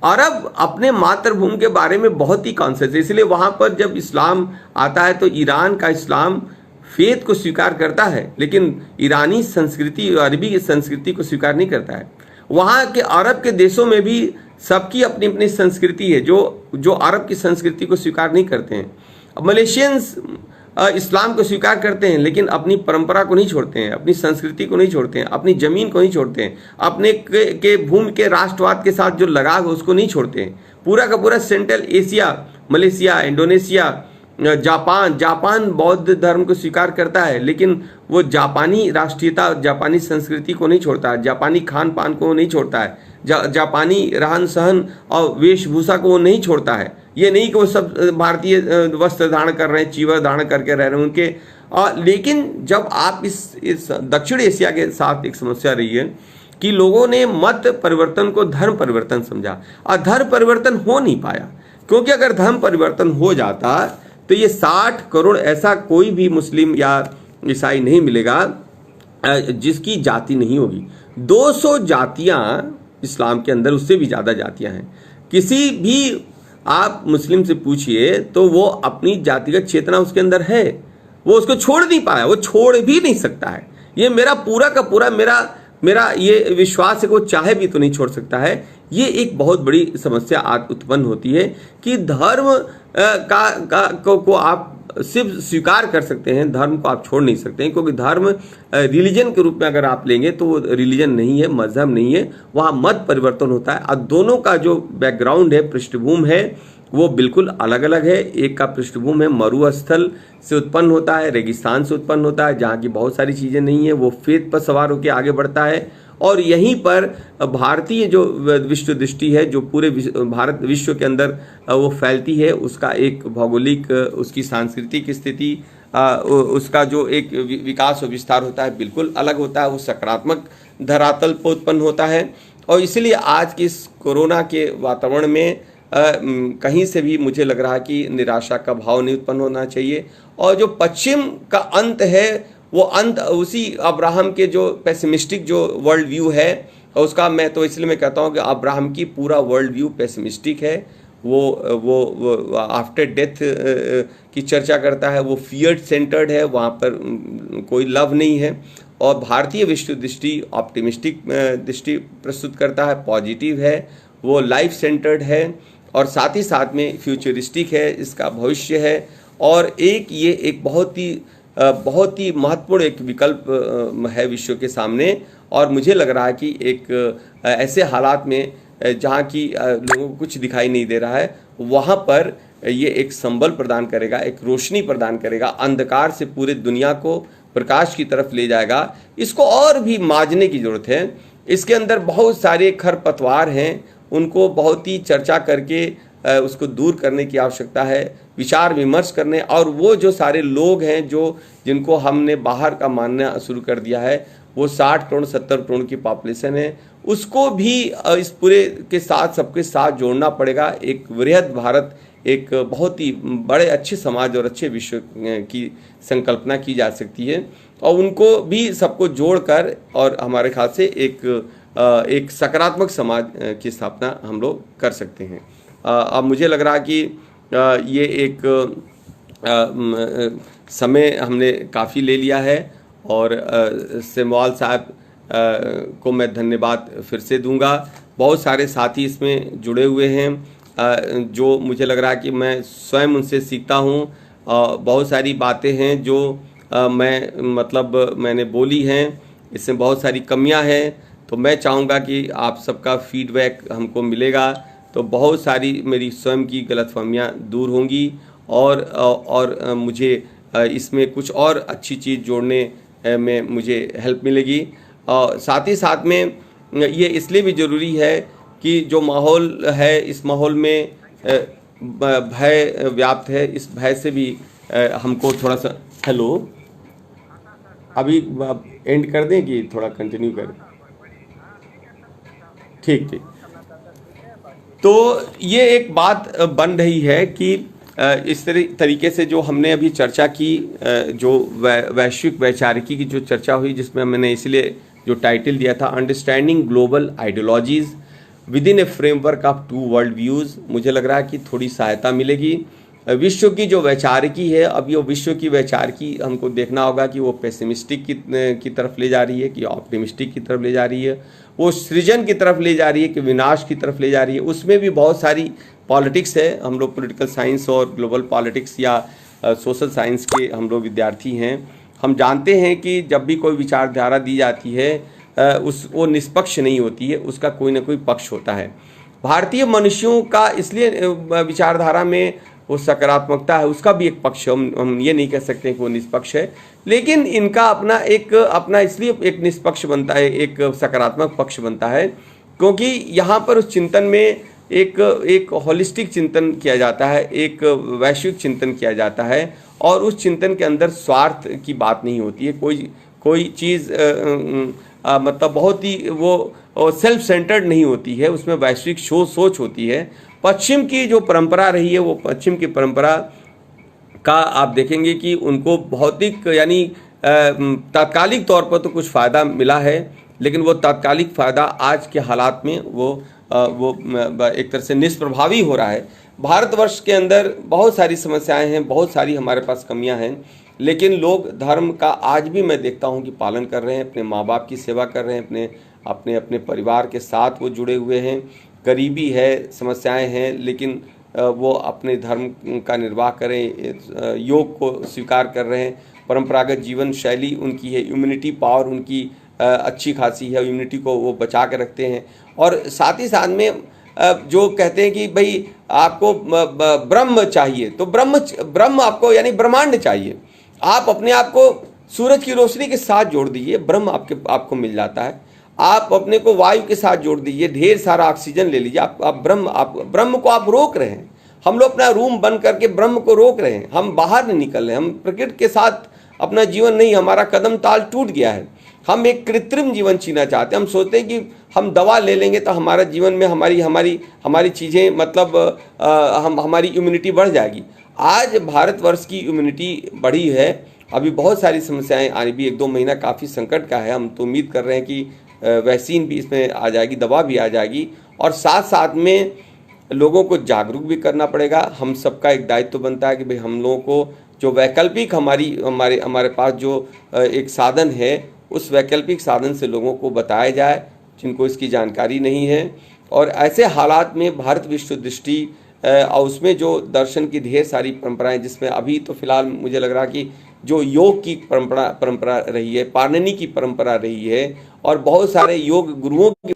अरब अपने मातृभूमि के बारे में बहुत ही कॉन्शियस है। इसलिए वहाँ पर जब इस्लाम आता है तो ईरान का इस्लाम फेथ को स्वीकार करता है, लेकिन ईरानी संस्कृति, अरबी संस्कृति को स्वीकार नहीं करता है। वहाँ के अरब के देशों में भी सबकी अपनी अपनी संस्कृति है जो अरब की संस्कृति को स्वीकार नहीं करते हैं। अब मलेशियंस इस्लाम को स्वीकार करते हैं लेकिन अपनी परंपरा को नहीं छोड़ते हैं, अपनी संस्कृति को नहीं छोड़ते हैं, अपनी ज़मीन को नहीं छोड़ते हैं, अपने के भूमि के राष्ट्रवाद के साथ जो लगाव है उसको नहीं छोड़ते हैं। पूरा का पूरा central Asia, Malaysia, Indonesia, Japan बौद्ध धर्म को स्वीकार करता है लेकिन वो जापानी राष्ट्रीयता, जापानी संस्कृति को नहीं छोड़ता है, जापानी खान पान को नहीं छोड़ता है, जापानी रहन सहन और वेशभूषा को वो नहीं छोड़ता है। ये नहीं कि वो सब भारतीय वस्त्र धारण कर रहे हैं, चीवर धारण करके रह रहे हैं उनके। लेकिन जब आप इस दक्षिण एशिया के साथ एक समस्या रही है कि लोगों ने मत परिवर्तन को धर्म परिवर्तन समझा और धर्म परिवर्तन हो नहीं पाया, क्योंकि अगर धर्म परिवर्तन हो जाता तो ये 60 करोड़ ऐसा कोई भी मुस्लिम या ईसाई नहीं मिलेगा जिसकी जाति नहीं होगी। 200 जातियां इस्लाम के अंदर, उससे भी ज़्यादा जातियां हैं। किसी भी आप मुस्लिम से पूछिए तो वो अपनी जातिगत चेतना उसके अंदर है, वो उसको छोड़ नहीं पाया, वो छोड़ भी नहीं सकता है। ये मेरा पूरा का पूरा मेरा ये विश्वास है कि वो चाहे भी तो नहीं छोड़ सकता है। ये एक बहुत बड़ी समस्या आज उत्पन्न होती है कि धर्म को आप सिर्फ स्वीकार कर सकते हैं, धर्म को आप छोड़ नहीं सकते हैं, क्योंकि धर्म रिलीजन के रूप में अगर आप लेंगे तो वो रिलीजन नहीं है, मजहब नहीं है, वहाँ मत परिवर्तन होता है। और दोनों का जो बैकग्राउंड है, पृष्ठभूमि है, वो बिल्कुल अलग अलग है। एक का पृष्ठभूमि है मरुस्थल से उत्पन्न होता है, रेगिस्तान से उत्पन्न होता है, जहाँ की बहुत सारी चीज़ें नहीं है, वो फेथ पर सवार होकर आगे बढ़ता है। और यहीं पर भारतीय जो विश्व दृष्टि है, जो पूरे भारत विश्व के अंदर वो फैलती है, उसका एक भौगोलिक, उसकी सांस्कृतिक स्थिति, उसका जो एक विकास और विस्तार होता है बिल्कुल अलग होता है। वो सकारात्मक धरातल पर उत्पन्न होता है। और इसलिए आज की इस कोरोना के वातावरण में कहीं से भी मुझे लग रहा है कि निराशा का भाव नहीं उत्पन्न होना चाहिए। और जो पश्चिम का अंत है, वो अंत उसी अब्राहम के जो पेसिमिस्टिक जो वर्ल्ड व्यू है उसका, मैं तो इसलिए मैं कहता हूँ कि अब्राहम की पूरा वर्ल्ड व्यू पेसिमिस्टिक है। वो आफ्टर डेथ की चर्चा करता है, वो फियर सेंटर्ड है, वहाँ पर कोई लव नहीं है। और भारतीय विश्व दृष्टि ऑप्टिमिस्टिक दृष्टि प्रस्तुत करता है, पॉजिटिव है, वो लाइफ सेंटर्ड है और साथ ही साथ में फ्यूचरिस्टिक है, इसका भविष्य है। और ये एक बहुत ही महत्वपूर्ण एक विकल्प है विश्व के सामने। और मुझे लग रहा है कि एक ऐसे हालात में जहाँ की लोगों को कुछ दिखाई नहीं दे रहा है, वहाँ पर ये एक संबल प्रदान करेगा, एक रोशनी प्रदान करेगा, अंधकार से पूरे दुनिया को प्रकाश की तरफ ले जाएगा। इसको और भी मांझने की ज़रूरत है। इसके अंदर बहुत सारे खरपतवार हैं, उनको बहुत ही चर्चा करके उसको दूर करने की आवश्यकता है, विचार विमर्श करने। और वो जो सारे लोग हैं जिनको हमने बाहर का मानना शुरू कर दिया है, वो 60 करोड़ 70 करोड़ की पॉपुलेशन है, उसको भी इस पूरे के साथ सबके साथ जोड़ना पड़ेगा। एक वृहद भारत, एक बहुत ही बड़े अच्छे समाज और अच्छे विश्व की संकल्पना की जा सकती है। और उनको भी सबको जोड़कर और हमारे ख्याल से एक सकारात्मक समाज की स्थापना हम लोग कर सकते हैं। अब मुझे लग रहा है कि ये एक समय हमने काफ़ी ले लिया है और सेमवाल साहब को मैं धन्यवाद फिर से दूंगा। बहुत सारे साथी इसमें जुड़े हुए हैं जो मुझे लग रहा है कि मैं स्वयं उनसे सीखता हूँ। बहुत सारी बातें हैं जो मैंने बोली हैं, इसमें बहुत सारी कमियां हैं, तो मैं चाहूँगा कि आप सबका फीडबैक हमको मिलेगा तो बहुत सारी मेरी स्वयं की गलतफहमियां दूर होंगी और मुझे इसमें कुछ और अच्छी चीज़ जोड़ने में मुझे हेल्प मिलेगी। और साथ ही साथ में ये इसलिए भी ज़रूरी है कि जो माहौल है, इस माहौल में भय व्याप्त है, इस भय से भी हमको थोड़ा सा अभी एंड कर दें कि थोड़ा कंटिन्यू करें? ठीक। तो ये एक बात बन रही है कि इस तरीके से जो हमने अभी चर्चा की, जो वैश्विक वैचारिकी की जो चर्चा हुई, जिसमें मैंने इसलिए जो टाइटल दिया था understanding global ideologies with in A framework of 2 world views, मुझे लग रहा है कि थोड़ी सहायता मिलेगी। विश्व की जो वैचारिकी है, अब ये विश्व की वैचारिकी हमको देखना होगा कि वो पेसिमिस्टिक की तरफ ले जा रही है कि ऑप्टिमिस्टिक की तरफ ले जा रही है, वो सृजन की तरफ ले जा रही है कि विनाश की तरफ ले जा रही है। उसमें भी बहुत सारी पॉलिटिक्स है। हम लोग पॉलिटिकल साइंस और ग्लोबल पॉलिटिक्स या सोशल साइंस के हम लोग विद्यार्थी हैं। हम जानते हैं कि जब भी कोई विचारधारा दी जाती है वो निष्पक्ष नहीं होती है, उसका कोई ना कोई पक्ष होता है। भारतीय मनुष्यों का इसलिए विचारधारा में वो सकारात्मकता है, उसका भी एक पक्ष है। हम ये नहीं कह सकते कि वो निष्पक्ष है, लेकिन इनका अपना इसलिए एक निष्पक्ष बनता है, एक सकारात्मक पक्ष बनता है, क्योंकि यहाँ पर उस चिंतन में एक होलिस्टिक चिंतन किया जाता है, एक वैश्विक चिंतन किया जाता है, और उस चिंतन के अंदर स्वार्थ की बात नहीं होती है। कोई चीज़ मतलब बहुत ही वो सेल्फ सेंटर्ड नहीं होती है, उसमें वैश्विक सोच होती है। पश्चिम की जो परंपरा रही है, वो पश्चिम की परंपरा का आप देखेंगे कि उनको भौतिक यानी तात्कालिक तौर पर तो कुछ फ़ायदा मिला है, लेकिन वो तात्कालिक फ़ायदा आज के हालात में वो एक तरह से निष्प्रभावी हो रहा है। भारतवर्ष के अंदर बहुत सारी समस्याएं हैं, बहुत सारी हमारे पास कमियां हैं, लेकिन लोग धर्म का आज भी मैं देखता हूं कि पालन कर रहे हैं, अपने माँ बाप की सेवा कर रहे हैं, अपने परिवार के साथ वो जुड़े हुए हैं। गरीबी है, समस्याएं हैं, लेकिन वो अपने धर्म का निर्वाह करें, योग को स्वीकार कर रहे हैं। परंपरागत जीवन शैली उनकी है, इम्यूनिटी पावर उनकी अच्छी खासी है, इम्यूनिटी को वो बचा के रखते हैं। और साथ ही साथ में जो कहते हैं कि भाई आपको ब्रह्म चाहिए, तो ब्रह्म आपको यानी ब्रह्मांड चाहिए। आप अपने आप को सूरज की रोशनी के साथ जोड़ दीजिए, ब्रह्म आपको मिल जाता है। आप अपने को वायु के साथ जोड़ दीजिए, ढेर सारा ऑक्सीजन ले लीजिए, आप ब्रह्म को आप रोक रहे हैं। हम लोग अपना रूम बंद करके ब्रह्म को रोक रहे हैं, हम बाहर नहीं निकल रहे हैं, हम प्रकृति के साथ अपना जीवन नहीं, हमारा कदम ताल टूट गया है। हम एक कृत्रिम जीवन जीना चाहते हैं। हम सोचते हैं कि हम दवा ले लेंगे तो हमारा जीवन में हमारी चीज़ें मतलब हमारी इम्यूनिटी बढ़ जाएगी। आज भारतवर्ष की इम्यूनिटी बढ़ी है, अभी बहुत सारी समस्याएं आ रही भी, 1-2 महीना काफ़ी संकट का है। हम तो उम्मीद कर रहे हैं कि वैक्सीन भी इसमें आ जाएगी, दवा भी आ जाएगी, और साथ साथ में लोगों को जागरूक भी करना पड़ेगा। हम सबका एक दायित्व बनता है कि भाई हम लोगों को जो वैकल्पिक हमारे पास जो एक साधन है, उस वैकल्पिक साधन से लोगों को बताया जाए जिनको इसकी जानकारी नहीं है। और ऐसे हालात में भारत विश्व दृष्टि और उसमें जो दर्शन की ढेर सारी परंपराएं, जिसमें अभी तो फिलहाल मुझे लग रहा कि जो योग की परंपरा रही है, पाणिनि की परंपरा रही है, और बहुत सारे योग गुरुओं की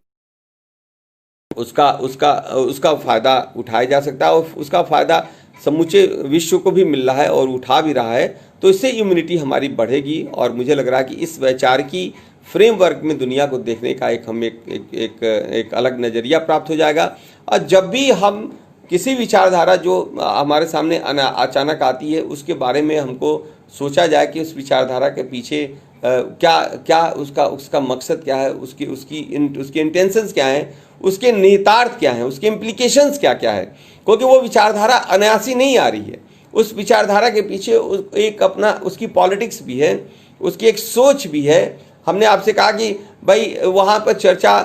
उसका फ़ायदा उठाया जा सकता है, और उसका फ़ायदा समूचे विश्व को भी मिल रहा है और उठा भी रहा है। तो इससे इम्यूनिटी हमारी बढ़ेगी, और मुझे लग रहा है कि इस वैचारिकी फ्रेमवर्क में दुनिया को देखने का एक अलग नज़रिया प्राप्त हो जाएगा। और जब भी हम किसी विचारधारा जो हमारे सामने अचानक आती है, उसके बारे में हमको सोचा जाए कि उस विचारधारा के पीछे क्या उसका मकसद क्या है, उसकी इंटेंशंस क्या हैं, उसके निहितार्थ क्या हैं, उसके इम्प्लीकेशंस क्या क्या है। क्योंकि वो विचारधारा अनायासी नहीं आ रही है, उस विचारधारा के पीछे एक अपना उसकी पॉलिटिक्स भी है, उसकी एक सोच भी है। हमने आपसे कहा कि भाई वहाँ पर चर्चा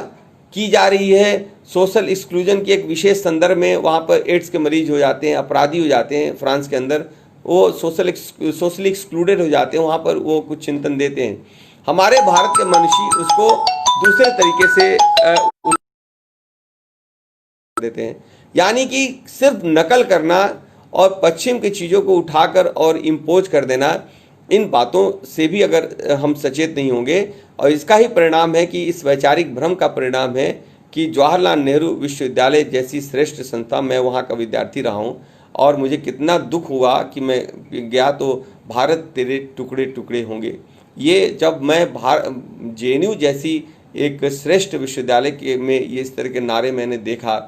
की जा रही है सोशल एक्सक्लूजन के एक विशेष संदर्भ में, वहाँ पर एड्स के मरीज हो जाते हैं, अपराधी हो जाते हैं, फ्रांस के अंदर वो सोशली एक्सक्लूडेड हो जाते हैं, वहाँ पर वो कुछ चिंतन देते हैं। हमारे भारत के मनुष्य उसको दूसरे तरीके से देते हैं, यानी कि सिर्फ नकल करना और पश्चिम की चीज़ों को उठाकर और इम्पोज कर देना, इन बातों से भी अगर हम सचेत नहीं होंगे, और इसका ही परिणाम है कि इस वैचारिक भ्रम का परिणाम है कि जवाहरलाल नेहरू विश्वविद्यालय जैसी श्रेष्ठ संस्था, मैं वहाँ का विद्यार्थी रहा हूँ, और मुझे कितना दुख हुआ कि मैं गया तो भारत तेरे टुकड़े टुकड़े होंगे। ये जब मैं JNU जैसी एक श्रेष्ठ विश्वविद्यालय के में ये इस तरह के नारे मैंने देखा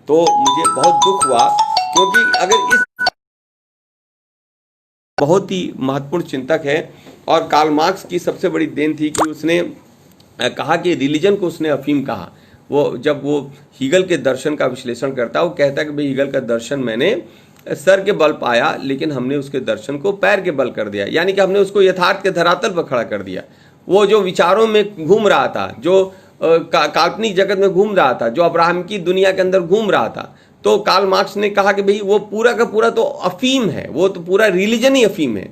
तो मुझे बहुत दुख हुआ, क्योंकि अगर इस बहुत ही महत्वपूर्ण चिंतक है, और कार्ल मार्क्स की सबसे बड़ी देन थी कि उसने कहा कि रिलीजन को उसने अफीम कहा। वो जब वो हीगल के दर्शन का विश्लेषण करता है, वो कहता है कि भाई हीगल का दर्शन मैंने सर के बल पाया, लेकिन हमने उसके दर्शन को पैर के बल कर दिया, यानी कि हमने उसको यथार्थ के धरातल पर खड़ा कर दिया। वो जो विचारों में घूम रहा था, जो काल्पनिक जगत में घूम रहा था, जो अब्राहम की दुनिया के अंदर घूम रहा था, तो कार्ल मार्क्स ने कहा कि भाई वो पूरा का पूरा तो अफीम है, वो तो पूरा रिलीजन ही अफीम है,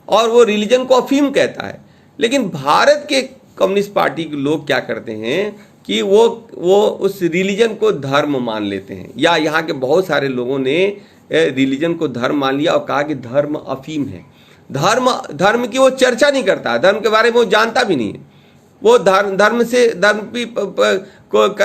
और वो रिलीजन को अफीम कहता है। लेकिन भारत के कम्युनिस्ट पार्टी के लोग क्या करते हैं कि वो उस रिलीजन को धर्म मान लेते हैं, या यहाँ के बहुत सारे लोगों ने रिलीजन को धर्म मान लिया और कहा कि धर्म अफीम है। धर्म की वो चर्चा नहीं करता, धर्म के बारे में वो जानता भी नहीं है। वो धर्म से धर्म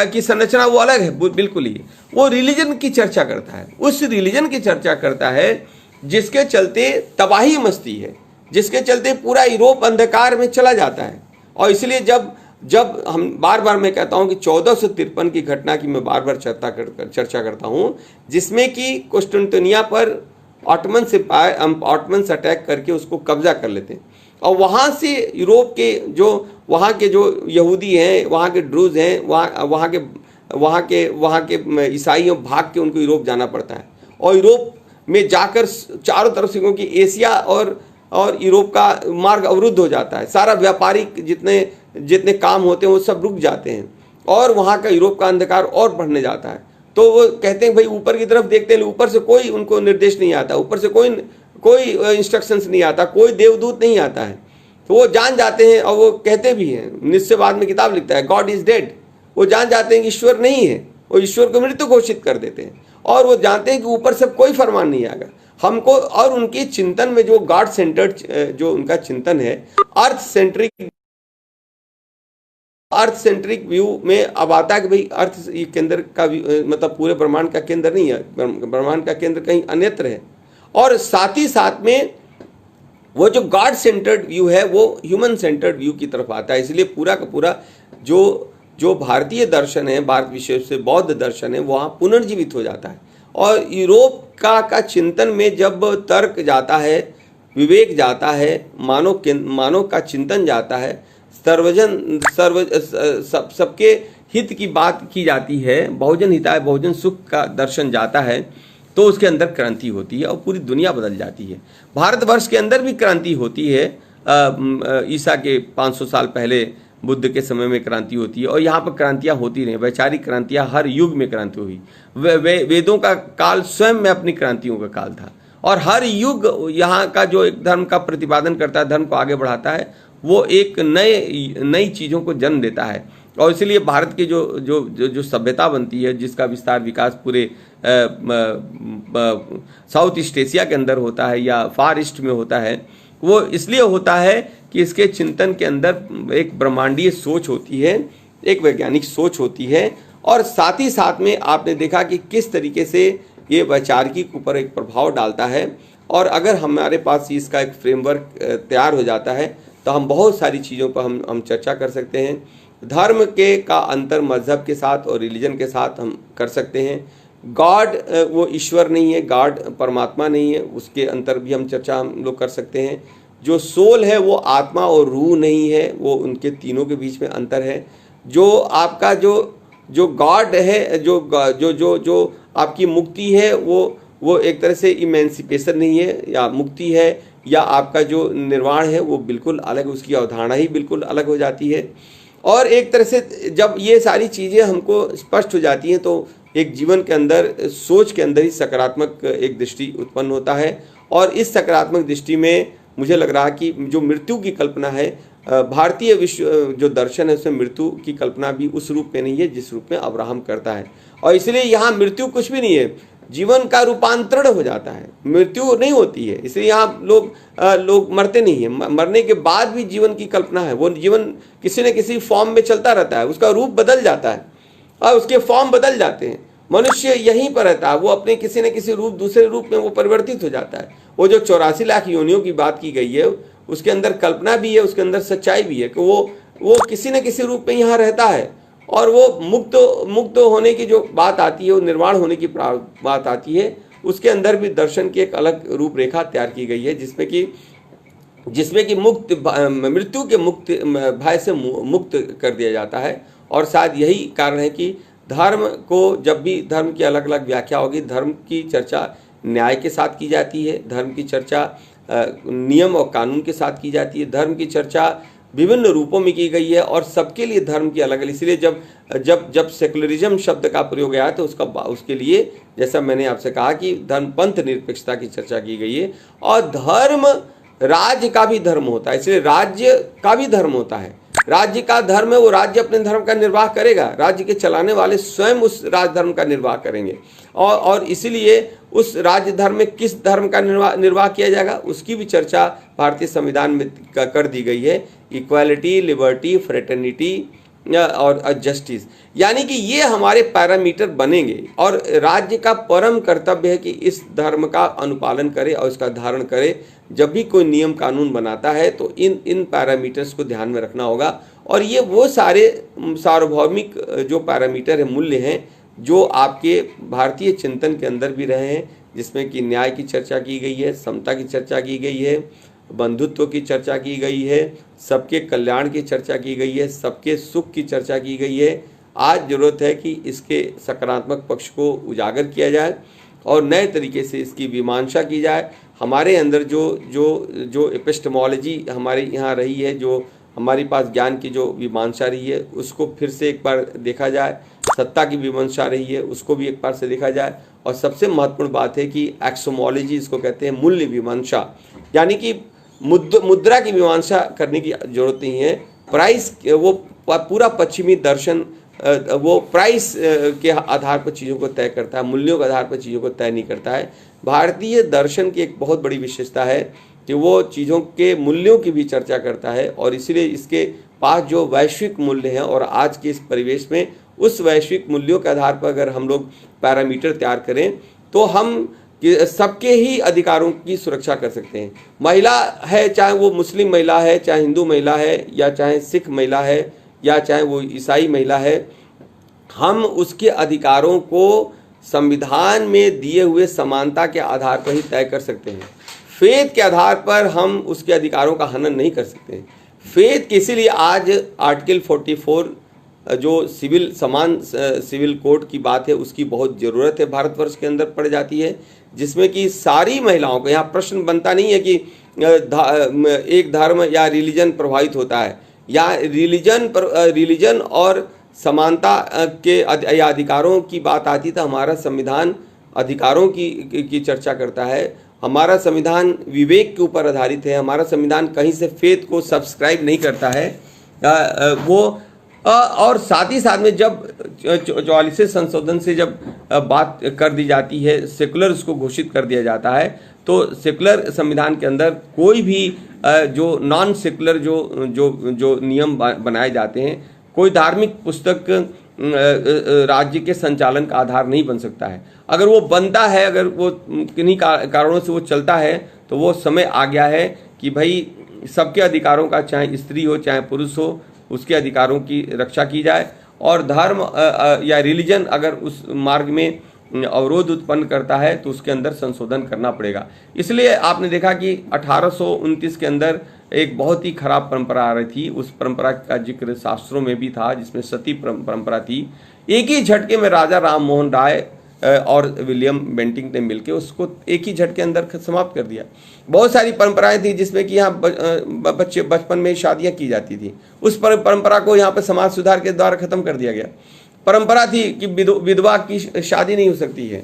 की संरचना वो अलग है बिल्कुल ही। वो रिलीजन की चर्चा करता है, उस रिलीजन की चर्चा करता है जिसके चलते तबाही मचती है, जिसके चलते पूरा यूरोप अंधकार में चला जाता है। और इसलिए जब हम बार मैं कहता हूं कि 1453 की घटना की मैं बार चर्चा करता हूं, जिसमें कि कुस्टुंतनिया पर ऑटमन्स अटैक करके उसको कब्जा कर लेते हैं और वहाँ से यूरोप के जो यहूदी हैं, वहाँ के ड्रूज हैं, वहाँ के ईसाई भाग के उनको यूरोप जाना पड़ता है। और यूरोप में जाकर चारों तरफ से, क्योंकि एशिया और यूरोप का मार्ग अवरुद्ध हो जाता है, सारा व्यापारिक जितने काम होते हैं वो सब रुक जाते हैं और वहाँ का यूरोप का अंधकार और बढ़ने जाता है। तो वो कहते हैं भाई ऊपर की तरफ देखते हैं, ऊपर से कोई उनको निर्देश नहीं आता, ऊपर से कोई इंस्ट्रक्शंस नहीं आता, कोई देवदूत नहीं आता है। तो वो जान जाते हैं और वो कहते भी हैं, निश्चय बाद में किताब लिखता है गॉड इज डेड। वो जान जाते हैं कि ईश्वर नहीं है, वो ईश्वर को मृत्यु घोषित कर देते हैं और वो जानते हैं कि ऊपर से कोई फरमान नहीं आएगा हमको। और उनके चिंतन में जो गॉड सेंटर्ड जो उनका चिंतन है, अर्थ सेंट्रिक व्यू में अब आता है कि भाई अर्थ केंद्र का मतलब पूरे ब्रह्मांड का केंद्र नहीं है, ब्रह्मांड का केंद्र कहीं अन्यत्र है। और साथ ही साथ में वो जो गॉड सेंटर्ड व्यू है वो ह्यूमन सेंटर्ड व्यू की तरफ आता है। इसलिए पूरा का पूरा जो भारतीय दर्शन है, भारत विशेष से बौद्ध दर्शन है, वहाँ पुनर्जीवित हो जाता है। और यूरोप का चिंतन में जब तर्क जाता है, विवेक जाता है, मानव का चिंतन जाता है, सबके हित की बात की जाती है, बहुजन हिताय बहुजन सुख का दर्शन जाता है, तो उसके अंदर क्रांति होती है और पूरी दुनिया बदल जाती है। भारतवर्ष के अंदर भी क्रांति होती है। ईसा के 500 साल पहले बुद्ध के समय में क्रांति होती है और यहाँ पर क्रांतियाँ होती रही, वैचारिक क्रांतियाँ, हर युग में क्रांति हुई। वेदों का काल स्वयं में अपनी क्रांतियों का काल था और हर युग यहाँ का जो एक धर्म का प्रतिपादन करता है, धर्म को आगे बढ़ाता है, वो एक नई चीज़ों को जन्म देता है। और इसलिए भारत की जो सभ्यता बनती है, जिसका विस्तार विकास पूरे साउथ ईस्ट एशिया के अंदर होता है या फार ईस्ट में होता है, वो इसलिए होता है कि इसके चिंतन के अंदर एक ब्रह्मांडीय सोच होती है, एक वैज्ञानिक सोच होती है। और साथ ही साथ में आपने देखा कि किस तरीके से ये वैचारिक ऊपर एक प्रभाव डालता है। और अगर हमारे पास इसका एक फ्रेमवर्क तैयार हो जाता है तो हम बहुत सारी चीज़ों पर हम चर्चा कर सकते हैं। धर्म का अंतर मजहब के साथ और रिलीजन के साथ हम कर सकते हैं। गॉड वो ईश्वर नहीं है, गॉड परमात्मा नहीं है, उसके अंतर भी हम चर्चा हम लोग कर सकते हैं। जो सोल है वो आत्मा और रूह नहीं है, वो उनके तीनों के बीच में अंतर है। जो आपका जो गॉड है, जो आपकी मुक्ति है, वो एक तरह से इमेंसिपेशन नहीं है या मुक्ति है, या आपका जो निर्वाण है वो बिल्कुल अलग, उसकी अवधारणा ही बिल्कुल अलग हो जाती है। और एक तरह से जब ये सारी चीज़ें हमको स्पष्ट हो जाती हैं तो एक जीवन के अंदर, सोच के अंदर ही सकारात्मक एक दृष्टि उत्पन्न होता है। और इस सकारात्मक दृष्टि में मुझे लग रहा कि जो मृत्यु की कल्पना है, भारतीय विश्व जो दर्शन है उसमें मृत्यु की कल्पना भी उस रूप में नहीं है जिस रूप में अब्राहम करता है। और इसलिए यहाँ मृत्यु कुछ भी नहीं है, जीवन का रूपांतरण हो जाता है, मृत्यु नहीं होती है। इसलिए यहाँ लोग मरते नहीं हैं, मरने के बाद भी जीवन की कल्पना है। वो जीवन किसी न किसी फॉर्म में चलता रहता है, उसका रूप बदल जाता है और उसके फॉर्म बदल जाते हैं। मनुष्य यहीं पर रहता है, वो अपने किसी न किसी रूप, दूसरे रूप में वो परिवर्तित हो जाता है। वो जो 84 लाख योनियों की बात की गई है, उसके अंदर कल्पना भी है, उसके अंदर सच्चाई भी है कि वो किसी न किसी रूप में यहाँ रहता है। और वो मुक्त होने की जो बात आती है, वो निर्वाण होने की बात आती है, उसके अंदर भी दर्शन की एक अलग रूपरेखा तैयार की गई है, जिसमें कि मृत्यु के भय से मुक्त कर दिया जाता है। और शायद यही कारण है कि धर्म को, जब भी धर्म की अलग अलग व्याख्या होगी, धर्म की चर्चा न्याय के साथ की जाती है, धर्म की चर्चा नियम और कानून के साथ की जाती है, धर्म की चर्चा विभिन्न रूपों में की गई है और सबके लिए धर्म की अलग अलग। इसलिए जब सेकुलरिज्म शब्द का प्रयोग आया तो उसके लिए, जैसा मैंने आपसे कहा कि धर्म पंथ निरपेक्षता की चर्चा की गई है। और धर्म राज्य का भी धर्म होता है, इसलिए राज्य का भी धर्म होता है। राज्य का धर्म है, वो राज्य अपने धर्म का निर्वाह करेगा, राज्य के चलाने वाले स्वयं उस राज धर्म का निर्वाह करेंगे। और इसीलिए उस राज्य धर्म में किस धर्म का निर्वाह किया जाएगा, उसकी भी चर्चा भारतीय संविधान में कर दी गई है। इक्वालिटी, लिबर्टी, फ्रेटर्निटी और जस्टिस, यानी कि ये हमारे पैरामीटर बनेंगे और राज्य का परम कर्तव्य है कि इस धर्म का अनुपालन करे और इसका धारण करे। जब भी कोई नियम कानून बनाता है तो इन पैरामीटर्स को ध्यान में रखना होगा। और ये वो सारे सार्वभौमिक जो पैरामीटर है, मूल्य हैं, जो आपके भारतीय चिंतन के अंदर भी रहे हैं, जिसमें कि न्याय की चर्चा की गई है, समता की चर्चा की गई है, बंधुत्व की चर्चा की गई है, सबके कल्याण की चर्चा की गई है, सबके सुख की चर्चा की गई है। आज ज़रूरत है कि इसके सकारात्मक पक्ष को उजागर किया जाए और नए तरीके से इसकी मीमांसा की जाए। हमारे अंदर जो एपिस्टेमोलॉजी हमारे यहाँ रही है, जो हमारे पास ज्ञान की जो मीमांसा रही है, उसको फिर से एक बार देखा जाए। सत्ता की मीमांसा रही है, उसको भी एक बार से देखा जाए। और सबसे महत्वपूर्ण बात है कि एक्सोमोलॉजी, इसको कहते हैं मूल्य मीमांसा, यानी कि मुद्रा की मीमांसा करने की जरूरत नहीं है। प्राइस, वो पूरा पश्चिमी दर्शन वो प्राइस के आधार पर चीज़ों को तय करता है, मूल्यों के आधार पर चीज़ों को तय नहीं करता है। भारतीय दर्शन की एक बहुत बड़ी विशेषता है कि वो चीज़ों के मूल्यों की भी चर्चा करता है और इसलिए इसके पास जो वैश्विक मूल्य हैं और आज के इस परिवेश में उस वैश्विक मूल्यों के आधार पर अगर हम लोग पैरामीटर तैयार करें तो हम सबके ही अधिकारों की सुरक्षा कर सकते हैं। महिला है, चाहे वो मुस्लिम महिला है, चाहे हिंदू महिला है, या चाहे सिख महिला है, या चाहे वो ईसाई महिला है, हम उसके अधिकारों को संविधान में दिए हुए समानता के आधार पर ही तय कर सकते हैं। फेथ के आधार पर हम उसके अधिकारों का हनन नहीं कर सकते। फेथ के इसीलिए आज आर्टिकल 44 जो समान सिविल कोड की बात है, उसकी बहुत ज़रूरत है, भारतवर्ष के अंदर पड़ जाती है, जिसमें कि सारी महिलाओं को, यहाँ प्रश्न बनता नहीं है कि एक धर्म या रिलीजन प्रभावित होता है, या रिलीजन और समानता के या अधिकारों की बात आती तो हमारा संविधान अधिकारों की चर्चा करता है। हमारा संविधान विवेक के ऊपर आधारित है। हमारा संविधान कहीं से फेथ को सब्सक्राइब नहीं करता है। और साथ ही साथ में जब 44वें संशोधन से जब बात कर दी जाती है, सेकुलर उसको घोषित कर दिया जाता है, तो सेकुलर संविधान के अंदर कोई भी जो नॉन सेकुलर जो नियम बनाए जाते हैं, कोई धार्मिक पुस्तक राज्य के संचालन का आधार नहीं बन सकता है। अगर वो बनता है, अगर वो किन्हीं कारणों से वो चलता है, तो वो समय आ गया है कि भाई सबके अधिकारों का, चाहे स्त्री हो चाहे पुरुष हो, उसके अधिकारों की रक्षा की जाए। और धर्म या रिलीजन अगर उस मार्ग में अवरोध उत्पन्न करता है तो उसके अंदर संशोधन करना पड़ेगा। इसलिए आपने देखा कि 1829 के अंदर एक बहुत ही खराब परंपरा आ रही थी। उस परंपरा का जिक्र शास्त्रों में भी था, जिसमें सती परंपरा थी। एक ही झटके में राजा राम मोहन राय और विलियम बेंटिंक ने मिलकर उसको एक ही झटके अंदर समाप्त कर दिया। बहुत सारी परंपराएं थी जिसमें कि यहाँ बच्चे बचपन में शादियां की जाती थी, उस परंपरा को यहाँ पर समाज सुधार के द्वारा खत्म कर दिया गया। परंपरा थी कि विधवा की शादी नहीं हो सकती है।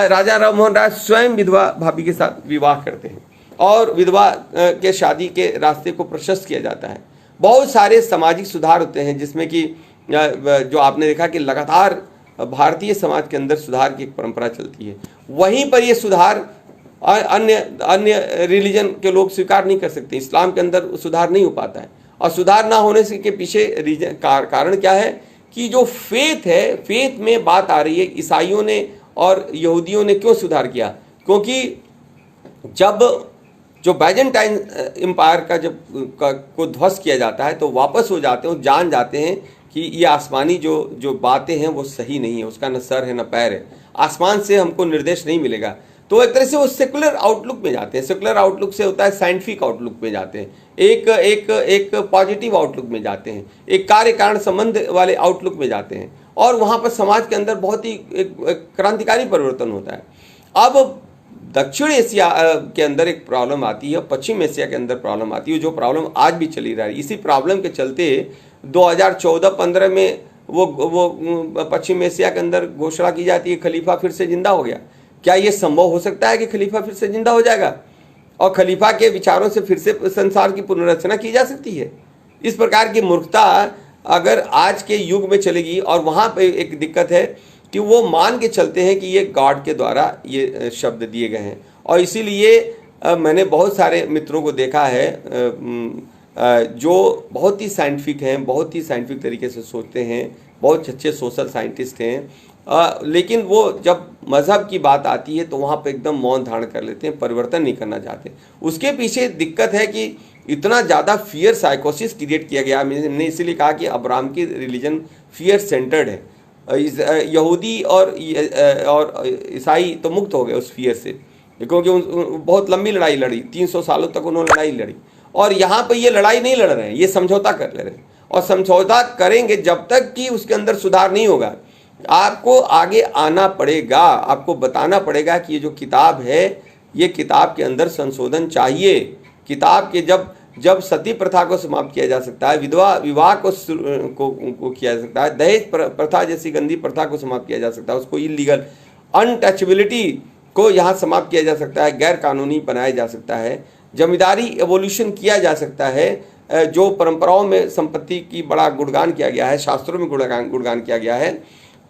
राजा राम मोहन राय स्वयं विधवा भाभी के साथ विवाह करते हैं और विधवा के शादी के रास्ते को प्रशस्त किया जाता है। बहुत सारे सामाजिक सुधार होते हैं जिसमें कि जो आपने देखा कि लगातार भारतीय समाज के अंदर सुधार की एक परंपरा चलती है। वहीं पर ये सुधार अन्य रिलीजन के लोग स्वीकार नहीं कर सकते। इस्लाम के अंदर सुधार नहीं हो पाता है, और सुधार ना होने के पीछे कारण क्या है कि जो फेथ है, फेथ में बात आ रही है। ईसाइयों ने और यहूदियों ने क्यों सुधार किया? क्योंकि जब जो बाइजेंटाइन एम्पायर का को ध्वस्त किया जाता है तो वापस हो जाते हैं, जान जाते हैं कि ये आसमानी जो बातें हैं वो सही नहीं है, उसका न सर है न पैर है, आसमान से हमको निर्देश नहीं मिलेगा। तो एक तरह से वो सेकुलर आउटलुक में जाते हैं। सेकुलर आउटलुक से होता है साइंटिफिक आउटलुक में जाते हैं, एक पॉजिटिव आउटलुक में जाते हैं, एक कार्य कारण संबंध वाले आउटलुक में जाते हैं, और वहाँ पर समाज के अंदर बहुत ही क्रांतिकारी परिवर्तन होता है। अब दक्षिण एशिया के अंदर एक प्रॉब्लम आती है, पश्चिम एशिया के अंदर प्रॉब्लम आती है, जो प्रॉब्लम आज भी चली रही है। इसी प्रॉब्लम के चलते 2014-15 में वो पश्चिम एशिया के अंदर घोषणा की जाती है खलीफा फिर से जिंदा हो गया। क्या ये संभव हो सकता है कि खलीफा फिर से जिंदा हो जाएगा और खलीफा के विचारों से फिर से संसार की पुनर्रचना की जा सकती है? इस प्रकार की मूर्खता अगर आज के युग में चलेगी, और वहाँ पे एक दिक्कत है कि वो मान के चलते हैं कि ये गॉड के द्वारा ये शब्द दिए गए हैं। और इसीलिए मैंने बहुत सारे मित्रों को देखा है जो बहुत ही साइंटिफिक हैं, बहुत ही साइंटिफिक तरीके से सोचते हैं, बहुत अच्छे सोशल साइंटिस्ट हैं, लेकिन वो जब मज़हब की बात आती है तो वहाँ पे एकदम मौन धारण कर लेते हैं, परिवर्तन नहीं करना चाहते। उसके पीछे दिक्कत है कि इतना ज़्यादा फियर साइकोसिस क्रिएट किया गया। मैंने इसीलिए कहा कि अब्राहम की रिलीजन फियर सेंटर्ड है। यहूदी और ईसाई तो मुक्त हो गए उस फियर से, क्योंकि बहुत लंबी लड़ाई लड़ी, 300 सालों तक उन्होंने लड़ाई लड़ी। और यहाँ पे ये लड़ाई नहीं लड़ रहे हैं, ये समझौता कर ले रहे हैं, और समझौता करेंगे जब तक कि उसके अंदर सुधार नहीं होगा। आपको आगे आना पड़ेगा, आपको बताना पड़ेगा कि ये जो किताब है, ये किताब के अंदर संशोधन चाहिए। किताब के जब सती प्रथा को समाप्त किया जा सकता है, विधवा विवाह को किया जा सकता है, दहेज प्रथा जैसी गंदी प्रथा को समाप्त किया जा सकता है, उसको इलीगल, अनटचेबिलिटी को यहाँ समाप्त किया जा सकता है, गैर कानूनी बनाया जा सकता है, जमींदारी एवोल्यूशन किया जा सकता है। जो परंपराओं में संपत्ति की बड़ा गुणगान किया गया है, शास्त्रों में गुणगान किया गया है,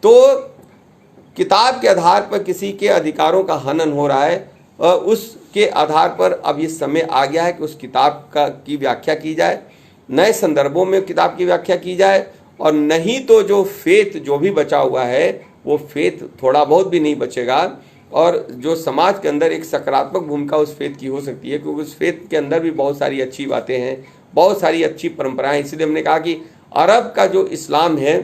तो किताब के आधार पर किसी के अधिकारों का हनन हो रहा है। उसके आधार पर अब ये समय आ गया है कि उस किताब की व्याख्या की जाए, नए संदर्भों में किताब की व्याख्या की जाए, और नहीं तो जो फेथ जो भी बचा हुआ है वो फेथ थोड़ा बहुत भी नहीं बचेगा। और जो समाज के अंदर एक सकारात्मक भूमिका उस फेथ की हो सकती है, क्योंकि उस फेथ के अंदर भी बहुत सारी अच्छी बातें हैं, बहुत सारी अच्छी परंपराएं। इसलिए हमने कहा कि अरब का जो इस्लाम है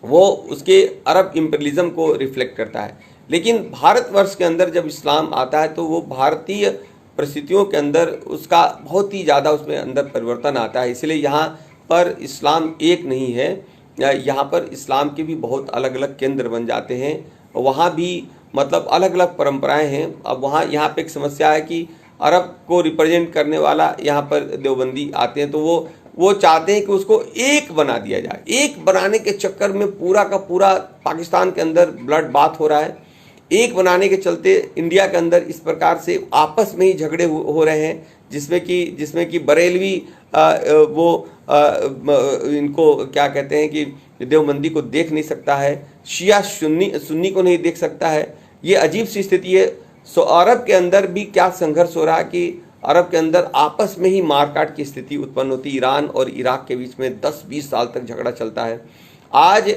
वो उसके अरब इम्पीरियलिज्म को रिफ्लेक्ट करता है, लेकिन भारतवर्ष के अंदर जब इस्लाम आता है तो वो भारतीय परिस्थितियों के अंदर उसका बहुत ही ज़्यादा उसमें अंदर परिवर्तन आता है। इसलिए यहाँ पर इस्लाम एक नहीं है, यहाँ पर इस्लाम के भी बहुत अलग अलग केंद्र बन जाते हैं, वहाँ भी मतलब अलग अलग परंपराएं हैं। अब यहाँ पे एक समस्या है कि अरब को रिप्रेजेंट करने वाला यहाँ पर देवबंदी आते हैं, तो वो चाहते हैं कि उसको एक बना दिया जाए। एक बनाने के चक्कर में पूरा का पूरा पाकिस्तान के अंदर ब्लड बाथ हो रहा है। एक बनाने के चलते इंडिया के अंदर इस प्रकार से आपस में ही झगड़े हो रहे हैं, जिसमें कि बरेलवी इनको क्या कहते हैं कि देवबंदी को देख नहीं सकता है, शिया सुन्नी को नहीं देख सकता है। ये अजीब सी स्थिति है। सो अरब के अंदर भी क्या संघर्ष हो रहा है कि अरब के अंदर आपस में ही मारकाट की स्थिति उत्पन्न होती है। ईरान और इराक के बीच में 10-20 साल तक झगड़ा चलता है। आज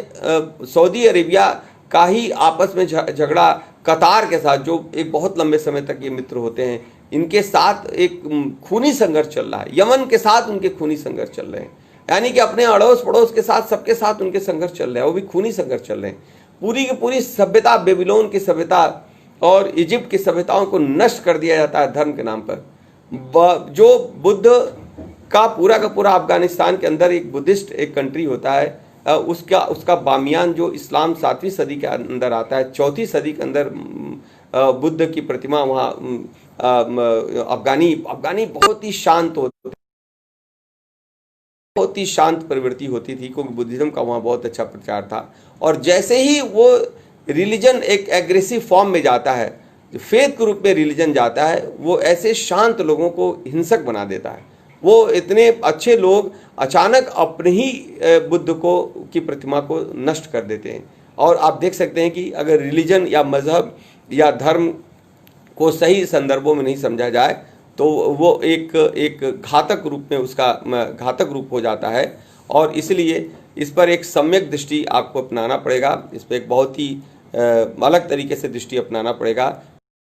सऊदी अरेबिया का ही आपस में झगड़ा कतार के साथ, जो एक बहुत लंबे समय तक ये मित्र होते हैं, इनके साथ एक खूनी संघर्ष चल रहा है। यमन के साथ उनके खूनी संघर्ष चल रहे हैं, यानी कि अपने अड़ोस पड़ोस के साथ सबके साथ उनके संघर्ष चल रहे हैं, वो भी खूनी संघर्ष चल रहे हैं। पूरी की पूरी सभ्यता, बेबीलोन की सभ्यता और इजिप्ट की सभ्यताओं को नष्ट कर दिया जाता है धर्म के नाम पर। जो बुद्ध का पूरा अफगानिस्तान के अंदर एक बुद्धिस्ट एक कंट्री होता है, उसका बामियान जो इस्लाम 7वीं सदी के अंदर आता है, 4वीं सदी के अंदर बुद्ध की प्रतिमा वहाँ अफगानी बहुत ही शांत होते, बहुत ही शांत प्रवृत्ति होती थी, क्योंकि बुद्धिज्म का वहाँ बहुत अच्छा प्रचार था। और जैसे ही वो रिलीजन एक एग्रेसिव फॉर्म में जाता है, फेथ के रूप में रिलीजन जाता है, वो ऐसे शांत लोगों को हिंसक बना देता है। वो इतने अच्छे लोग अचानक अपने ही बुद्ध की प्रतिमा को नष्ट कर देते हैं। और आप देख सकते हैं कि अगर रिलीजन या मजहब या धर्म को सही संदर्भों में नहीं समझा जाए तो वो एक घातक रूप में उसका घातक रूप हो जाता है। और इसलिए इस पर एक सम्यक दृष्टि आपको अपनाना पड़ेगा, इस पर एक बहुत ही अलग तरीके से दृष्टि अपनाना पड़ेगा।